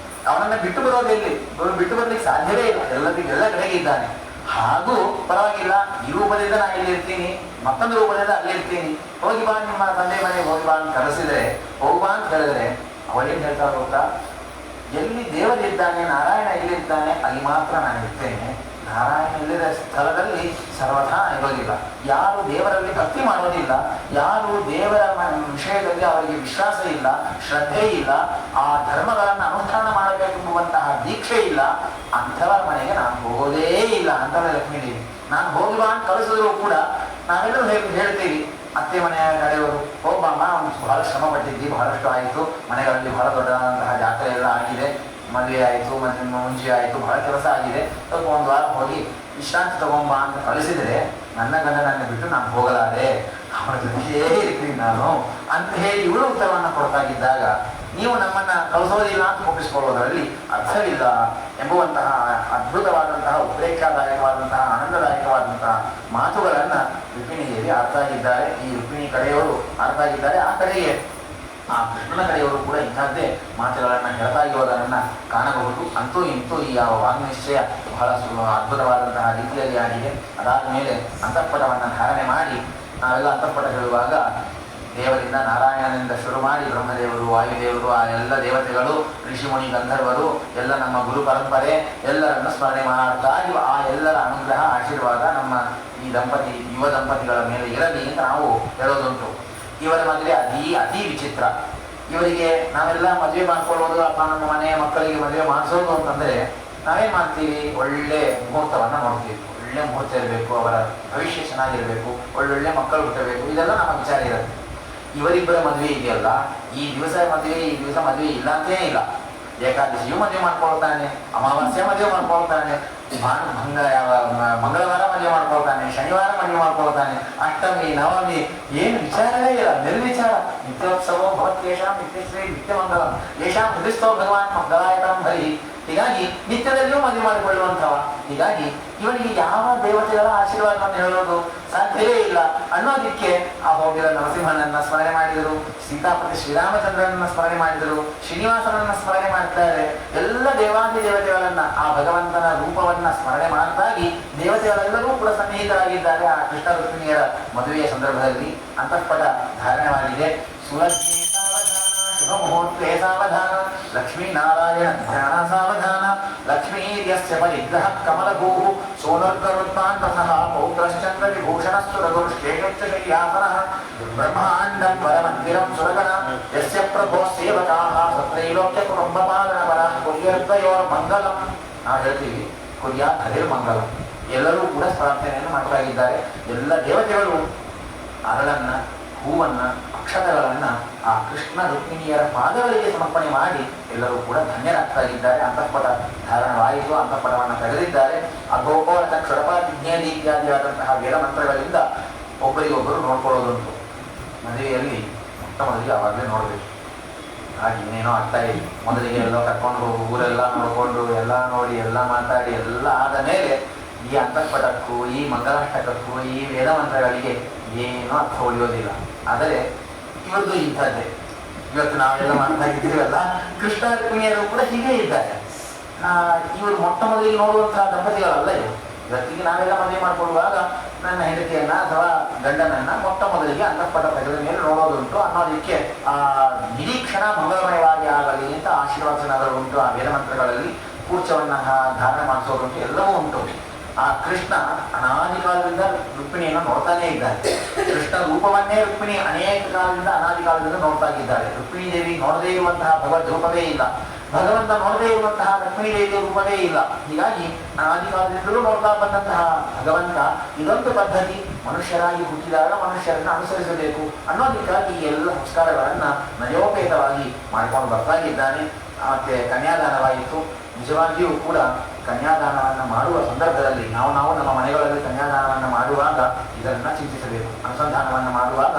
ಅವನನ್ನ ಬಿಟ್ಟು ಬರೋದೆಲ್ಲಿ, ಇವನು ಬಿಟ್ಟು ಬರ್ಲಿಕ್ಕೆ ಸಾಧ್ಯವೇ ಇಲ್ಲ, ಎಲ್ಲ ಕಡೆಗೆ ಇದ್ದಾನೆ. ಹಾಗೂ ಪರವಾಗಿಲ್ಲ, ಈ ರೂಪದಿಂದ ನಾನು ಇಲ್ಲಿರ್ತೀನಿ, ಮತ್ತೊಂದು ರೂಪದಿಂದ ಅಲ್ಲಿರ್ತೀನಿ, ಹೋಗಿ ಬಾ ನಿಮ್ಮ ತಂದೆ ಮನೆಗೆ ಹೋಗಿ ಬಾ ಅಂತ ಕರೆಸಿದ್ರೆ, ಹೋಗ್ಬಾ ಅಂತ ಹೇಳಿದ್ರೆ ಅವಳೇನು ಹೇಳ್ತಾರೆ ಗೊತ್ತಾ, ಎಲ್ಲಿ ದೇವರಿದ್ದಾನೆ, ನಾರಾಯಣ ಎಲ್ಲಿದ್ದಾನೆ ಅಲ್ಲಿ ಮಾತ್ರ ನಾನು ಇರ್ತೇನೆ. ನಾರಾಯಣ ಇಲ್ಲದ ಸ್ಥಳದಲ್ಲಿ ಸರ್ವಥಾ ಇರೋದಿಲ್ಲ. ಯಾರು ದೇವರಲ್ಲಿ ಭಕ್ತಿ ಮಾಡೋದಿಲ್ಲ, ಯಾರು ದೇವರ ವಿಷಯದಲ್ಲಿ ಅವರಿಗೆ ವಿಶ್ವಾಸ ಇಲ್ಲ, ಶ್ರದ್ಧೆ ಇಲ್ಲ, ಆ ಧರ್ಮಗಳನ್ನು ಅನುಷ್ಠಾನ ಮಾಡಬೇಕೆಂಬುವಂತಹ ದೀಕ್ಷೆ ಇಲ್ಲ, ಅಂಥವರ ಮನೆಗೆ ನಾನು ಹೋಗೋದೇ ಇಲ್ಲ ಅಂತಾಳೆ ಲಕ್ಷ್ಮೀದೇವಿ. ನಾನು ಹೋಗಿ ಬಾ ಅಂತ ಕಳಿಸಿದ್ರು ಕೂಡ ನಾವೆಲ್ಲರೂ ಹೇಳ್ತೀವಿ, ಅತ್ತೆ ಮನೆಯ ಕಡೆಯವರು, ಹೋಗ್ಬಮ್ಮ, ಬಹಳ ಶ್ರಮ ಪಟ್ಟಿದ್ದಿ, ಬಹಳಷ್ಟು ಆಯಿತು, ಮನೆಗಳಲ್ಲಿ ಬಹಳ ದೊಡ್ಡದಾದಂತಹ ಜಾತ್ರೆ ಎಲ್ಲ ಆಗಿದೆ, ಮದುವೆ ಆಯಿತು, ಮುಂಚೆ ಆಯಿತು, ಬಹಳ ಕೆಲಸ ಆಗಿದೆ, ಸ್ವಲ್ಪ ಒಂದು ವಾರ ಹೋಗಿ ವಿಶ್ರಾಂತಿ ತಗೊಂಬ ಅಂತ ಕಳಿಸಿದ್ರೆ, ನನ್ನ ಗಂಡನನ್ನು ಬಿಟ್ಟು ನಾನು ಹೋಗಲಾರೆ, ಅವನ ಜೊತೆಗೇ ಇರ್ತೀನಿ ನಾನು ಅಂತ ಹೇಳಿ ಇವಳು ಉತ್ತರವನ್ನು ಕೊಡ್ತಾಗಿದ್ದಾಗ, ನೀವು ನಮ್ಮನ್ನ ಕಳಿಸೋದಿಲ್ಲ ಅಂತ ಒಪ್ಪಿಸಿಕೊಳ್ಳೋದರಲ್ಲಿ ಅರ್ಥವಿಲ್ಲ ಎಂಬುವಂತಹ ಅದ್ಭುತವಾದಂತಹ ಉದ್ರೇಕದಾಯಕವಾದಂತಹ ಆನಂದದಾಯಕವಾದಂತಹ ಮಾತುಗಳನ್ನ ರುಕ್ಮಿಣಿ ದೇವಿ ಅರ್ಥ ಆಗಿದ್ದಾರೆ. ಈ ರುಕ್ಮಿಣಿ ಕಡೆಯವರು ಅರ್ಥ ಆಗಿದ್ದಾರೆ. ಆ ಕಡೆಗೆ ಆ ಕೃಷ್ಣನ ಕಡೆಯವರು ಕೂಡ ಇಂಥದ್ದೇ ಮಾತುಗಳನ್ನು ಹೇಳ್ತಾ ಇರೋದನ್ನ ಕಾಣಬಹುದು. ಅಂತೂ ಇಂತೂ ಈ ಯಾವ ವಾಗ್ನಿಶ್ಚಯ ಬಹಳ ಅದ್ಭುತವಾದಂತಹ ರೀತಿಯಲ್ಲಿ ಆಗಿದೆ. ಅದಾದ ಮೇಲೆ ಅಂತಃಪಟವನ್ನು ಧಾರಣೆ ಮಾಡಿ, ನಾವೆಲ್ಲ ಅಂತಃಪಟ ಹೇಳುವಾಗ ದೇವರಿಂದ ನಾರಾಯಣನಿಂದ ಶುರು ಮಾಡಿ ಬ್ರಹ್ಮದೇವರು, ವಾಯುದೇವರು, ಆ ಎಲ್ಲ ದೇವತೆಗಳು, ಋಷಿಮುನಿ ಗಂಧರ್ವರು, ಎಲ್ಲ ನಮ್ಮ ಗುರು ಪರಂಪರೆ ಎಲ್ಲರನ್ನು ಸ್ಮರಣೆ ಮಾಡ್ತಾ ಆ ಎಲ್ಲರ ಅನುಗ್ರಹ ಆಶೀರ್ವಾದ ನಮ್ಮ ಈ ಯುವ ದಂಪತಿಗಳ ಮೇಲೆ ಇರಲಿ ಅಂತ ನಾವು ಹೇಳೋದುಂಟು. ಇವರ ಮದುವೆ ಅತಿ ವಿಚಿತ್ರ. ಇವರಿಗೆ ನಾವೆಲ್ಲ ಮದುವೆ ಮಾಡ್ಕೊಳ್ಳೋದು, ಅಥವಾ ನಮ್ಮ ಮನೆಯ ಮಕ್ಕಳಿಗೆ ಮದುವೆ ಮಾಡಿಸೋದು ಅಂತಂದ್ರೆ ನಾವೇನ್ ಮಾಡ್ತೀವಿ, ಒಳ್ಳೆ ಮುಹೂರ್ತವನ್ನ ನೋಡ್ತೀವಿ. ಒಳ್ಳೆ ಮುಹೂರ್ತ ಇರಬೇಕು, ಅವರ ಭವಿಷ್ಯ ಚೆನ್ನಾಗಿರ್ಬೇಕು, ಒಳ್ಳೊಳ್ಳೆ ಮಕ್ಕಳು ಹುಟ್ಟಬೇಕು, ಇದೆಲ್ಲ ನಮ್ಮ ವಿಚಾರ ಇರುತ್ತೆ. ಇವರಿಬ್ಬರ ಮದುವೆ ಇದೆಯಲ್ಲ, ಈ ದಿವಸ ಮದುವೆ ಇಲ್ಲ ಅಂತೇನೇ ಇಲ್ಲ. ಏಕಾದಶಿಯು ಮದುವೆ ಮಾಡ್ಕೊಳ್ತಾನೆ, ಅಮಾವಾಸ್ಯೆ ಮದುವೆ ಮಾಡ್ಕೊಳ್ತಾನೆ, ಮಂಗಳವಾರ ಮದುವೆ ಮಾಡ್ಕೊಳ್ತಾನೆ, ಶನಿವಾರ ಮದುವೆ ಮಾಡ್ಕೊಳ್ತಾನೆ, ಅಷ್ಟಮಿ ನವಮಿ ಏನು ವಿಚಾರವೇ ಇಲ್ಲ, ನಿರ್ವಿಚಾರ. ನಿತ್ಯೋತ್ಸವ ಭವತ್ಯೇಷಾಂ ನಿತ್ಯಶ್ರೀ ನಿತ್ಯಮಂಗಲಂ ಯೇಷಾಂ ಹೃದಯಸ್ಥೋ ಭಗವಾನ್ ಮಂಗಲಾಯತಾಂ ಹರಿ. ಹೀಗಾಗಿ ನಿತ್ಯದಲ್ಲಿಯೂ ಮದುವೆ ಮಾಡಿಕೊಳ್ಳುವಂಥವ. ಹೀಗಾಗಿ ಇವನಿಗೆ ಯಾವ ದೇವತೆಗಳ ಆಶೀರ್ವಾದವನ್ನು ಹೇಳೋದು ಸಾಧ್ಯವೇ ಇಲ್ಲ ಅನ್ನೋದಕ್ಕೆ ಆ ಹೋಗಿದ ನರಸಿಂಹನನ್ನ ಸ್ಮರಣೆ ಮಾಡಿದರು, ಸೀತಾಪತಿ ಶ್ರೀರಾಮಚಂದ್ರನನ್ನ ಸ್ಮರಣೆ ಮಾಡಿದರು, ಶ್ರೀನಿವಾಸನನ್ನ ಸ್ಮರಣೆ ಮಾಡ್ತಾರೆ. ಎಲ್ಲ ದೇವಾದಿ ದೇವತೆಗಳನ್ನ, ಆ ಭಗವಂತನ ರೂಪವನ್ನ ಸ್ಮರಣೆ ಮಾಡ್ತಾಗಿ ದೇವತೆಗಳೆಲ್ಲರೂ ಕೂಡ ಸನ್ನಿಹಿತರಾಗಿದ್ದಾರೆ. ಆ ಕೃಷ್ಣ ರುಕ್ಮಿಣಿಯರ ಮದುವೆಯ ಸಂದರ್ಭದಲ್ಲಿ ಅಂತಃಪಟ ಧಾರಣವಾಗಿದೆ. ಸುಲಗ್ನೇ ಶುಭ ಮುಹೂರ್ತೆ ಸಾವಧಾನ, ಲಕ್ಷ್ಮೀನಾರಾಯಣ ಧ್ಯಾನ ಸಾವಧಾನ, ಲಕ್ಷ್ಮೀರ್ಯಸ್ಯ ಪರಿಗ್ರಹ ಕಮಲಭೂ ಸೋನರ್ಗರುತ್ಪಾಂತಸಃ ಪೌತ್ರಶ್ಚಂದ್ರ ವಿಭೂಷಣಸ್ತು ರಘುಶ್ರೇಷ್ಠಶಯ್ಯಾಸನಃ ಬ್ರಹ್ಮಾಂಡಂ ಪರಮಂದಿರಂ ಸುರಗಣ ಯಸ್ಯ ಪ್ರಭೋ ಸೇವಕಾಃ ಸತ್ರೈಲೋಕ್ಯ ಕುಟುಂಬಪಾಲನಪರಃ ಕುರ್ಯರ್ದ್ವಯೋರ್ಮಂಗಲಂ. ನಾವು ಹೇಳ್ತೀವಿ ಕುರ್ಯಾತ್ ಹರಿರ್ಮಂಗಲಂ. ಎಲ್ಲರೂ ಕೂಡ ಪ್ರಾರ್ಥನೆಯನ್ನು ಮಾಡಲಾಗಿದ್ದಾರೆ. ಎಲ್ಲ ದೇವತೆಗಳು ಅರಳನ್ನ, ಹೂವನ್ನ, ಅಕ್ಷತಗಳನ್ನ ಆ ಕೃಷ್ಣ ರುಕ್ಮಿಣಿಯರ ಪಾದಗಳಿಗೆ ಸಮರ್ಪಣೆ ಮಾಡಿ ಎಲ್ಲರೂ ಕೂಡ ಧನ್ಯರಾಗ್ತಾ ಇದ್ದಾರೆ. ಅಂತಃಪಟ ಧಾರಣವಾಯಿತು, ಅಂತಃಪಟವನ್ನು ತೆಗೆದಿದ್ದಾರೆ. ಅಗೋಪೋರ ಕ್ಷರಪ ವಿಜ್ಞಾನಿ ಇತ್ಯಾದಿಯಾದಂತಹ ವೇದ ಮಂತ್ರಗಳಿಂದ ಒಬ್ಬರಿಗೊಬ್ಬರು ನೋಡ್ಕೊಳ್ಳೋದುಂಟು. ಮದುವೆಯಲ್ಲಿ ಮೊದಲಿಗೆ ಆವಾಗಲೇ ನೋಡಬೇಕು. ಹಾಗೆ ಇನ್ನೇನೋ ಆಗ್ತಾ ಇದೆ. ಮೊದಲಿಗೆ ಎಲ್ಲೋ ಕರ್ಕೊಂಡು ಹೋಗಿ ಊರೆಲ್ಲ ನೋಡಿಕೊಂಡು ಎಲ್ಲ ನೋಡಿ ಎಲ್ಲ ಮಾತಾಡಿ ಎಲ್ಲ ಆದ ಮೇಲೆ ಈ ಅಂತಃಪಟಕ್ಕೂ ಈ ಮಂಗಲಾಷ್ಟಕಕ್ಕೂ ಈ ವೇದ ಮಂತ್ರಗಳಿಗೆ ಏನೂ ಅರ್ಥ ಉಳಿಯೋದಿಲ್ಲ. ಆದರೆ ಇವತ್ತು ಇಂಥದ್ದೇ. ಇವತ್ತು ನಾವೆಲ್ಲ ಮಾಡ್ತಾ ಇದ್ದೀವಲ್ಲ, ಕೃಷ್ಣ ರುಕ್ಮಿಣಿಯರು ಕೂಡ ಹೀಗೆ ಇದ್ದಾರೆ. ಇವರು ಮೊಟ್ಟ ಮೊದಲಿಗೆ ನೋಡುವಂತಹ ದಂಪತಿಗಳಲ್ಲ ಇವರು. ಇವತ್ತಿಗೆ ನಾವೆಲ್ಲ ಮದುವೆ ಮಾಡಿಕೊಳ್ಳುವಾಗ ನನ್ನ ಹೆಂಡತಿಯನ್ನ ಅಥವಾ ಗಂಡನನ್ನ ಮೊಟ್ಟ ಮೊದಲಿಗೆ ಅಂತಃಪಟ ತೆಗೆದ ಮೇಲೆ ನೋಡೋದುಂಟು ಅನ್ನೋದಕ್ಕೆ ನಿರೀಕ್ಷಣ ಮಂಗಳಮಯವಾಗಿ ಆಗಲಿ ಅಂತ ಆಶೀರ್ವಚನಗಳು ಉಂಟು. ಆ ವೇದಮಂತ್ರಗಳಲ್ಲಿ ಕೂರ್ಚವನ್ನ ಧಾರಣೆ ಮಾಡಿಸೋದುಂಟು, ಎಲ್ಲವೂ ಉಂಟು. ಆ ಕೃಷ್ಣ ಅನಾದಿ ಕಾಲದಿಂದ ರುಕ್ಮಿಣಿಯನ್ನು ನೋಡ್ತಾನೇ ಇದ್ದಾನೆ. ಕೃಷ್ಣ ರೂಪವನ್ನೇ ರುಕ್ಮಿಣಿ ಅನೇಕ ಕಾಲದಿಂದ ಅನಾದಿ ಕಾಲದಿಂದ ನೋಡ್ತಾ ಇದ್ದಾಳೆ. ರುಕ್ಮಿಣಿ ದೇವಿ ನೋಡದೇ ಇರುವಂತಹ ಭಗವದ್ ರೂಪವೇ ಇಲ್ಲ, ಭಗವಂತ ನೋಡದೇ ಇರುವಂತಹ ರುಕ್ಮಿಣಿ ದೇವಿಯ ರೂಪವೇ ಇಲ್ಲ. ಹೀಗಾಗಿ ಅನಾದಿ ಕಾಲದಿಂದಲೂ ನೋಡ್ತಾ ಬಂದಂತಹ ಭಗವಂತ ಇದೊಂದು ಪದ್ಧತಿ, ಮನುಷ್ಯರಾಗಿ ಹುಟ್ಟಿದಾಗ ಮನುಷ್ಯರನ್ನು ಅನುಸರಿಸಬೇಕು ಅನ್ನೋದಕ್ಕಾಗಿ ಈ ಎಲ್ಲ ಸಂಸ್ಕಾರಗಳನ್ನ ನಯೋಪೇತವಾಗಿ ಮಾಡಿಕೊಂಡು ಬರ್ತಾ ಇದ್ದಾನೆ. ಮತ್ತೆ ಕನ್ಯಾದಾನವಾಯಿತು. ನಿಜವಾಗಿಯೂ ಕೂಡ ಕನ್ಯಾದಾನವನ್ನು ಮಾಡುವ ಸಂದರ್ಭದಲ್ಲಿ ನಾವು ನಮ್ಮ ಮನೆಗಳಲ್ಲಿ ಕನ್ಯಾದಾನವನ್ನು ಮಾಡುವಾಗ ಇದನ್ನ ಚಿಂತಿಸಬೇಕು. ಅನುಸಂಧಾನವನ್ನು ಮಾಡುವಾಗ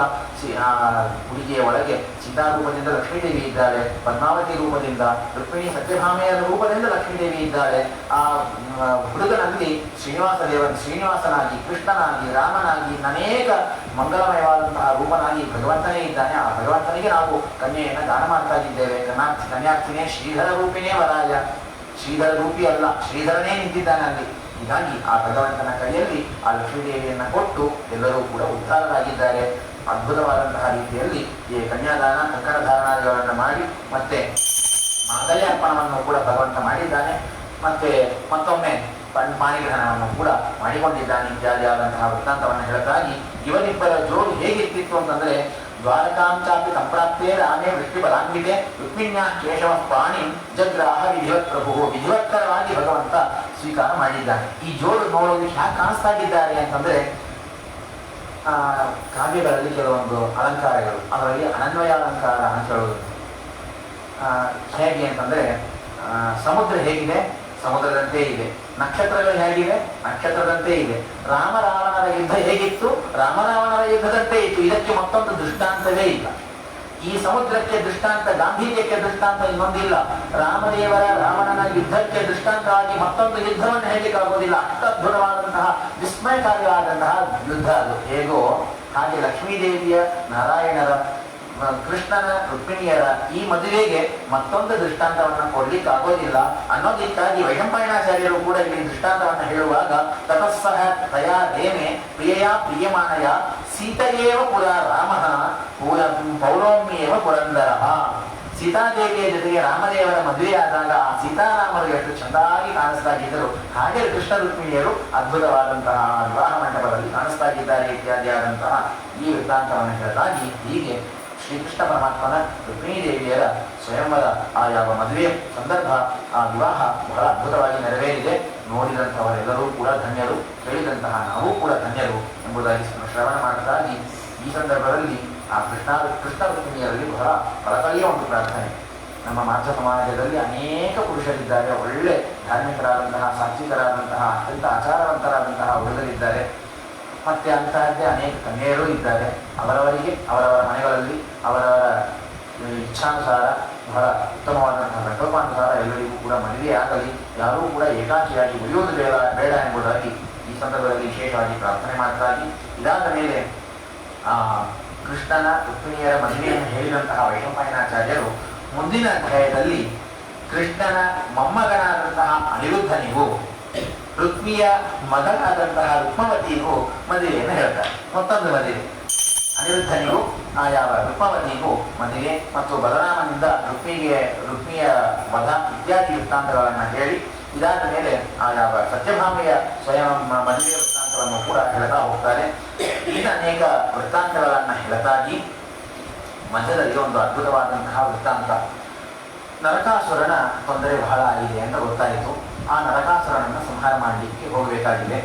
ಹುಡುಗಿಯ ಒಳಗೆ ಸೀತಾರೂಪದಿಂದ ಲಕ್ಷ್ಮೀದೇವಿ ಇದ್ದಾಳೆ, ಪದ್ಮಾವತಿ ರೂಪದಿಂದ ರುಕ್ಮಿಣಿ ಸತ್ಯಭಾಮೆಯ ರೂಪದಿಂದ ಲಕ್ಷ್ಮೀದೇವಿ ಇದ್ದಾಳೆ. ಆ ಹುಡುಗನಲ್ಲಿ ಶ್ರೀನಿವಾಸನಾಗಿ, ಕೃಷ್ಣನಾಗಿ, ರಾಮನಾಗಿ, ಅನೇಕ ಮಂಗಳಮಯವಾದಂತಹ ರೂಪನಾಗಿ ಭಗವಂತನೇ ಇದ್ದಾನೆ. ಆ ಭಗವಂತನಿಗೆ ನಾವು ಕನ್ಯೆಯನ್ನು ದಾನ ಮಾಡ್ತಾ ಇದ್ದೇವೆ. ಕನ್ಯಾರ್ಥಿನೇ ಶ್ರೀಧರ ರೂಪಿನೇ ವರಾಯ, ಶ್ರೀಧರ ರೂಪಿ ಅಲ್ಲ, ಶ್ರೀಧರನೇ ನಿಂತಿದ್ದಾನೆ ಅಲ್ಲಿ. ಹೀಗಾಗಿ ಆ ಭಗವಂತನ ಕೈಯಲ್ಲಿ ಆ ಲಕ್ಷ್ಮೀದೇವಿಯನ್ನು ಕೊಟ್ಟು ಎಲ್ಲರೂ ಕೂಡ ಉದ್ಧಾರರಾಗಿದ್ದಾರೆ. ಅದ್ಭುತವಾದಂತಹ ರೀತಿಯಲ್ಲಿ ಈ ಕನ್ಯಾದಾನ ಕಂಕಣ ಧಾರಣಾದಿಗಳನ್ನು ಮಾಡಿ ಮತ್ತೆ ಮಾಂಗಲ್ಯಾರ್ಪಣವನ್ನು ಕೂಡ ಭಗವಂತ ಮಾಡಿದ್ದಾನೆ. ಮತ್ತೆ ಮತ್ತೊಮ್ಮೆ ಪಾಣಿಗ್ರಹಣವನ್ನು ಕೂಡ ಮಾಡಿಕೊಂಡಿದ್ದಾನೆ. ಇತ್ಯಾದಿಯಾದಂತಹ ವೃತ್ತಾಂತವನ್ನು ಹೇಳಕ್ಕಾಗಿ ಇವರಿಬ್ಬರ ಜೋರು ಹೇಗಿರ್ತಿತ್ತು ಅಂತಂದ್ರೆ, ದ್ವಾರಕಾಂಚಾಪಿ ಸಂಪ್ರಾಪ್ತೇ ರಾಮೇ ವೃಷ್ಟಿ ಬಲಾನ್ವಿತೆ ರುಕ್ಮಿಣ್ಯಾ ಕೇಶವ ಪಾಣಿ ಜಗ್ರಾಹ ವಿಧಿವತ್ ಪ್ರಭು. ವಿಧಿವತ್ತರವಾಗಿ ಭಗವಂತ ಸ್ವೀಕಾರ ಮಾಡಿದ್ದಾನೆ. ಈ ಜೋರು ನೋಡೋದಕ್ಕೆ ಹ್ಯಾಕೆ ಕಾಣಿಸ್ತಾ ಇದ್ದಾರೆ ಅಂತಂದ್ರೆ, ಕಾವ್ಯಗಳಲ್ಲಿ ಕೆಲವೊಂದು ಅಲಂಕಾರಗಳು, ಅದರಲ್ಲಿ ಅನನ್ವಯ ಅಲಂಕಾರ ಅಂತ ಹೇಳೋದು. ಹೇಗೆ ಅಂತಂದ್ರೆ, ಸಮುದ್ರ ಹೇಗಿದೆ, ಸಮುದ್ರದಂತೆ ಇದೆ. ನಕ್ಷತ್ರಗಳು ಹೇಗಿವೆ, ನಕ್ಷತ್ರದಂತೆ ಇದೆ. ರಾಮರಾವಣರ ಯುದ್ಧ ಹೇಗಿತ್ತು, ರಾಮರಾವಣರ ಯುದ್ಧದಂತೆ ಇತ್ತು. ಇದಕ್ಕೆ ಮತ್ತೊಂದು ದೃಷ್ಟಾಂತವೇ ಇಲ್ಲ. ಈ ಸಮುದ್ರಕ್ಕೆ ದೃಷ್ಟಾಂತ, ಗಾಂಭೀರ್ಯಕ್ಕೆ ದೃಷ್ಟಾಂತ ಇನ್ನೊಂದಿಲ್ಲ. ರಾಮದೇವರ ರಾವಣನ ಯುದ್ಧಕ್ಕೆ ದೃಷ್ಟಾಂತವಾಗಿ ಮತ್ತೊಂದು ಯುದ್ಧವನ್ನು ಹೇಳಲಿಕ್ಕಾಗೋದಿಲ್ಲ. ಅಷ್ಟು ಅದ್ಭುತವಾದಂತಹ ವಿಸ್ಮಯಕಾರಿಯಾದಂತಹ ಯುದ್ಧ ಅದು. ಹೇಗೋ ಹಾಗೆ ಲಕ್ಷ್ಮೀದೇವಿಯ, ನಾರಾಯಣರ, ಕೃಷ್ಣನ, ರುಕ್ಮಿಣಿಯರ ಈ ಮದುವೆಗೆ ಮತ್ತೊಂದು ದೃಷ್ಟಾಂತವನ್ನು ಕೊಡ್ಲಿಕ್ಕಾಗೋದಿಲ್ಲ ಅನ್ನೋದಕ್ಕಾಗಿ ವೈಶಂಪಾಯನಾಚಾರ್ಯರು ಕೂಡ ಇಲ್ಲಿ ದೃಷ್ಟಾಂತವನ್ನು ಹೇಳುವಾಗ, ತತಸ್ಸಹ ತಯಾ ದೇನೆ ಪ್ರಿಯಯ ಪ್ರಿಯಮಾನಯ ಸೀತೆಯೇವ ಪುರ ರಾಮ ಪೌಲೋಮ್ಯೇವ ಪುರಂದರ. ಸೀತಾದೇವಿಯ ಜೊತೆಗೆ ರಾಮದೇವರ ಮದುವೆಯಾದಾಗ ಆ ಸೀತಾರಾಮರು ಎಷ್ಟು ಚೆಂದಾಗಿ ಕಾಣಿಸ್ತಾ ಇದ್ದರು, ಹಾಗೆ ಕೃಷ್ಣ ರುಕ್ಮಿಣಿಯರು ಅದ್ಭುತವಾದಂತಹ ವಿವಾಹ ಮಂಟಪದಲ್ಲಿ ಕಾಣಿಸ್ತಾ ಇದ್ದಾರೆ. ಇತ್ಯಾದಿಯಾದಂತಹ ಈ ವೃತ್ತಾಂತವನ್ನು ಹೇಳಲಾಗಿ ಹೀಗೆ ಶ್ರೀಕೃಷ್ಣ ಪರಮಾತ್ಮನ ರುಕ್ಮಿಣೀ ದೇವಿಯರ ಸ್ವಯಂವರ ಆ ಯಾವ ಮದುವೆಯ ಸಂದರ್ಭ, ಆ ವಿವಾಹ ಬಹಳ ಅದ್ಭುತವಾಗಿ ನೆರವೇರಿದೆ. ನೋಡಿದಂಥವರೆಲ್ಲರೂ ಕೂಡ ಧನ್ಯರು, ಕೇಳಿದಂತಹ ನಾವು ಕೂಡ ಧನ್ಯರು ಎಂಬುದಾಗಿ ಶ್ರವಣ ಮಾಡಲಾಗಿ ಈ ಸಂದರ್ಭದಲ್ಲಿ ಆ ಕೃಷ್ಣ ರುಕ್ಮಿಣಿಯರಲ್ಲಿ ಬಹಳ ಕಳಕಳಿಯ ಒಂದು ಪ್ರಾರ್ಥನೆ. ನಮ್ಮ ಮಾಧ್ವ ಸಮಾಜದಲ್ಲಿ ಅನೇಕ ಪುರುಷರಿದ್ದಾರೆ, ಒಳ್ಳೆ ಧಾರ್ಮಿಕರಾದಂತಹ, ಸಾತ್ವಿಕರಾದಂತಹ, ಅತ್ಯಂತ ಆಚಾರವಂತರಾದಂತಹ ಹುಡುಗರಿದ್ದಾರೆ. ಮತ್ತೆ ಅಂತಹದ್ದೇ ಅನೇಕ ಕನ್ಯೆಯರೂ ಇದ್ದಾರೆ. ಅವರವರಿಗೆ ಅವರವರ ಮನೆಗಳಲ್ಲಿ ಅವರವರ ಇಚ್ಛಾನುಸಾರ ಬಹಳ ಉತ್ತಮವಾದಂತಹ ಸಂಕಲ್ಪಾನುಸಾರ ಎಲ್ಲರಿಗೂ ಕೂಡ ಮದುವೆ ಆಗಲಿ, ಯಾರೂ ಕೂಡ ಏಕಾಂಗಿಯಾಗಿ ಉಳಿಯುವುದು ಬೇಡ ಎಂಬುದಾಗಿ ಈ ಸಂದರ್ಭದಲ್ಲಿ ವಿಶೇಷವಾಗಿ ಪ್ರಾರ್ಥನೆ ಮಾಡ್ತಾಗಿ, ಇದಾದ ಮೇಲೆ ಕೃಷ್ಣನ ರುಕ್ಮಿಣಿಯರ ಮದುವೆಯನ್ನು ಹೇಳಿದಂತಹ ವೈಶಂಪಾಯನಾಚಾರ್ಯರು ಮುಂದಿನ ಅಧ್ಯಾಯದಲ್ಲಿ ಕೃಷ್ಣನ ಮೊಮ್ಮಗನಾದಂತಹ ಅನಿರುದ್ಧನಿಗೂ ರುಕ್ಮಿಯ ಮಗನಾದಂತಹ ರುಕ್ಮವತಿಗೂ ಮದುವೆಯನ್ನು ಹೇಳ್ತಾರೆ. ಮತ್ತೊಂದು ಮದುವೆ, ಅನಿರುದ್ಧನಿಗೂ ಯಾವ ರುಕ್ಮವತಿಗೂ ಮದುವೆ ಮತ್ತು ಬಲರಾಮನಿಂದ ರುಕ್ಮಿಯ ವಧ ಇತ್ಯಾದಿ ವೃತ್ತಾಂತಗಳನ್ನು ಹೇಳಿ, ಇದಾದ ಮೇಲೆ ಆ ಯಾವ ಸತ್ಯಭಾಮೆಯ ಸ್ವಯಂ ಮದುವೆಯ ವೃತ್ತಾಂತವನ್ನು ಕೂಡ ಹೇಳ್ತಾ ಹೋಗ್ತಾರೆ. ಈಗ ಅನೇಕ ವೃತ್ತಾಂತಗಳನ್ನು ಹೇಳ್ತಾಗಿ ಮಧ್ಯದಲ್ಲಿ ಒಂದು ಅದ್ಭುತವಾದಂತಹ ವೃತ್ತಾಂತ, ನರಕಾಸುರನ ತೊಂದರೆ ಬಹಳ ಇದೆ ಅಂತ ಗೊತ್ತಾಯಿತು. ಆ ನರಕಾಸುರನನ್ನು ಸಂಹಾರ ಮಾಡಲಿಕ್ಕೆ ಹೋಗಬೇಕಾಗಿದೆ.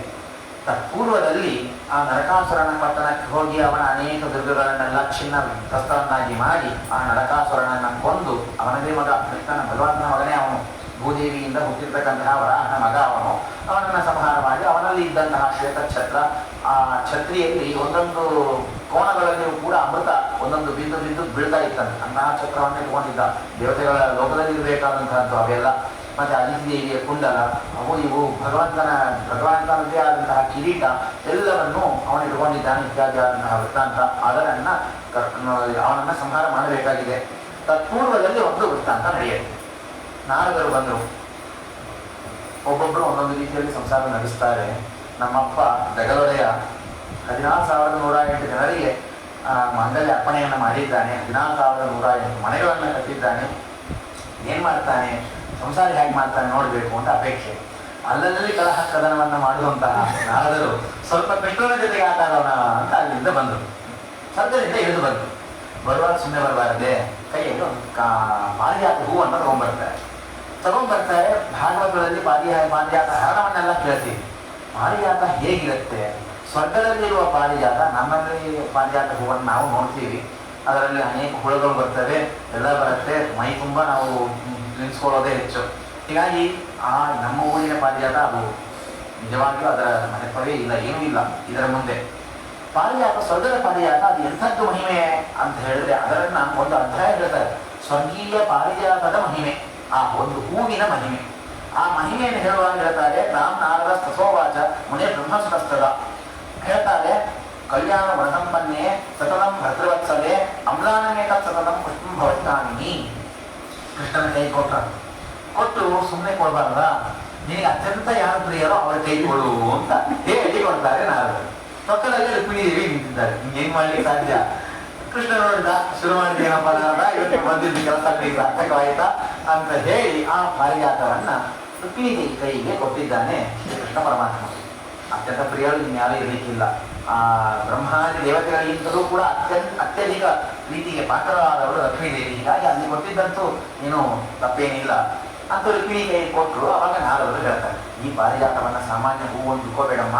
ತತ್ಪೂರ್ವದಲ್ಲಿ ಆ ನರಕಾಸುರನ ಪಟ್ಟಣಕ್ಕೆ ಹೋಗಿ ಅವನ ಅನೇಕ ದುರ್ಗಗಳನ್ನೆಲ್ಲ ಚಿನ್ನ ಕಸ್ತವನ್ನಾಗಿ ಮಾಡಿ ಆ ನರಕಾಸುರನನ್ನು ಕೊಂದು, ಅವನದೇ ಮಗ ಕೃಷ್ಣನ ಭಗವಂತನ ಮಗನೇ ಅವನು, ಭೂದೇವಿಯಿಂದ ಹುಟ್ಟಿರ್ತಕ್ಕಂತಹ ವರಾಹನ ಮಗ ಅವನನ್ನು ಸಂಹಾರ ಮಾಡಿ ಅವನಲ್ಲಿ ಇದ್ದಂತಹ ಶ್ವೇತ ಛತ್ರ, ಆ ಛತ್ರಿಯಲ್ಲಿ ಒಂದೊಂದು ಕೋಣಗಳಲ್ಲಿಯೂ ಕೂಡ ಅಮೃತ ಒಂದೊಂದು ಬಿಂದು ಬಿಂದು ಬೀಳ್ತಾ ಇತ್ತಂತೆ. ಅಂತಹ ಛತ್ರವನ್ನು ಇಟ್ಕೊಂಡಿದ್ದ. ದೇವತೆಗಳ ಲೋಕದಲ್ಲಿ ಇರಬೇಕಾದಂತಹದ್ದು ಅವೆಲ್ಲ. ಮತ್ತೆ ಅದಿತಿದೇವಿಯ ಕುಂಡಲ, ಅವು ಇವು ಭಗವಂತನದೇ ಆದಂತಹ ಕಿರೀಟ ಎಲ್ಲವನ್ನು ಅವನು ಇಟ್ಕೊಂಡಿದ್ದಾನೆ. ಇತ್ಯಾದಿ ಆದಂತಹ ವೃತ್ತಾಂತ, ಅವನನ್ನು ಸಂಹಾರ ಮಾಡಬೇಕಾಗಿದೆ. ತತ್ಪೂರ್ವದಲ್ಲಿ ಒಂದು ವೃತ್ತಾಂತ ನಡೆಯುತ್ತೆ. ನಾರದರು ಬಂದರು. ಒಬ್ಬೊಬ್ಬರು ಒಂದೊಂದು ರೀತಿಯಲ್ಲಿ ಸಂಸಾರ ನಡೆಸ್ತಾರೆ. ನಮ್ಮಪ್ಪ ದಗಲೊಡೆಯ 14,108 ಜನರಿಗೆ ಮಾಂಗಲ್ಯ ಅರ್ಪಣೆಯನ್ನು ಮಾಡಿದ್ದಾನೆ. 14,108 ಮನೆಗಳನ್ನು ಕಟ್ಟಿದ್ದಾನೆ. ಏನು ಮಾಡ್ತಾನೆ, ಸಂಸಾರ ಹೇಗೆ ಮಾಡ್ತಾನೆ ನೋಡಬೇಕು ಅಂತ ಅಪೇಕ್ಷೆ. ಅಲ್ಲಲ್ಲಿ ಕಲಹ ಕದನವನ್ನು ಮಾಡುವಂತಹ ನಾರದರು ಸ್ವಲ್ಪ ಕೃಷ್ಣನ ಜೊತೆಗೆ ಆಟ ಆಡೋಣ ಅಂತ ಅಲ್ಲಿಂದ ಬಂದರು. ಸ್ವರ್ಗದಿಂದ ಇಳಿದು ಬಂದರು. ಬರುವಾಗ ಸುಮ್ಮನೆ ಬರಬಾರದೆ, ಕೈಯಲ್ಲಿ ಒಂದು ಪಾರಿಜಾತ ಹೂವನ್ನು ತಗೊಂಡ್ಬರ್ತಾರೆ. ಭಾಗವತದಲ್ಲಿ ಪಾರಿಜಾತ ಹರಣವನ್ನೆಲ್ಲ ಕೇಳ್ತೀವಿ. ಪಾರಿಜಾತ ಹೇಗಿರುತ್ತೆ, ಸ್ವರ್ಗದಲ್ಲಿರುವ ಪಾರಿಜಾತ, ನಮ್ಮಲ್ಲಿ ಪಾರಿಜಾತ ಹೂವನ್ನು ನಾವು ನೋಡ್ತೀವಿ, ಅದರಲ್ಲಿ ಅನೇಕ ಹುಳುಗಳು ಬರ್ತವೆ, ಎಲ್ಲ ಬರುತ್ತೆ, ಮೈ ತುಂಬ ನಾವು ನಿಲ್ಲಿಸ್ಕೊಳ್ಳೋದೇ ಹೆಚ್ಚು. ಹೀಗಾಗಿ ನಮ್ಮ ಊರಿನ ಪಾರಿಜಾತ ಅದು ನಿಜವಾಗಿಯೂ ಅದರ ಮಹತ್ವವೇ ಇಲ್ಲ, ಏನೂ ಇಲ್ಲ ಇದರ ಮುಂದೆ. ಪಾರಿಜಾತ, ಸ್ವರ್ಗದ ಪಾರಿಜಾತ ಅದು ಎಂಥದ್ದು ಮಹಿಮೆ ಅಂತ ಹೇಳಿದ್ರೆ ಅದರನ್ನ ಒಂದು ಅಧ್ಯಾಯ ಹೇಳ್ತಾರೆ. ಸ್ವರ್ಗೀಯ ಪಾರಿಜಾತದ ಮಹಿಮೆ, ಆ ಒಂದು ಹೂವಿನ ಮಹಿಮೆ. ಆ ಮಹಿಮೆಯನ್ನು ಹೇಳುವಾಗ ಹೇಳ್ತಾರೆ, ರಾಮ್ ನಾರದ ಸ್ತಸೋವಾಚ ಮುನೇ ಬ್ರಹ್ಮಸುತಸ್ತದ ಹೇಳ್ತಾರೆ, ಕಲ್ಯಾಣ ವನಸಂಪನ್ನೇ ಸತತಂ ಭದ್ರವತ್ಸಲೆ ಅಮ್ಲಾನಮೇತ ಸತತಂ ಪುಷ್ಪಂ ಭವತ್ಕಾಮಿನಿ. ಕೃಷ್ಣನ ಕೈ ಕೊಟ್ಟು ಸುಮ್ಮನೆ ಕೊಡಬಾರ್ದ, ನಿನಗೆ ಅತ್ಯಂತ ಯಾರು ಪ್ರಿಯರೋ ಅವರ ಕೈ ಕೊಡು ಅಂತ ಹೇಳಿ ಕೊಡ್ತಾರೆ ನಾರದರು. ಪಕ್ಕದಲ್ಲಿ ರುಕ್ಮಿಣಿ ದೇವಿ ನಿಂತಿದ್ದಾರೆ. ಹಿಂಗೇನ್ ಮಾಡ್ಲಿಕ್ಕೆ ಸಾಧ್ಯ? ಕೃಷ್ಣ ನೋಡಿದ, ಶುರು ಮಾಡಿದೇನಪ್ಪ ನಾರದ, ಇವತ್ತು ಬಂದಿದ್ದು ಕೆಲಸ ಸಾರ್ಥಕವಾಯ್ತಾ ಅಂತ ಹೇಳಿ ಆ ಪಾರಿಜಾತವನ್ನ ರುಕ್ಮಿಣಿ ದೇವಿ ಕೈಗೆ ಕೊಟ್ಟಿದ್ದಾನೆ ಶ್ರೀಕೃಷ್ಣ ಪರಮಾತ್ಮ. ಅತ್ಯಂತ ಪ್ರಿಯರು ಇನ್ಯಾರೂ ಇರಲಿಕ್ಕಿಲ್ಲ. ಆ ಬ್ರಹ್ಮಾದಿ ದೇವತೆಗಳಿಗಿಂತಲೂ ಕೂಡ ಅತ್ಯಧಿಕ ರೀತಿಗೆ ಪಾತ್ರರಾದವರು ಲಕ್ಷ್ಮೀ ದೇವಿ. ಹೀಗಾಗಿ ಅಲ್ಲಿ ಕೊಟ್ಟಿದ್ದಂತೂ ಏನು ತಪ್ಪೇನಿಲ್ಲ ಅಂತ ರುಕ್ಮಿಣಿ ಕೈ ಕೊಟ್ಟರು. ಅವಾಗ ನಾರದರು ಹೇಳ್ತಾರೆ, ಈ ಪಾರಿಜಾತವನ್ನ ಸಾಮಾನ್ಯ ಹೂವನ್ನು ತಿಳ್ಕೋಬೇಡಮ್ಮ,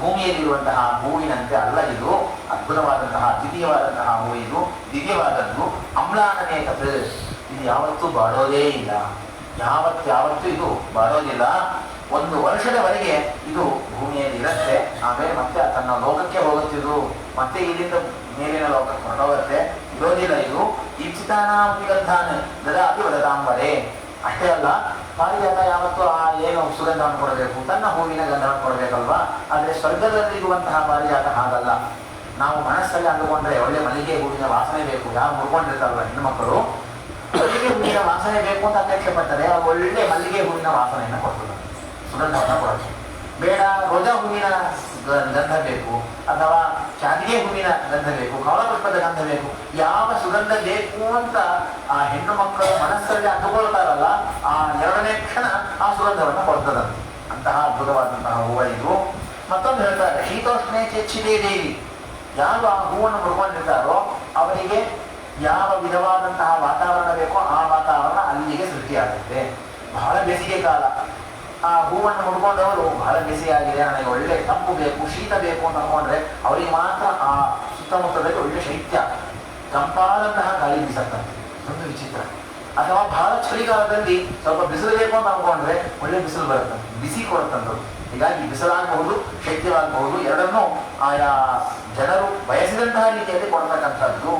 ಭೂಮಿಯಲ್ಲಿರುವಂತಹ ಹೂವಿನಂತೆ ಅಲ್ಲ ಇದು, ಅದ್ಭುತವಾದಂತಹ ದ್ವಿತೀಯವಾದಂತಹ ಹೂವು ಇದು, ದಿವ್ಯವಾದದ್ದು. ಅಮ್ಲಾನನೇ ಕಥೆ, ಇದು ಯಾವತ್ತೂ ಬಾಡೋದೇ ಇಲ್ಲ, ಯಾವತ್ತೂ ಇದು ಬಾಡೋದಿಲ್ಲ. 1 ವರ್ಷದವರೆಗೆ ಇದು ಭೂಮಿಯಲ್ಲಿ ಇರುತ್ತೆ, ಆಮೇಲೆ ಮತ್ತೆ ತನ್ನ ಲೋಕಕ್ಕೆ ಹೋಗುತ್ತಿದ್ದು, ಮತ್ತೆ ಇಲ್ಲಿಂದ ಮೇಲಿನ ಲೋಕಕ್ಕೆ ಹೊರಟೋಗುತ್ತೆ, ಇರೋದಿಲ್ಲ ಇದು. ಈಪ್ಸಿತಾನಾಂತಿಗಂಧಾನ ದದಾತಿ ವದತಾಂಬರೆ. ಅಷ್ಟೇ ಅಲ್ಲ, ಪಾರಿಜಾತ ಯಾವತ್ತೂ ಏನು ಸುಗಂಧವನ್ನು ಕೊಡಬೇಕು, ತನ್ನ ಹೂವಿನ ಗಂಧವನ್ನು ಕೊಡಬೇಕಲ್ವಾ. ಆದರೆ ಸ್ವರ್ಗದಲ್ಲಿರುವಂತಹ ಪಾರಿಜಾತ ಹಾಗಲ್ಲ. ನಾವು ಮನಸ್ಸಲ್ಲಿ ಅಂದುಕೊಂಡ್ರೆ ಒಳ್ಳೆ ಮಲ್ಲಿಗೆ ಹೂವಿನ ವಾಸನೆ ಬೇಕು, ಯಾರು ಮುರ್ಕೊಂಡಿರ್ತಾರಲ್ಲ ಹೆಣ್ಣುಮಕ್ಕಳು, ಮಲ್ಲಿಗೆ ಹೂವಿನ ವಾಸನೆ ಬೇಕು ಅಂತ ಅಪೇಕ್ಷೆ ಪಡ್ತಾರೆ. ಒಳ್ಳೆ ಮಲ್ಲಿಗೆ ಹೂವಿನ ವಾಸನೆಯನ್ನು ಕೊಡ್ತದೆ, ಸುಗಂಧವನ್ನು ಕೊಡುತ್ತೆ. ಬೇಡ, ರೋಜಾ ಹೂವಿನ ಗಂಧ ಬೇಕು, ಅಥವಾ ಚಾಂದಿಗೆ ಹೂವಿನ ಗಂಧ ಬೇಕು, ಕಮಲಪುಷ್ಪದ ಗಂಧ ಬೇಕು, ಯಾವ ಸುಗಂಧ ಬೇಕು ಅಂತ ಆ ಹೆಣ್ಣು ಮಕ್ಕಳ ಮನಸ್ಸಲ್ಲಿ ಅಂದುಕೊಳ್ತಾರಲ್ಲ, ಆ 2ನೇ ಕ್ಷಣ ಆ ಸುಗಂಧವನ್ನು ಕೊಡ್ತದಂತೆ. ಅಂತಹ ಅದ್ಭುತವಾದಂತಹ ಹೂವು ಇದು. ಮತ್ತೊಂದು ಹೇಳ್ತಾರೆ, ಶೀತೋಷ್ಣೇ ಚೇಚ್ಛಿದೇ ದೇವಿ. ಯಾರು ಆ ಹೂವನ್ನು ಮುಡ್ಕೊಂಡಿರ್ತಾರೋ ಅವರಿಗೆ ಯಾವ ವಿಧವಾದಂತಹ ವಾತಾವರಣ ಬೇಕೋ ಆ ವಾತಾವರಣ ಅಲ್ಲಿಗೆ ಸೃಷ್ಟಿಯಾಗುತ್ತೆ. ಬಹಳ ಬೇಸಿಗೆ ಕಾಲ, ಆ ಹೂವನ್ನು ಮುಡ್ಕೊಂಡವರು ಬಹಳ ಬಿಸಿಯಾಗಿದೆ, ನನಗೆ ಒಳ್ಳೆ ತಂಪು ಬೇಕು, ಶೀತ ಬೇಕು ಅಂತ ಅಂದ್ಕೊಂಡ್ರೆ ಅವರಿಗೆ ಮಾತ್ರ ಆ ಸುತ್ತಮುತ್ತದಲ್ಲಿ ಒಳ್ಳೆ ಶೈತ್ಯ, ತಂಪಾದಂತಹ ಗಾಳಿ ಬೀಸತ್ತಂತೆ. ಒಂದು ವಿಚಿತ್ರ. ಅಥವಾ ಬಹಳ ಚಳಿಗಾಲದಲ್ಲಿ ಸ್ವಲ್ಪ ಬಿಸಿಲು ಬೇಕು ಅಂತ ಅಂದ್ಕೊಂಡ್ರೆ ಒಳ್ಳೆ ಬಿಸಿಲು ಬರುತ್ತಂತೆ, ಬಿಸಿ ಕೊಡುತ್ತಂಥದ್ದು. ಹೀಗಾಗಿ ಬಿಸಿಲಾಗಬಹುದು, ಶೈತ್ಯವಾಗಬಹುದು, ಎರಡನ್ನೂ ಆಯಾ ಜನರು ಬಯಸಿದಂತಹ ರೀತಿಯಲ್ಲಿ ಕೊಡ್ತಕ್ಕಂಥದ್ದು.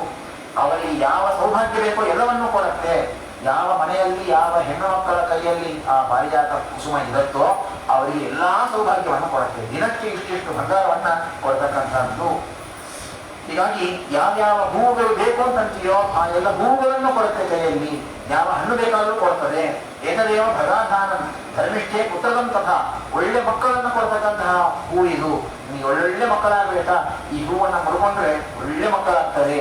ಅವರಿಗೆ ಯಾವ ಸೌಭಾಗ್ಯ ಬೇಕೋ ಎಲ್ಲವನ್ನೂ ಕೊಡುತ್ತೆ. ಯಾವ ಮನೆಯಲ್ಲಿ ಯಾವ ಹೆಣ್ಣು ಮಕ್ಕಳ ಕೈಯಲ್ಲಿ ಆ ಪಾರಿಜಾತ ಕುಸುಮ ಇರುತ್ತೋ ಅವರಿಗೆ ಎಲ್ಲಾ ಸೌಭಾಗ್ಯವನ್ನು ಕೊಡುತ್ತೆ. ದಿನಕ್ಕೆ ಇಷ್ಟಿಷ್ಟು ಬಂಗಾರವನ್ನ ಕೊಡ್ತಕ್ಕಂಥದ್ದು. ಹೀಗಾಗಿ ಯಾವ್ಯಾವ ಹೂವುಗಳು ಬೇಕು ಅಂತಂತೀಯೋ ಆ ಎಲ್ಲ ಹೂವುಗಳನ್ನು ಕೊಡುತ್ತೆ ಕೈಯಲ್ಲಿ. ಯಾವ ಹಣ್ಣು ಬೇಕಾದರೂ ಕೊಡ್ತದೆ. ಏಕದೇವ ಭಗಾಧಾನ ಧರ್ಮಿಷ್ಠೆ ಪುತ್ರದಂ ತಥಾ. ಒಳ್ಳೆ ಮಕ್ಕಳನ್ನು ಕೊಡ್ತಕ್ಕಂತಹ ಹೂ ಇದು. ನಿಮಗೆ ಒಳ್ಳೊಳ್ಳೆ ಮಕ್ಕಳಾಗಬೇಕಾ, ಈ ಹೂವನ್ನು ಮುಡ್ಕೊಂಡ್ರೆ ಒಳ್ಳೆ ಮಕ್ಕಳಾಗ್ತದೆ.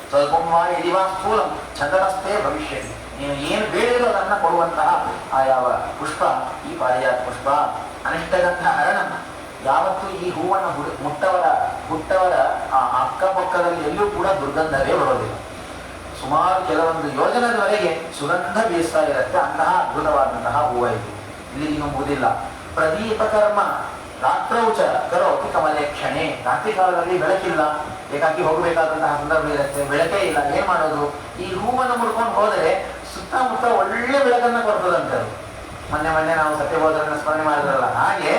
ಸ್ವಲ್ಪವಾ ಯದಿವಾ ಸ್ಥೂಲಂ ಚಂದನಸ್ಥೆ ಭವಿಷ್ಯ. ನೀವು ಏನು ಬೇಡಿದ್ರು ಅದನ್ನು ಕೊಡುವಂತಹ ಆ ಯಾವ ಪುಷ್ಪ ಈ ಪಾರಿಜಾತ ಪುಷ್ಪ. ಅನಿಷ್ಟಗಂಧ ಹರಣ. ಯಾವತ್ತೂ ಈ ಹೂವನ್ನು ಹುಟ್ಟವರ ಆ ಅಕ್ಕಪಕ್ಕದಲ್ಲಿ ಎಲ್ಲೂ ಕೂಡ ದುರ್ಗಂಧವೇ ಬರೋದಿಲ್ಲ. ಸುಮಾರು ಕೆಲವೊಂದು ಯೋಜನದವರೆಗೆ ಸುಗಂಧ ಬೀಸ್ತಾ ಇರುತ್ತೆ. ಅಂತಹ ಅದ್ಭುತವಾದಂತಹ ಹೂವು ಇದು. ಇಲ್ಲಿ ಮುಗುದಿಲ್ಲ. ಪ್ರದೀಪ ಕರ್ಮ ರಾತ್ರೌಚ ಕರೋತಿ ಕಮಲೇಕ್ಷಣೆ. ರಾತ್ರಿ ಕಾಲದಲ್ಲಿ ಬೆಳಕಿಲ್ಲ, ಬೇಕಾಗಿ ಹೋಗಬೇಕಾದಂತಹ ಸಂದರ್ಭ ಇರುತ್ತೆ, ಬೆಳಕೇ ಇಲ್ಲ, ಏನ್ ಮಾಡೋದು? ಈ ಹೂವನ್ನು ಮುಡ್ಕೊಂಡು ಹೋದರೆ ಸುತ್ತಮುತ್ತ ಒಳ್ಳೆ ಬೆಳಕನ್ನು ಕೊಡ್ತದಂತೆ. ಮೊನ್ನೆ ನಾವು ಸತ್ಯಬೋಧರನ್ನ ಸ್ಮರಣೆ ಮಾಡಿದ್ರಲ್ಲ, ಹಾಗೆ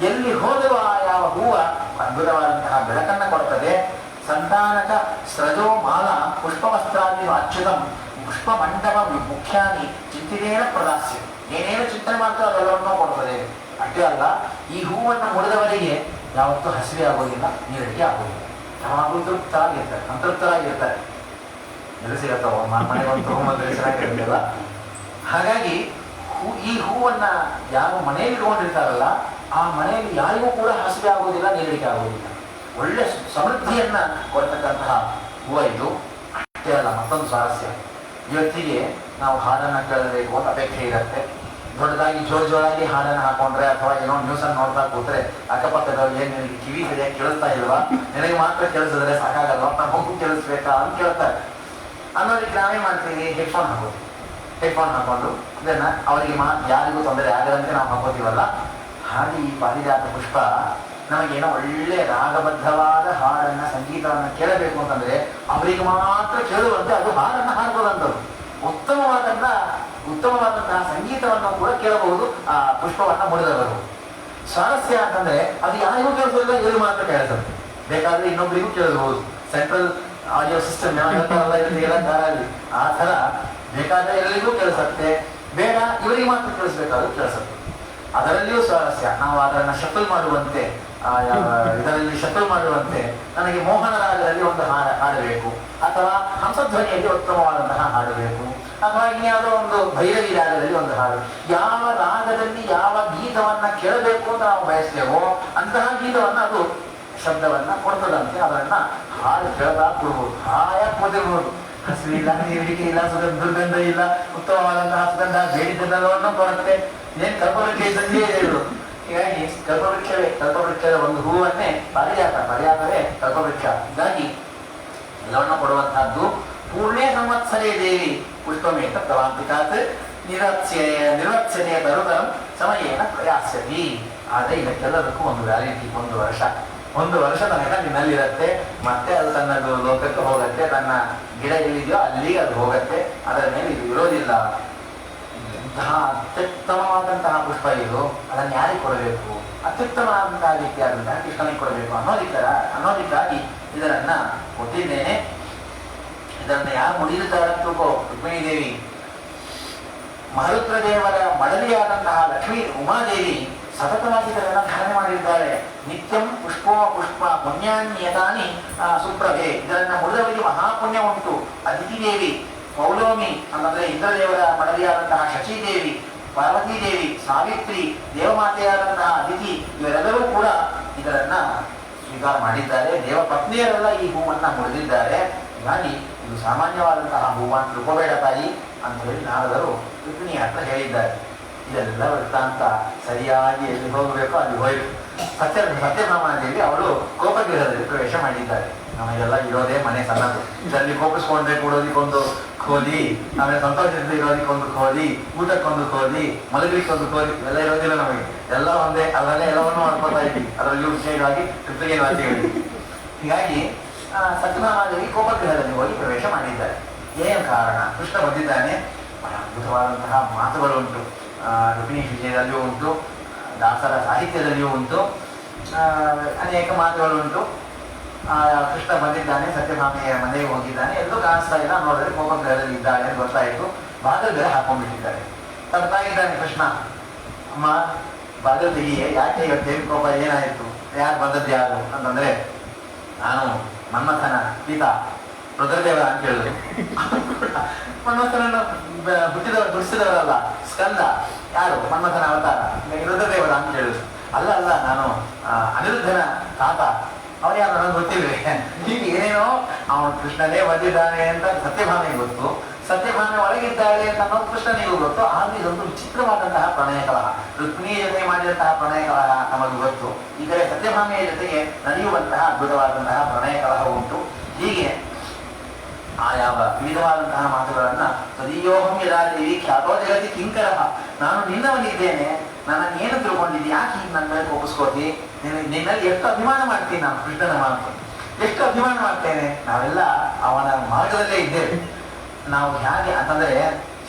ಎಲ್ಲಿ ಹೋದರೂ ಆ ಯಾವ ಹೂವ ಅದ್ಭುತವಾದಂತಹ ಬೆಳಕನ್ನು ಕೊಡ್ತದೆ. ಸಂತಾನಕ ಸ್ರಜೋ ಮಾಲ ಪುಷ್ಪವಸ್ತ್ರಾದಿ ಅಚ್ಯುತಂ ಪುಷ್ಪ ಮಂಟಪ ಮುಖ್ಯಾನಿ ಚಿಂತಿನೇನ ಪ್ರದಾಸ್ಯ. ಏನೇನು ಚಿಂತನೆ ಮಾಡ್ತಾರೋ ಅದೆಲ್ಲವನ್ನೂ ಕೊಡ್ತದೆ. ಅಷ್ಟೇ ಅಲ್ಲ, ಈ ಹೂವನ್ನು ಮುಡಿದವರಿಗೆ ಯಾವತ್ತೂ ಹಸಿವೆ ಆಗೋದಿಲ್ಲ, ನೀರಡಿಕೆ ಆಗೋದಿಲ್ಲ. ಯಾವಾಗಲೂ ತೃಪ್ತರಾಗಿರ್ತಾರೆ, ಸಂತೃಪ್ತರಾಗಿರ್ತಾರೆ. ನೆಲೆಸಿರತ್ತವ ಮನೆಗೊಂದು ಚೆನ್ನಾಗಿರೋದಿಲ್ಲ. ಹಾಗಾಗಿ ಈ ಹೂವನ್ನ ಯಾವ ಮನೆಯಲ್ಲಿ ಇಟ್ಕೊಂಡಿರ್ತಾರಲ್ಲ ಆ ಮನೆಯಲ್ಲಿ ಯಾರಿಗೂ ಕೂಡ ಹಸಿವೆ ಆಗೋದಿಲ್ಲ, ನೀರಡಿಕೆ ಆಗೋದಿಲ್ಲ. ಒಳ್ಳೆ ಸಮೃದ್ಧಿಯನ್ನ ಕೊಡ್ತಕ್ಕಂತಹ ಹೂವು ಇದು. ಅಷ್ಟೇ ಅಲ್ಲ, ಮತ್ತೊಂದು ಸ್ವಾರಸ್ಯ, ಇವತ್ತಿಗೆ ನಾವು ಹಾಡನ್ನ ಕೇಳಬೇಕು ಅಂತ ಅಪೇಕ್ಷೆ ಇರುತ್ತೆ. ದೊಡ್ಡದಾಗಿ ಜೋರಾಗಿ ಹಾಡನ್ನು ಹಾಕೊಂಡ್ರೆ ಅಥವಾ ಏನೋ ನ್ಯೂಸನ್ನು ನೋಡ್ತಾ ಕೂತ್ರೆ ಅಕ್ಕಪಕ್ಕದವ್ರು ಏನ್ ನಿನಗೆ ಕಿವಿ ಸರಿಯಾಗಿ ಕೇಳಿಸ್ತಾ ಇಲ್ವಾ, ನಿನಗೆ ಮಾತ್ರ ಕೇಳಿಸಿದ್ರೆ ಸಾಕಾಗಲ್ವಾ, ನಮಗೂ ಕೇಳಿಸ್ಬೇಕಾ ಅಂತ ಕೇಳ್ತಾರೆ. ಅನ್ನೋದಕ್ಕೆ ನಾವೇನ್ ಮಾಡ್ತೀವಿ, ಹೆಡ್ಫೋನ್ ಹಾಕೋದು. ಹೆಡ್ಫೋನ್ ಹಾಕೊಂಡು ಇದನ್ನ ಅವರಿಗೆ ಯಾರಿಗೂ ತೊಂದರೆ ಆಗದಂತೆ ನಾವು ಹಾಕೋತೀವಲ್ಲ. ಹಾಗೆ ಈ ಪಾರಿಜಾತ ಪುಷ್ಪ ನಮಗೇನೋ ಒಳ್ಳೆ ರಾಗಬದ್ಧವಾದ ಹಾಡನ್ನ, ಸಂಗೀತವನ್ನ ಕೇಳಬೇಕು ಅಂತಂದ್ರೆ ಅವರಿಗೆ ಮಾತ್ರ ಕೇಳುವಂತೆ ಅದು ಹಾಡನ್ನ ಹಾಡ್ಬೋದಂಥದ್ದು. ಉತ್ತಮವಾದಂತಹ ಸಂಗೀತವನ್ನು ಕೂಡ ಕೇಳಬಹುದು ಆ ಪುಷ್ಪವನ್ನ ಮುಡಿದವರು. ಸ್ವಾರಸ್ಯ ಅಂತಂದ್ರೆ ಅದು ಯಾರಿಗೂ ಕೇಳಿಸೋದಿಲ್ಲ, ಇವರು ಮಾತ್ರ ಕೇಳಿಸುತ್ತೆ. ಬೇಕಾದ್ರೆ ಇನ್ನೊಬ್ಬರಿಗೂ ಕೇಳಬಹುದು. ಸೆಂಟ್ರಲ್ ಆಡಿಯೋ ಸಿಸ್ಟಮ್ ಕಾರಲ್ಲಿ ಆ ತರ ಬೇಕಾದ್ರೆ ಎಲ್ಲರಿಗೂ ಕೇಳಿಸುತ್ತೆ, ಬೇಡ ಇವರಿಗೆ ಮಾತ್ರ ಕೇಳಿಸ್ಬೇಕಾದ್ರೂ ಕೇಳಿಸುತ್ತೆ. ಅದರಲ್ಲಿಯೂ ಸ್ವಾರಸ್ಯ. ನಾವು ಅದನ್ನ ಶಫಲ್ ಮಾಡುವಂತೆ, ಇದರಲ್ಲಿ ಶಫಲ್ ಮಾಡುವಂತೆ ನನಗೆ ಮೋಹನ ರಾಗದಲ್ಲಿ ಒಂದು ಹಾಡಬೇಕು, ಅಥವಾ ಹಂಸಧ್ವನಿಯಲ್ಲಿ ಉತ್ತಮವಾದಂತಹ ಹಾಡಬೇಕು, ಅಥವಾ ಇನ್ಯಾವುದೋ ಒಂದು ಭೈರವಿ ರಾಗದಲ್ಲಿ ಒಂದು ಹಾಡು. ಯಾವ ರಾಗದಲ್ಲಿ ಯಾವ ಗೀತವನ್ನ ಕೇಳಬೇಕು ಅಂತ ನಾವು ಬಯಸ್ತೇವೋ ಅಂತಹ ಗೀತವನ್ನ ಅದು ಶಬ್ದವನ್ನ ಕೊಡ್ತದಂತೆ. ಅದನ್ನ ಹಾಡು ಕೇಳದಾ ಕೊಡ್ಬೋದು, ಹಾಯಾಗಿ ಕೂತಿರ್ಬೋದು. ಹಸಿವಿಲ್ಲ, ನೀರಿಕೆ ಇಲ್ಲ, ದುರ್ಗಂಧ ಇಲ್ಲ, ಉತ್ತಮವಾದಂತಹ ಸುಗಂಧ ಬೇಡಿದ್ದೆಲ್ಲವನ್ನು ಕೊಡುತ್ತೆ. ಏನ್ ಕಲ್ಪವೃಕ್ಷ ಇದ್ದಂತೆಯೇ ಹೇಳಿದ್ರು. ಹೀಗಾಗಿ ಕಲ್ಪವೃಕ್ಷದ ಒಂದು ಹೂವನ್ನೇ ಪಾರಿಜಾತವೇ ಕಲ್ಪವೃಕ್ಷ. ಹೀಗಾಗಿ ಎಲ್ಲವನ್ನ ಕೊಡುವಂತಹದ್ದು. ಪೂರ್ಣೇ ಸಂವತ್ಸರೇ ದೇವಿ ಪುಷ್ಪಮೇತ ಪ್ರವಾಂತಿಕಾತ್ ನಿರ್ವತ್ಸನೆಯ ತರುತರಂ ಸಮಯೇನ ಪ್ರಯಾಸ್ಯತಿ. ಆದರೆ ಇದಕ್ಕೆಲ್ಲದಕ್ಕೂ ಒಂದು ವ್ಯಾಲಿಡಿಟಿ, ಒಂದು ವರ್ಷ ತನಕ ನಿನ್ನಲ್ಲಿರುತ್ತೆ. ಮತ್ತೆ ಅದು ತನ್ನ ಲೋಕಕ್ಕೆ ಹೋಗುತ್ತೆ, ತನ್ನ ಗಿಡ ಎಲ್ಲಿದೆಯೋ ಅಲ್ಲಿಗೆ ಅದು ಹೋಗುತ್ತೆ. ಅದರ ಮೇಲೆ ಇದು ಇರೋದಿಲ್ಲ. ಇಂತಹ ಅತ್ಯುತ್ತಮವಾದಂತಹ ಪುಷ್ಪ ಇದು. ಅದನ್ನು ಯಾರಿಗೆ ಕೊಡಬೇಕು, ಅತ್ಯುತ್ತಮವಾದಂತಹ ರೀತಿಯಾದಂತಹ ಕೃಷ್ಣನಿಗೆ ಕೊಡಬೇಕು ಅನ್ನೋದಕ್ಕಾಗಿ ಇದರನ್ನ ಕೊಟ್ಟಿದ್ದೇನೆ. ಇದನ್ನು ಯಾರು ಮುಡಿಯುತ್ತಾರೆ ತಿಳ್ಕೋ, ರುಕ್ಮಿಣೀ ದೇವಿ, ಮರುದ್ರ ದೇವರ ಮಡಲಿಯಾದಂತಹ ಲಕ್ಷ್ಮೀ ಉಮಾದೇವಿ ಸತತವಾಗಿ ಇದನ್ನು ಧಾರಣೆ ಮಾಡಿದ್ದಾರೆ. ನಿತ್ಯಂ ಪುಷ್ಪ ಪುಣ್ಯಾನ್ಯತಾನಿ ಸುಪ್ರಭೆ. ಇದರನ್ನ ಮುಡಿದವರಿಗೆ ಮಹಾಪುಣ್ಯ ಉಂಟು. ಅದಿತಿ ದೇವಿ, ಪೌಲೋಮಿ ಅಂತಂದ್ರೆ ಇಂದ್ರದೇವರ ಮಡಲಿಯಾದಂತಹ ಶಚೀದೇವಿ, ಪಾರ್ವತೀದೇವಿ, ಸಾವಿತ್ರಿ, ದೇವಮಾತೆಯಾದಂತಹ ಅದಿತಿ, ಇವರೆಲ್ಲರೂ ಕೂಡ ಇದರನ್ನ ಸ್ವೀಕಾರ ಮಾಡಿದ್ದಾರೆ. ದೇವ ಪತ್ನಿಯರೆಲ್ಲ ಈ ಹೂವನ್ನ ಮುಡಿದಿದ್ದಾರೆ. ಹೀಗಾಗಿ ಇದು ಸಾಮಾನ್ಯವಾದಂತಹ ಹೂವ ಅಂತ ತಿಳ್ಕೋಬೇಡ ತಾಯಿ ಅಂತ ಹೇಳಿ ನಾರದರು ರುಕ್ಮಿಣಿಯ ಹತ್ರ ಹೇಳಿದ್ದಾರೆ. ಇದೆಲ್ಲ ವೃತ್ತಾಂತ ಸರಿಯಾಗಿ ಎಲ್ಲಿ ಹೋಗಬೇಕು ಅಲ್ಲಿ ಹೋಯ್ತು. ಸತ್ಯಭಾಮಾದೇವಿ ಅವಳು ಕೋಪಗೃಹದಲ್ಲಿ ಪ್ರವೇಶ ಮಾಡಿದ್ದಾರೆ. ನಮಗೆಲ್ಲ ಇರೋದೇ ಮನೆ ಸಣ್ಣದು. ಇದರಲ್ಲಿ ಕೋಪಿಸ್ಕೊಂಡ್ರೆ ಕೂಡೋದಿಕ್ಕೊಂದು ಕೋಲಿ, ಆಮೇಲೆ ಸಂತೋಷದಿಂದ ಇರೋದಕ್ಕೊಂದು ಕೋಲಿ, ಊಟಕ್ಕೊಂದು ಕೋಲಿ, ಮಲಗಲಿಕ್ಕೊಂದು ಕೋಲಿ, ಎಲ್ಲ ಇರೋದಿಲ್ಲ ನಮಗೆ. ಎಲ್ಲ ಒಂದೇ, ಅದರಲ್ಲೇ ಎಲ್ಲವನ್ನೂ ಮಾಡ್ಕೊತಾ ಇದ್ವಿ. ಅದರಲ್ಲಿಯೂ ವಿಶೇಷವಾಗಿ ಕೃತಿಗೆ ವಾದ್ಯಗಳು. ಹೀಗಾಗಿ ಸತ್ಯಭಾಮಾದೇವಿ ಕೋಪಗೃಹದಲ್ಲಿ ಹೋಗಿ ಪ್ರವೇಶ ಮಾಡಿದ್ದಾರೆ. ಏನು ಕಾರಣ? ಕೃಷ್ಣ ಬಂದಿದ್ದಾನೆ. ಅದ್ಭುತವಾದಂತಹ ಮಾತುಗಳು ಉಂಟು. ರುಕ್ಮಿಣೀ ವಿಜಯದಲ್ಲಿಯೂ ಉಂಟು, ದಾಸರ ಸಾಹಿತ್ಯದಲ್ಲಿಯೂ ಉಂಟು, ಅನೇಕ ಮಾತುಗಳು ಉಂಟು. ಕೃಷ್ಣ ಬಂದಿದ್ದಾನೆ, ಸತ್ಯಭಾಮೆಯ ಮನೆಗೆ ಹೋಗಿದ್ದಾನೆ, ಎಲ್ಲೂ ಕಾಣಿಸ್ತಾ ಇಲ್ಲ. ನೋಡಿದ್ರೆ ಕೋಪಗ್ರಹದಲ್ಲಿ ಇದ್ದಾಳೆ ಅಂತ ಗೊತ್ತಾಯಿತು. ಬಾಗಿಲು ಹಾಕೊಂಡ್ಬಿಟ್ಟಿದ್ದಾರೆ. ತಪ್ಪಾಗಿದ್ದಾನೆ ಕೃಷ್ಣ. ಅಮ್ಮ ಬಾಗಿಲು ತೆಗಿಯೇ, ಯಾಕೆ ಇವತ್ತೇನು ಕೋಪ, ಏನಾಯಿತು, ಯಾರು ಬಂದದ್ದು ಯಾರು ಅಂತಂದ್ರೆ, ನಾನು ಮನ್ಮಥನ ಪಿತ ರುದ್ರದೇವ ಅಂತ ಹೇಳಿದ್ರು. ಮನ್ಮಥನನ್ನು ಬಿಡಿಸಿದವರಲ್ಲ, ಸ್ಕಂದ ಯಾರು, ಮನ್ಮಥನ ಅವತಾರ, ರುದ್ರದೇವರ ಅಂತ ಹೇಳಿದ್ರು. ಅಲ್ಲ ನಾನು ಅನಿರುದ್ಧನ ತಾತ, ಅವ್ರು ಯಾರು ನನಗೆ ಗೊತ್ತಿಲ್ವೇ. ಹೀಗೆ ಏನೇನೋ ಅವನು ಕೃಷ್ಣನೇ ಬಂದಿದ್ದಾನೆ ಅಂತ ಸತ್ಯಭಾಮೆಗೆ ಗೊತ್ತು, ಸತ್ಯಭಾಮೆ ಒಳಗಿದ್ದಾಳೆ ಅಂತ ಅನ್ನೋದು ಕೃಷ್ಣನಿಗೂ ಗೊತ್ತು. ಆದ್ರೆ ಇದೊಂದು ವಿಚಿತ್ರವಾದಂತಹ ಪ್ರಣಯ ಕಲಹ, ರುಕ್ಮಿಣಿಯ ಜೊತೆ ಮಾಡಿದಂತಹ ಪ್ರಣಯ ಕಲಹ ನಮಗೂ ಗೊತ್ತು. ಈ ಕಡೆ ಸತ್ಯಭಾಮೆಯ ಜೊತೆಗೆ ನಡೆಯುವಂತಹ ಅದ್ಭುತವಾದಂತಹ ಪ್ರಣಯ ಕಲಹ ಉಂಟು. ಹೀಗೆ ಯಾವ ವಿವಿಧವಾದಂತಹ ಮಾತುಗಳನ್ನ ಸದೀಯೋಹಂ ಯದಾದೇವಿ ಖ್ಯಾತೋ ಜಗತಿ ಕಿಂಕರ, ನಾನು ನಿನ್ನವನಿದ್ದೇನೆ, ನನ್ನನ್ನೇನು ತಿಳ್ಕೊಂಡಿದ್ದಿ, ಯಾಕೆ ಈಗ ನನ್ನ ಮೇಲೆ ಕೋಪಿಸ್ಕೋತಿ, ನಿನ್ನಲ್ಲಿ ಎಷ್ಟು ಅಭಿಮಾನ ಮಾಡ್ತೀನಿ ನಾನು, ಕೃಷ್ಣನ ಮಾತು ಎಷ್ಟು ಅಭಿಮಾನ ಮಾಡ್ತೇನೆ. ನಾವೆಲ್ಲ ಅವನ ಮಾರ್ಗದಲ್ಲೇ ಇದ್ದೇವೆ. ನಾವು ಹೇಗೆ ಅಂತಂದ್ರೆ,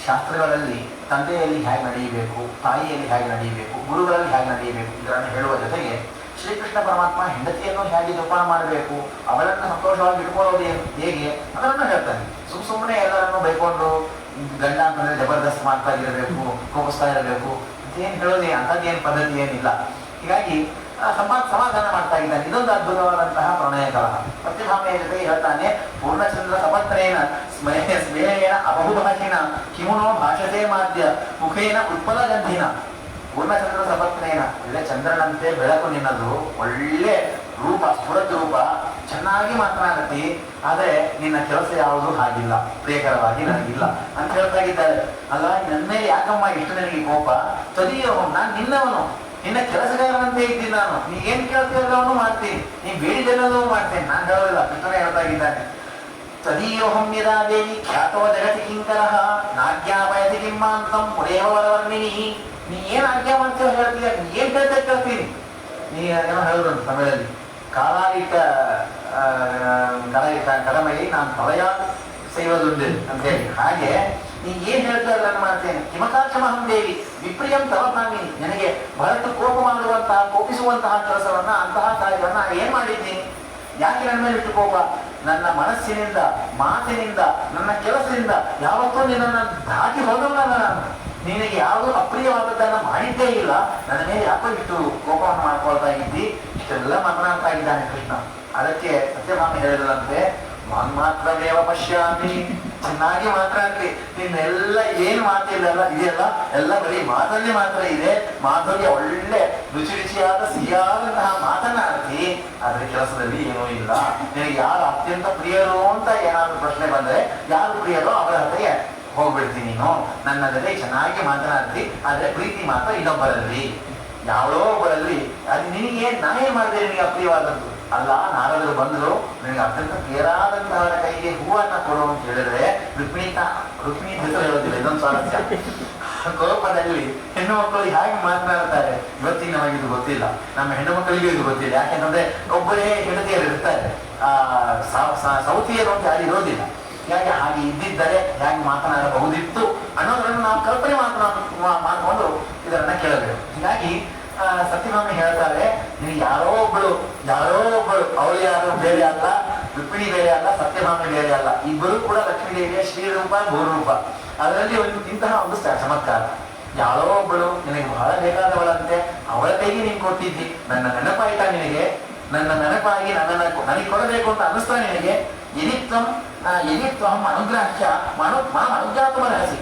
ಶಾಸ್ತ್ರಗಳಲ್ಲಿ ತಂದೆಯಲ್ಲಿ ಹೇಗೆ ನಡೆಯಬೇಕು, ತಾಯಿಯಲ್ಲಿ ಹೇಗೆ ನಡೆಯಬೇಕು, ಗುರುಗಳಲ್ಲಿ ಹೇಗೆ ನಡೆಯಬೇಕು ಇದನ್ನು ಹೇಳುವ ಜೊತೆಗೆ ಶ್ರೀಕೃಷ್ಣ ಪರಮಾತ್ಮ ಹೆಂಡತಿಯನ್ನು ಹೇಗೆ ಜೋಪಾನ ಮಾಡಬೇಕು, ಅವಳನ್ನು ಸಂತೋಷವಾಗಿ ಇಟ್ಕೊಳ್ಳೋದು ಹೇಗೆ ಅದನ್ನು ಹೇಳ್ತಾನೆ. ಸುಮ್ಮನೆ ಎಲ್ಲರನ್ನು ಬೈಕೊಂಡು ಗಂಡ ಅಂತಂದ್ರೆ ಜಬರ್ದಸ್ತ್ ಮಾಡ್ತಾ ಇರಬೇಕು, ಕೋಪಿಸ್ತಾ ಇರಬೇಕು ಅಂತೇನು ಹೇಳೋದೇ, ಅಂಥದ್ದೇನು ಪದ್ಧತಿ ಏನಿಲ್ಲ. ಹೀಗಾಗಿ ಸಮಾಧಾನ ಮಾಡ್ತಾ ಇದ್ದಾನೆ. ಇದೊಂದು ಅದ್ಭುತವಾದಂತಹ ಪ್ರಣಯ ಕಲಹ. ಸತ್ಯಭಾಮೆಯ ಜೊತೆ ಹೇಳ್ತಾನೆ, ಪೂರ್ಣಚಂದ್ರ ಸಮತ್ರೇನ ಸ್ಮೇಹೇನ ಅಬಹುಭಾಷಿನ ಕಿಮುನೋ ಭಾಷತೆ ಮಾಧ್ಯ ಮುಖೇನ ಉತ್ಪಲ ಗಂಧಿನ. ಪೂರ್ಣಚಂದ್ರ ಸಮತ್ರೇನ, ಒಳ್ಳೆ ಚಂದ್ರನಂತೆ ಬೆಳಕು ನಿನ್ನದು, ಒಳ್ಳೆ ರೂಪ, ಸ್ಫುರತ್ ರೂಪ, ಚೆನ್ನಾಗಿ ಮಾತನಾಡತಿ, ಆದರೆ ನಿನ್ನ ಕೆಲಸ ಯಾವುದು ಹಾಗಿಲ್ಲ, ಪ್ರಿಯಕರವಾಗಿ ನನಗಿಲ್ಲ ಅಂತ ಹೇಳ್ತಾ ಇದ್ದಾರೆ. ಅಲ್ಲ, ನನ್ನ ಮೇಲೆ ಯಾಕಮ್ಮ ಇಷ್ಟು ನನಗೆ ಕೋಪ? ತದಿಯೋ, ನಾನು ನಿನ್ನವನು, ನಿನ್ನ ಕೆಲಸಗಾರನಂತೆ ಇದ್ದೀನಿ ನಾನು. ನೀ ಏನ್ ಕೇಳ್ತಿರೋನು ಮಾಡ್ತೀನಿ, ನೀ ಬೇಡಿದೆಲ್ಲವೂ ಮಾಡ್ತೇನೆ. ನಾನು ಹೇಳೋದಿಲ್ಲ, ಕೃಷ್ಣನೇ ಹೇಳ್ತಾ ಇದ್ದಾನೆ. ತದೀಯೋಹಂ ಯದಾ ದೇವಿ ಖ್ಯಾತೋ ಜಗತಿ ಕಿಂಕರಃ ನಾಜ್ಞಾಪಯತಿ ಕಿಂಮಾಂತಂ ಪುರೇವ ವರವರ್ಣಿನಿ. ನೀ ಏನ್ ಆಜ್ಞಾ ಮಾಡ್ತೀವೋ ಹೇಳ್ತೀಯ, ನೀ ಏನ್ ಕೇಳ್ತಾ ಕೇಳ್ತೀನಿ. ನೀ ಏನೋ ಹೇಳಿದ್ರು ಸಮಯದಲ್ಲಿ, ಕಾಲಾಯಿಕ ಕಡಮೆಯಲ್ಲಿ ನಾನು ತಲೆಯ ಸೇವದುಂಡು ಅಂತ ಹೇಳಿ, ಹಾಗೆ ನೀ ಏನ್ ಹೇಳ್ತಾ ನಾನು ಮಾಡ್ತೇನೆ. ಕಿಮಕಾಕ್ಷಮಹಂ ದೇವಿ ವಿಪ್ರಿಯಂ ತವ ಭಾಮಿನಿ. ನನಗೆ ಬಹಳಷ್ಟು ಕೋಪ ಮಾಡುವಂತಹ, ಕೋಪಿಸುವಂತಹ ಕೆಲಸವನ್ನ, ಅಂತಹ ಕಾರ್ಯವನ್ನ ಏನ್ ಮಾಡಿದ್ದೀನಿ? ಯಾಕೆ ನನ್ನ ಮೇಲೆ ಇಷ್ಟು ಕೋಪ? ನನ್ನ ಮನಸ್ಸಿನಿಂದ, ಮಾತಿನಿಂದ, ನನ್ನ ಕೆಲಸದಿಂದ ಯಾವತ್ತೂ ನಿನ್ನನ್ನು ದಾಟಿ ಹೋಗಲ್ಲ ನಾನು. ನಿನಗೆ ಯಾವುದು ಅಪ್ರಿಯವಾದದ್ದನ್ನು ಮಾಡಿದ್ದೇ ಇಲ್ಲ, ನನ್ನ ಮೇಲೆ ಯಾಕೋ ಇಷ್ಟು ಕೋಪವನ್ನು ಮಾಡ್ಕೊಳ್ತಾ ಇದ್ದಿ? ಇಷ್ಟೆಲ್ಲ ಮಾತನಾಡ್ತಾ ಇದ್ದಾನೆ ಕೃಷ್ಣ. ಅದಕ್ಕೆ ಸತ್ಯಭಾಮೆ ಹೇಳಿದಂತೆ, ಮಾತ್ರವೇವ ಪಶ್ಯಾಮಿ. ಚೆನ್ನಾಗಿ ಮಾತಾಡ್ತಿ, ನಿನ್ನೆಲ್ಲ ಏನು ಮಾತಿಲ್ಲ ಇದೆಯಲ್ಲ, ಎಲ್ಲ ಬರೀ ಮಾತಲ್ಲಿ ಮಾತ್ರ ಇದೆ. ಮಾತಲ್ಲಿ ಒಳ್ಳೆ ರುಚಿ ರುಚಿಯಾದ ಸಿಹಿಯಾದಂತಹ ಮಾತನಾಡ್ತಿ, ಆದ್ರೆ ಕೆಲಸದಲ್ಲಿ ಏನೂ ಇಲ್ಲ. ನಿನಗೆ ಯಾರು ಅತ್ಯಂತ ಪ್ರಿಯರು ಅಂತ ಏನಾದ್ರು ಪ್ರಶ್ನೆ ಬಂದ್ರೆ, ಯಾರು ಪ್ರಿಯರೋ ಅವರ ಹತ್ತಿರ ಹೋಗ್ಬಿಡ್ತೀನಿ ನೀನು. ನನ್ನದಲ್ಲಿ ಚೆನ್ನಾಗಿ ಮಾತನಾಡ್ತಿ, ಆದ್ರೆ ಪ್ರೀತಿ ಮಾತ್ರ ಇನ್ನೊಬ್ಬರಲ್ಲಿ, ಯಾವಳೋ ಒಬ್ಬರಲ್ಲಿ. ಅದು ನಿನಗೆ ನಾನೇ ಮಾಡಿದೆ ನಿನಗೆ ಅಪ್ರಿಯವಾದದ್ದು ಅಲ್ಲ. ನಾರದರು ಬಂದರು, ನಿನಗೆ ಅತ್ಯಂತ ಪ್ರಿಯರಾದಂತಹವರ ಕೈಗೆ ಹೂವನ್ನ ಕೊಡು ಅಂತ ಹೇಳಿದ್ರೆ ರುಕ್ಮಿಣಿ ಹೆಸರು ಹೇಳೋದಿಲ್ಲ. ಇದೊಂದು ಸ್ವಾರಸ್ಯ. ಕೋಪದಲ್ಲಿ ಹೆಣ್ಣು ಮಕ್ಕಳು ಹೇಗೆ ಮಾತನಾಡ್ತಾರೆ ಇವತ್ತಿಗೆ ನಮಗೆ ಇದು ಗೊತ್ತಿಲ್ಲ, ನಮ್ಮ ಹೆಣ್ಣು ಮಕ್ಕಳಿಗೂ ಇದು ಗೊತ್ತಿಲ್ಲ. ಯಾಕೆಂದ್ರೆ ಒಬ್ಬರೇ ಹೆಂಡತಿಯರು ಇರ್ತಾರೆ, ಸೌತಿಯರು ಅಂತ ಯಾರು ಇರೋದಿಲ್ಲ. ಹೇಗೆ ಹಾಗೆ ಇದ್ದಿದ್ದರೆ ಹೇಗೆ ಮಾತನಾಡಬಹುದಿತ್ತು ಅನ್ನೋದನ್ನು ನಾವು ಕಲ್ಪನೆ ಮಾಡಿಕೊಂಡು ಇದನ್ನ ಕೇಳಬೇಕು. ಹೀಗಾಗಿ ಸತ್ಯಭಾಮೆ ಹೇಳ್ತಾರೆ, ನೀವು ಯಾರೋ ಒಬ್ಬಳು ಅವಳು ಯಾರು ಬೇರೆ ಅಲ್ಲ, ರುಕ್ಮಿಣಿ ಬೇರೆ ಅಲ್ಲ, ಸತ್ಯಭಾಮೆ ಬೇರೆ ಅಲ್ಲ. ಇಬ್ಬರು ಕೂಡ ಲಕ್ಷ್ಮೀದೇವಿಯ ಶ್ರೀರೂಪ ಭೂರೂಪ. ಅದರಲ್ಲಿ ಇಂತಹ ಒಂದು ಚಮತ್ಕಾರ. ಯಾರೋ ಒಬ್ಬಳು ನಿನಗೆ ಬಹಳ ಬೇಕಾದವಳಂತೆ, ಅವಳ ಕೈಗೆ ನೀನು ಕೊಟ್ಟಿದ್ದಿ. ನನ್ನ ನೆನಪಾಯ್ತಾ ನಿನಗೆ? ನನ್ನ ನೆನಪಾಗಿ ನನಗೆ ಕೊಡಬೇಕು ಅಂತ ಅನ್ನಿಸ್ತಾ ನಿನಗೆ? ಯದಿತ್ವಂ ಅನುಗ್ರಹ್ಯ ಅನುಜ್ಞಾತುಮರ್ಹಸಿ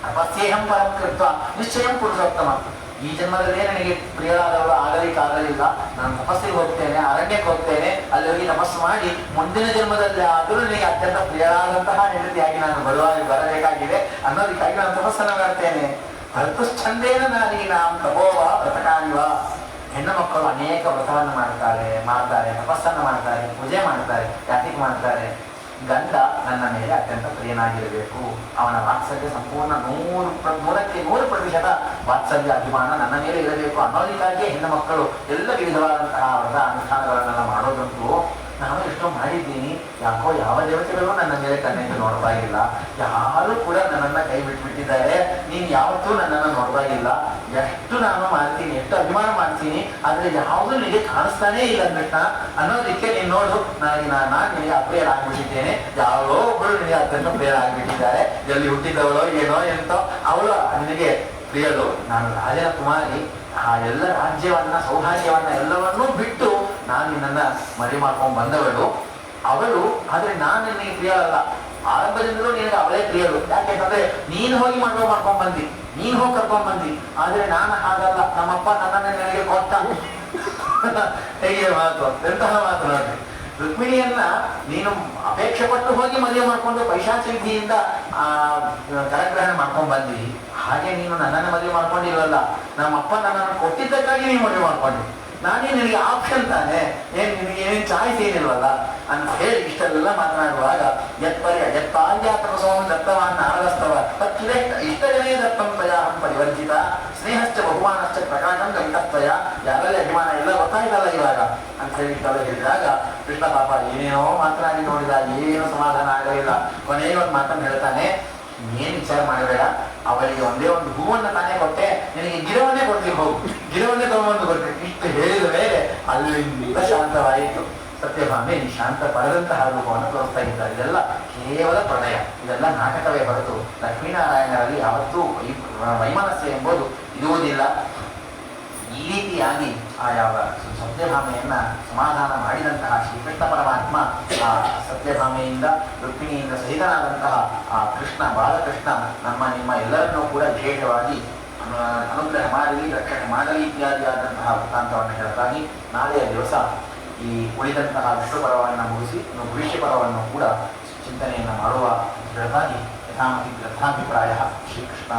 ತಪಸ್ಸೇಹಂ ಪರಂ ಕೃತ್ವ ನಿಶ್ಚಯಂ ಪುರುಷೋತ್ತಮ. ಈ ಜನ್ಮದಲ್ಲೇ ನನಗೆ ಪ್ರಿಯರಾದವರು ಆಗಲಿಕ್ಕಾಗಲಿಲ್ಲ, ನಾನು ತಪಸ್ಸಿಗೆ ಹೋಗ್ತೇನೆ, ಅರಣ್ಯಕ್ಕೆ ಹೋಗ್ತೇನೆ, ಅಲ್ಲಿ ಹೋಗಿ ತಪಸ್ಸು ಮಾಡಿ ಮುಂದಿನ ಜನ್ಮದಲ್ಲಿ ಆದರೂ ನನಗೆ ಅತ್ಯಂತ ಪ್ರಿಯರಾದಂತಹ ಹೆಂಡತಿಯಾಗಿ ನಾನು ಬರಬೇಕಾಗಿದೆ ಅನ್ನೋದಕ್ಕಾಗಿ ನಾನು ತಪಸ್ಸನ್ನು ಮಾಡ್ತೇನೆ. ಭರ್ತುಶ್ಚಂದೇನ ನಾನೀನಾಂ ತಪೋವ ವ್ರತಕಾನಿವ. ಹೆಣ್ಣು ಮಕ್ಕಳು ಅನೇಕ ವ್ರತವನ್ನು ಮಾಡ್ತಾರೆ, ತಪಸ್ಸನ್ನು ಮಾಡ್ತಾರೆ, ಪೂಜೆ ಮಾಡ್ತಾರೆ. ಯಾತಿಗೆ ಮಾಡ್ತಾರೆ? ಗಂಡ ನನ್ನ ಮೇಲೆ ಅತ್ಯಂತ ಪ್ರಿಯನಾಗಿರಬೇಕು, ಅವನ ವಾತ್ಸಲ್ಯ ಸಂಪೂರ್ಣ 100% ವಾತ್ಸಲ್ಯ ಅಭಿಮಾನ ನನ್ನ ಮೇಲೆ ಇರಬೇಕು ಅನ್ನೋದಕ್ಕಾಗಿಯೇ ಹೆಣ್ಣು ಮಕ್ಕಳು ಎಲ್ಲ ವಿಧವಾದಂತಹ ವ್ರತ ಅನುಷ್ಠಾನಗಳನ್ನೆಲ್ಲ ಮಾಡೋದಂತೂ ನಾನು ಎಷ್ಟೋ ಮಾಡಿದ್ದೀನಿ. ಯಾಕೋ ಯಾವ ದೇವತೆಗಳು ನನ್ನ ಮೇಲೆ ಕಣ್ಣಿಂದ ನೋಡಬಾಗಿಲ್ಲ, ಯಾರು ಕೂಡ ನನ್ನನ್ನು ಕೈ ಬಿಟ್ಬಿಟ್ಟಿದ್ದಾರೆ. ನೀನು ಯಾವತ್ತೂ ನನ್ನನ್ನು ನೋಡಬಾಗಿಲ್ಲ. ಎಷ್ಟು ನಾನು ಮಾಡ್ತೀನಿ, ಎಷ್ಟು ಅಭಿಮಾನ ಮಾಡ್ತೀನಿ, ಆದರೆ ಯಾವುದು ನಿನಗೆ ಕಾಣಿಸ್ತಾನೇ ಇಲ್ಲ ಕೃಷ್ಣ ಅನ್ನೋದಕ್ಕೆ ನೀನು ನೋಡು, ನಾನು ನಿನಗೆ ಅಪ್ರಿಯರಾಗ್ಬಿಟ್ಟಿದ್ದೇನೆ. ಯಾರೋ ಒಬ್ಬಳು ನಿನಗೆ ಅತ್ಯಂತ ಪ್ರಿಯರಾಗ್ಬಿಟ್ಟಿದ್ದಾರೆ. ಎಲ್ಲಿ ಹುಟ್ಟಿದವಳೋ ಏನೋ ಎಂತೋ ಅವಳು ನಿನಗೆ ಪ್ರಿಯಳು. ನಾನು ರಾಜನ ಕುಮಾರಿ, ಆ ಎಲ್ಲ ರಾಜ್ಯವನ್ನ, ಸೌಭಾಗ್ಯವನ್ನ ಎಲ್ಲವನ್ನೂ ಬಿಟ್ಟು ನಾನು ನಿನ್ನನ್ನ ಮರಿ ಮಾಡ್ಕೊಂಡು ಬಂದವಳು ಅವಳು. ಆದ್ರೆ ನಾನು ನಿನಗೆ ಪ್ರಿಯಳಲ್ಲ. ಆರಂಭದಿಂದಲೂ ನಿನಗೆ ಅವಳೇ ಪ್ರಿಯಳು. ಯಾಕೆಂತಂದ್ರೆ ನೀನು ಹೋಗಿ ಮಾಡ್ಕೊಂಡ್ ಬಂದಿ, ನೀನು ಹೋಗಿ ಕರ್ಕೊಂಡ್ ಬಂದಿ. ಆದ್ರೆ ನಾನು ಹಾಗಲ್ಲ, ನಮ್ಮಪ್ಪ ನನ್ನನ್ನ ನನಗೆ ಕೊಟ್ಟ. ಹೇಗೆ ಮಾತು, ಎಂತಹ ಮಾತು ನೋಡಿ. ರುಕ್ಮಿಣಿಯನ್ನ ನೀನು ಅಪೇಕ್ಷೆ ಪಟ್ಟು ಹೋಗಿ ಮದುವೆ ಮಾಡ್ಕೊಂಡು ಪೈಶಾಚಿ ವಿಧಿಯಿಂದ ಕರಗ್ರಹಣ ಮಾಡ್ಕೊಂಡ್ ಬಂದಿ. ಹಾಗೆ ನೀನು ನನ್ನನ್ನು ಮದುವೆ ಮಾಡ್ಕೊಂಡಿಲ್ವಲ್ಲ, ನಮ್ಮಪ್ಪ ನನ್ನನ್ನು ಕೊಟ್ಟಿದ್ದಕ್ಕಾಗಿ ನೀನು ಮದುವೆ ಮಾಡ್ಕೊಂಡಿ. ನಾನೇ ನಿನಗೆ ಆಪ್ಷನ್ ತಾನೆ, ನಿನಗೆ ಏನೇನು ಚಾಯ್ಸ್ ಏನಿಲ್ವಲ್ಲ ಅಂತ ಹೇಳಿ ಇಷ್ಟೆಲ್ಲ ಮಾತನಾಡುವಾಗ ಯತ್ಪಾದ್ಯಾತ್ಮಸೋಂ ದತ್ತವಾನ್ ನಾರದಸ್ತವ ತತ್ಲೇಷ್ಟ ಇಷ್ಟಜನೇ ದತ್ತಂ ತ್ವಯಾಹಂ ಪರಿವರ್ಜಿತ ಸ್ನೇಹಶ್ಚ ಬಹುಮಾನಶ್ಚ ಪ್ರಕಾಶಂ ಗಂಟತ್ವಯ. ಯಾರಲ್ಲಿ ಅಭಿಮಾನ ಎಲ್ಲ ಗೊತ್ತಾಯ್ತಲ್ಲ ಇವಾಗ ಅಂತ ಹೇಳಿ ಇಷ್ಟೆಲ್ಲ ಹೇಳಿದಾಗ ಕೃಷ್ಣ ಪಾಪ ಏನೇನೋ ಮಾತನಾಡಿ ನೋಡಿದ, ಏನೋ ಸಮಾಧಾನ ಆಗಲಿಲ್ಲ. ಕೊನೆಗೆ ಒಂದು ಮಾತನ್ನು ಹೇಳ್ತಾನೆ, ಏನ್ ವಿಚಾರ ಮಾಡಬೇಡ, ಅವಳಿಗೆ ಒಂದೇ ಒಂದು ಹೂವನ್ನ ತಾನೇ ಕೊಟ್ಟೆ, ನಿನಗೆ ಗಿಡವನ್ನೇ ಕೊಡ್ತೀನಿ, ಹೋಗು ಗಿಡವನ್ನೇ ತಗೊಂಡು ಕೊಟ್ಟೆ. ಇಷ್ಟು ಹೇಳಿದ ಮೇಲೆ ಅಲ್ಲಿಂದ ಶಾಂತವಾಯಿತು. ಸತ್ಯಭಾಮೆ ಈ ಶಾಂತ ಪಡೆದಂತಹ ರೂಪವನ್ನು ತೋರಿಸ್ತಾ ಇದ್ದಾರೆ. ಇದೆಲ್ಲ ಕೇವಲ ಪ್ರಣಯ, ಇದೆಲ್ಲ ನಾಟಕವೇ ಹೊರತು ಲಕ್ಷ್ಮೀನಾರಾಯಣರಲ್ಲಿ ಯಾವತ್ತೂ ವೈಮನಸ್ಸು ಎಂಬುದು ಇರುವುದಿಲ್ಲ. ಈ ರೀತಿಯಾಗಿ ಆ ಯಾವ ಸತ್ಯಭಾಮೆಯನ್ನು ಸಮಾಧಾನ ಮಾಡಿದಂತಹ ಶ್ರೀಕೃಷ್ಣ ಪರಮಾತ್ಮ ಆ ಸತ್ಯಭಾಮೆಯಿಂದ ರುಕ್ಮಿಣಿಯಿಂದ ಸಹಿತನಾದಂತಹ ಆ ಕೃಷ್ಣ ಬಾಲಕೃಷ್ಣ ನಿಮ್ಮ ಎಲ್ಲರನ್ನೂ ಕೂಡ ವಿಶೇಷವಾಗಿ ಅನುಗ್ರಹ ಮಾಡಲಿ, ರಕ್ಷಣೆ ಮಾಡಲಿ ಇತ್ಯಾದಿಯಾದಂತಹ ವೃತ್ತಾಂತವನ್ನು ಹೇಳ್ತಾಗಿ ನಾಳೆಯ ದಿವಸ ಈ ಉಳಿದಂತಹ ವಿಷ್ಣು ಪರ್ವವನ್ನು ಮುಗಿಸಿ ಇನ್ನು ಭವಿಷ್ಯ ಪರ್ವವನ್ನು ಕೂಡ ಚಿಂತನೆಯನ್ನು ಮಾಡುವ ಹೇಳ್ತಾಗಿ ಯಥಾಮತಿ ಗ್ರಂಥಾಭಿಪ್ರಾಯ ಶ್ರೀಕೃಷ್ಣ